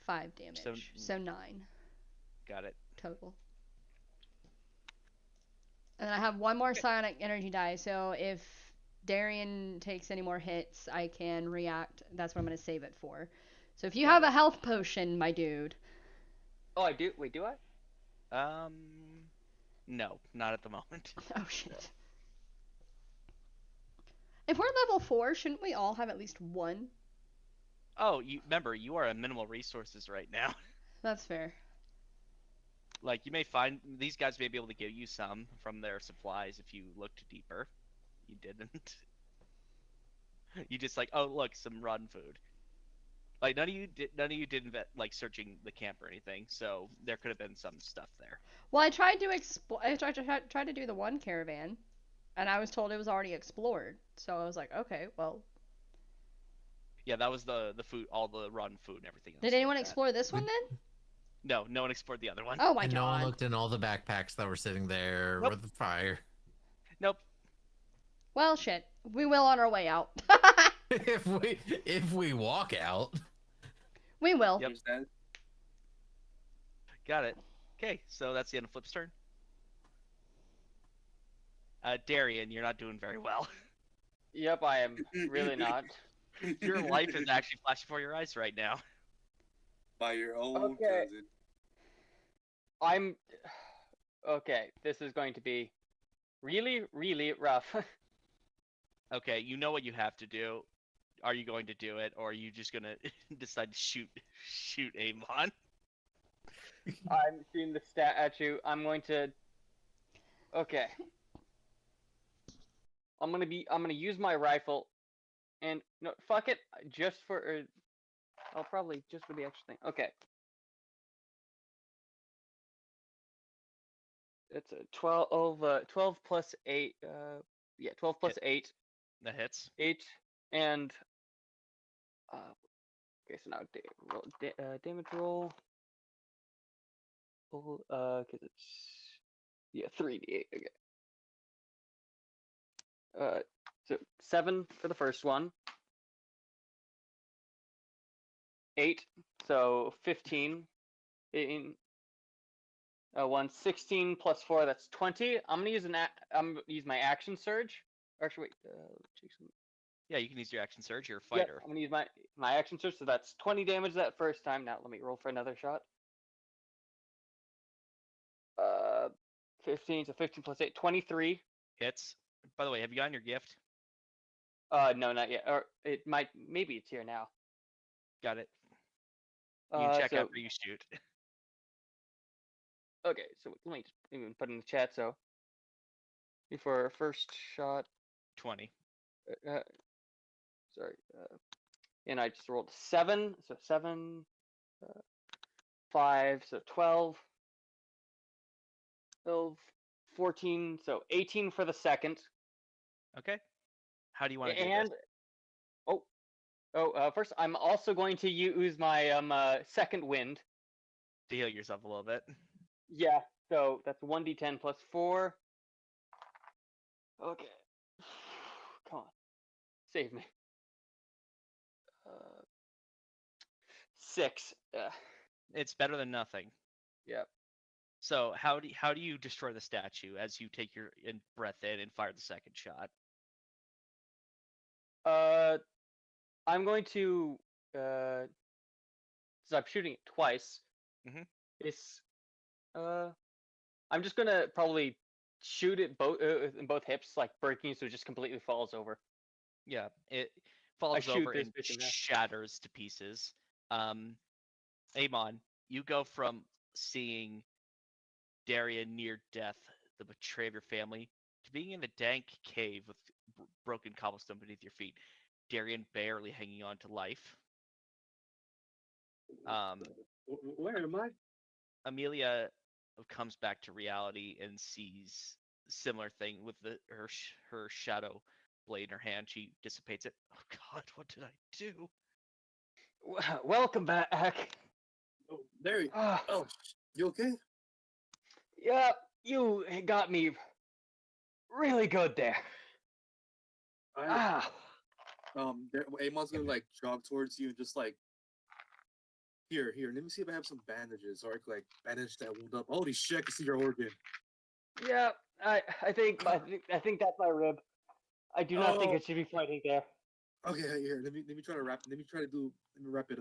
[SPEAKER 1] 5 damage. So 9.
[SPEAKER 2] Got it.
[SPEAKER 1] Total. And I have one more psionic energy die, so if Darian takes any more hits, I can react. That's what I'm going to save it for. So if you have a health potion, my dude.
[SPEAKER 5] Oh, I do? Wait, do I?
[SPEAKER 2] No, not at the moment.
[SPEAKER 1] Oh, shit. If we're level 4, shouldn't we all have at least one?
[SPEAKER 2] Oh, remember, you are at minimal resources right now.
[SPEAKER 1] That's fair.
[SPEAKER 2] Like, you may find, these guys may be able to give you some from their supplies if you looked deeper. You didn't. You just like, oh, look, some rotten food. Like, none of you did like searching the camp or anything, so there could have been some stuff there.
[SPEAKER 1] Well, I tried to do the one caravan, and I was told it was already explored. So I was like, okay, well.
[SPEAKER 2] Yeah, that was the food, all the rotten food and everything else.
[SPEAKER 1] Did anyone explore this one then?
[SPEAKER 2] No, no one explored the other one.
[SPEAKER 1] Oh my god.
[SPEAKER 3] No one looked in all the backpacks that were sitting there with the fire.
[SPEAKER 2] Nope.
[SPEAKER 1] Well, shit. We will on our way out.
[SPEAKER 3] if we walk out.
[SPEAKER 1] We will.
[SPEAKER 2] Yep. Got it. Okay, so that's the end of Flip's turn. Darian, you're not doing very well.
[SPEAKER 5] Yep, I am really not.
[SPEAKER 2] Your life is actually flashing before your eyes right now.
[SPEAKER 4] By your own cousin.
[SPEAKER 5] Okay, this is going to be really, really rough.
[SPEAKER 2] Okay, you know what you have to do. Are you going to do it, or are you just gonna decide to shoot Amon?
[SPEAKER 5] I'm shooting the stat at you. I'm going to. Okay. I'm gonna use my rifle, and no, fuck it. Just for. I'll probably just for the extra thing. Okay. It's a 12 plus 8. Yeah, 12 plus 8.
[SPEAKER 2] That hits.
[SPEAKER 5] 8 and. Okay, so now damage roll. Cause it's 3d8. Okay. So 7 for the first one. 8, so 15. 16 plus 4, that's 20. I'm gonna use my action surge. Actually, wait. Check some.
[SPEAKER 2] Yeah, you can use your action surge. You're a
[SPEAKER 5] Yep,
[SPEAKER 2] fighter.
[SPEAKER 5] I'm gonna use my action surge, so that's 20 damage that first time. Now let me roll for another shot. 15, so 15 plus 8, 23.
[SPEAKER 2] Hits. By the way, have you gotten your gift?
[SPEAKER 5] No, not yet. Or it might, maybe it's here now.
[SPEAKER 2] Got it. You can check
[SPEAKER 5] So,
[SPEAKER 2] after you shoot.
[SPEAKER 5] Okay, so let me just even put in the chat. So, before our first shot,
[SPEAKER 2] 20.
[SPEAKER 5] Sorry, and I just rolled 7, so 7, 5, so 12, 14, so 18 for the second.
[SPEAKER 2] Okay. How do you want to do
[SPEAKER 5] And
[SPEAKER 2] this?
[SPEAKER 5] first I'm also going to use my second wind.
[SPEAKER 2] To heal yourself a little bit.
[SPEAKER 5] Yeah, so that's 1d10 plus 4. Okay. Come on. Save me. 6.
[SPEAKER 2] It's better than nothing.
[SPEAKER 5] Yep.
[SPEAKER 2] So how do you destroy the statue as you take your breath in and fire the second shot?
[SPEAKER 5] I'm going to since I'm shooting it twice.
[SPEAKER 2] Mhm.
[SPEAKER 5] It's I'm just gonna probably shoot it in both hips, like breaking, so it just completely falls over.
[SPEAKER 2] Yeah, it falls
[SPEAKER 5] shoot
[SPEAKER 2] over
[SPEAKER 5] this
[SPEAKER 2] and
[SPEAKER 5] bitch in half.
[SPEAKER 2] shatters to pieces. Amon, you go from seeing Darian near death, the betrayal of your family, to being in a dank cave with broken cobblestone beneath your feet. Darian barely hanging on to life.
[SPEAKER 4] Where am I?
[SPEAKER 2] Amelia comes back to reality and sees a similar thing with her shadow blade in her hand. She dissipates it. Oh God, what did I do?
[SPEAKER 5] Welcome back.
[SPEAKER 4] Oh, there you.
[SPEAKER 5] Ah,
[SPEAKER 4] Oh, you okay?
[SPEAKER 5] yeah, you got me really good there.
[SPEAKER 4] Amon's gonna like jog towards you and just like, here, let me see if I have some bandages, or I could like bandage that wound up. Holy shit, I can see your organ.
[SPEAKER 5] Yeah, I think that's my rib. I do not think it should be fighting there.
[SPEAKER 4] Okay, here, let me try to wrap it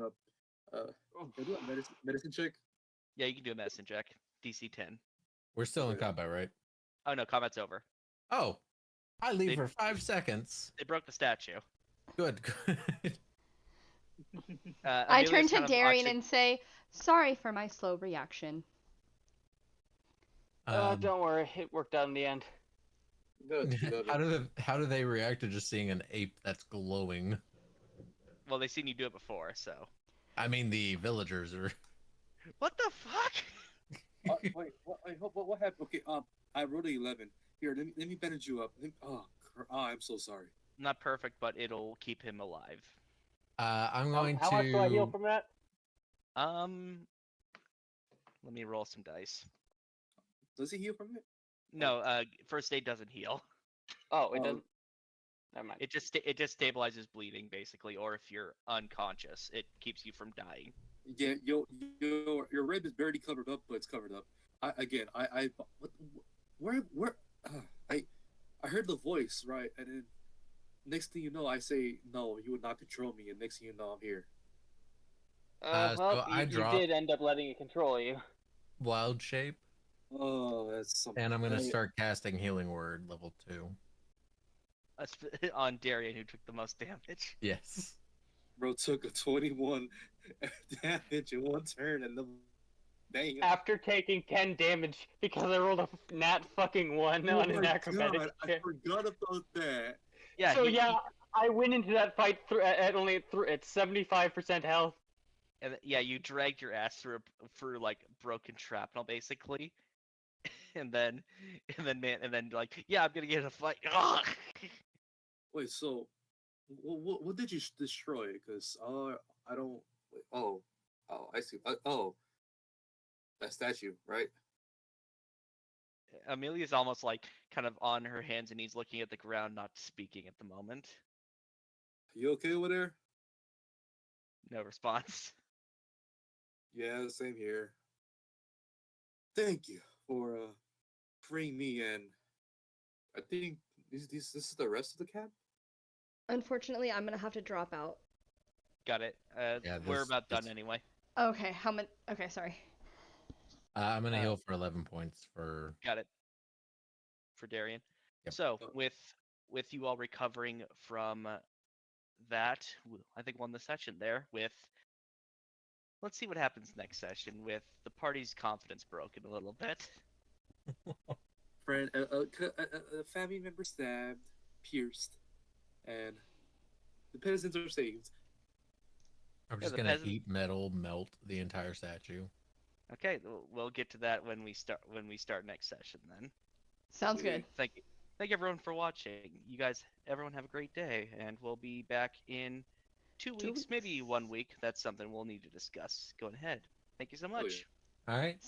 [SPEAKER 4] up. Can I do a medicine check?
[SPEAKER 2] Yeah, you can do a medicine check. DC 10.
[SPEAKER 3] We're still in
[SPEAKER 4] Okay.
[SPEAKER 3] combat, right?
[SPEAKER 2] Oh no, combat's over.
[SPEAKER 3] Oh, I leave
[SPEAKER 2] They-
[SPEAKER 3] for 5 seconds.
[SPEAKER 2] They broke the statue.
[SPEAKER 3] Good.
[SPEAKER 1] I turn
[SPEAKER 2] Amelia's
[SPEAKER 1] to
[SPEAKER 2] kind of
[SPEAKER 1] Darian
[SPEAKER 2] watching-
[SPEAKER 1] and say, "Sorry for my slow reaction."
[SPEAKER 5] Don't worry, it worked out in the end.
[SPEAKER 4] Good.
[SPEAKER 3] how do they react to just seeing an ape that's glowing?
[SPEAKER 2] Well, they've seen you do it before, so.
[SPEAKER 3] I mean, the villagers are.
[SPEAKER 2] What the fuck?
[SPEAKER 4] Wait, what happened? Okay, I rolled an 11. Here, let me bandage you up. I'm so sorry.
[SPEAKER 2] Not perfect, but it'll keep him alive.
[SPEAKER 3] I'm going
[SPEAKER 5] How
[SPEAKER 3] to.
[SPEAKER 5] much do I heal from that?
[SPEAKER 2] Let me roll some dice.
[SPEAKER 4] Does he heal from it?
[SPEAKER 2] No, first aid doesn't heal.
[SPEAKER 5] Oh, it doesn't. Never mind.
[SPEAKER 2] It just stabilizes bleeding basically, or if you're unconscious, it keeps you from dying.
[SPEAKER 4] Yeah, your rib is barely covered up, but it's covered up. I heard the voice, right, and then next thing you know, I say no, you would not control me, and next thing you know, I'm here.
[SPEAKER 5] Well,
[SPEAKER 3] so I
[SPEAKER 5] you
[SPEAKER 3] dropped-
[SPEAKER 5] did end up letting it control you.
[SPEAKER 3] Wild shape,
[SPEAKER 4] Oh, that's something.
[SPEAKER 3] and I'm going to start casting Healing Word level 2.
[SPEAKER 2] on Darian, who took the most damage.
[SPEAKER 3] Yes.
[SPEAKER 4] Bro took a 21 damage in one turn, and the dang.
[SPEAKER 5] After taking 10 damage because I rolled a nat fucking 1
[SPEAKER 4] Oh
[SPEAKER 5] on an
[SPEAKER 4] my
[SPEAKER 5] acrobatic
[SPEAKER 4] god, I
[SPEAKER 5] check.
[SPEAKER 4] forgot about that.
[SPEAKER 2] Yeah.
[SPEAKER 5] So yeah, I went into that fight at only at 75% health.
[SPEAKER 2] And yeah, you dragged your ass through like broken shrapnel, basically. and then like, yeah, I'm gonna get in a fight. Ugh!
[SPEAKER 4] Wait, so what did you destroy? Because I don't. Wait, I see. That statue, right?
[SPEAKER 2] Amelia's almost like kind of on her hands and knees, looking at the ground, not speaking at the moment.
[SPEAKER 4] You okay over there?
[SPEAKER 2] No response.
[SPEAKER 4] Yeah, same here. Thank you for freeing me, and I think this is the rest of the camp.
[SPEAKER 1] Unfortunately, I'm gonna have to drop out.
[SPEAKER 2] Got it.
[SPEAKER 3] Yeah,
[SPEAKER 2] We're
[SPEAKER 3] this-
[SPEAKER 2] about done
[SPEAKER 3] this-
[SPEAKER 2] anyway.
[SPEAKER 1] Okay, how many? Okay, sorry.
[SPEAKER 3] I'm gonna heal for 11 points for.
[SPEAKER 2] Got it. For Darian.
[SPEAKER 3] Yep.
[SPEAKER 2] So with you all recovering from that, I think we'll end the session there with. Let's see what happens next session with the party's confidence broken a little bit.
[SPEAKER 4] Friend, a family member stabbed, pierced, and the peasants are saved.
[SPEAKER 3] I'm
[SPEAKER 2] Yeah,
[SPEAKER 3] just
[SPEAKER 2] the
[SPEAKER 3] gonna
[SPEAKER 2] peasant-
[SPEAKER 3] heat metal melt the entire statue.
[SPEAKER 2] Okay, we'll get to that when we start next session then.
[SPEAKER 1] Sounds good.
[SPEAKER 2] Thank everyone for watching. You guys, everyone have a great day, and we'll be back in 2 weeks, maybe 1 week. That's something we'll need to discuss. Go ahead. Thank you so much.
[SPEAKER 4] yeah.
[SPEAKER 3] All right.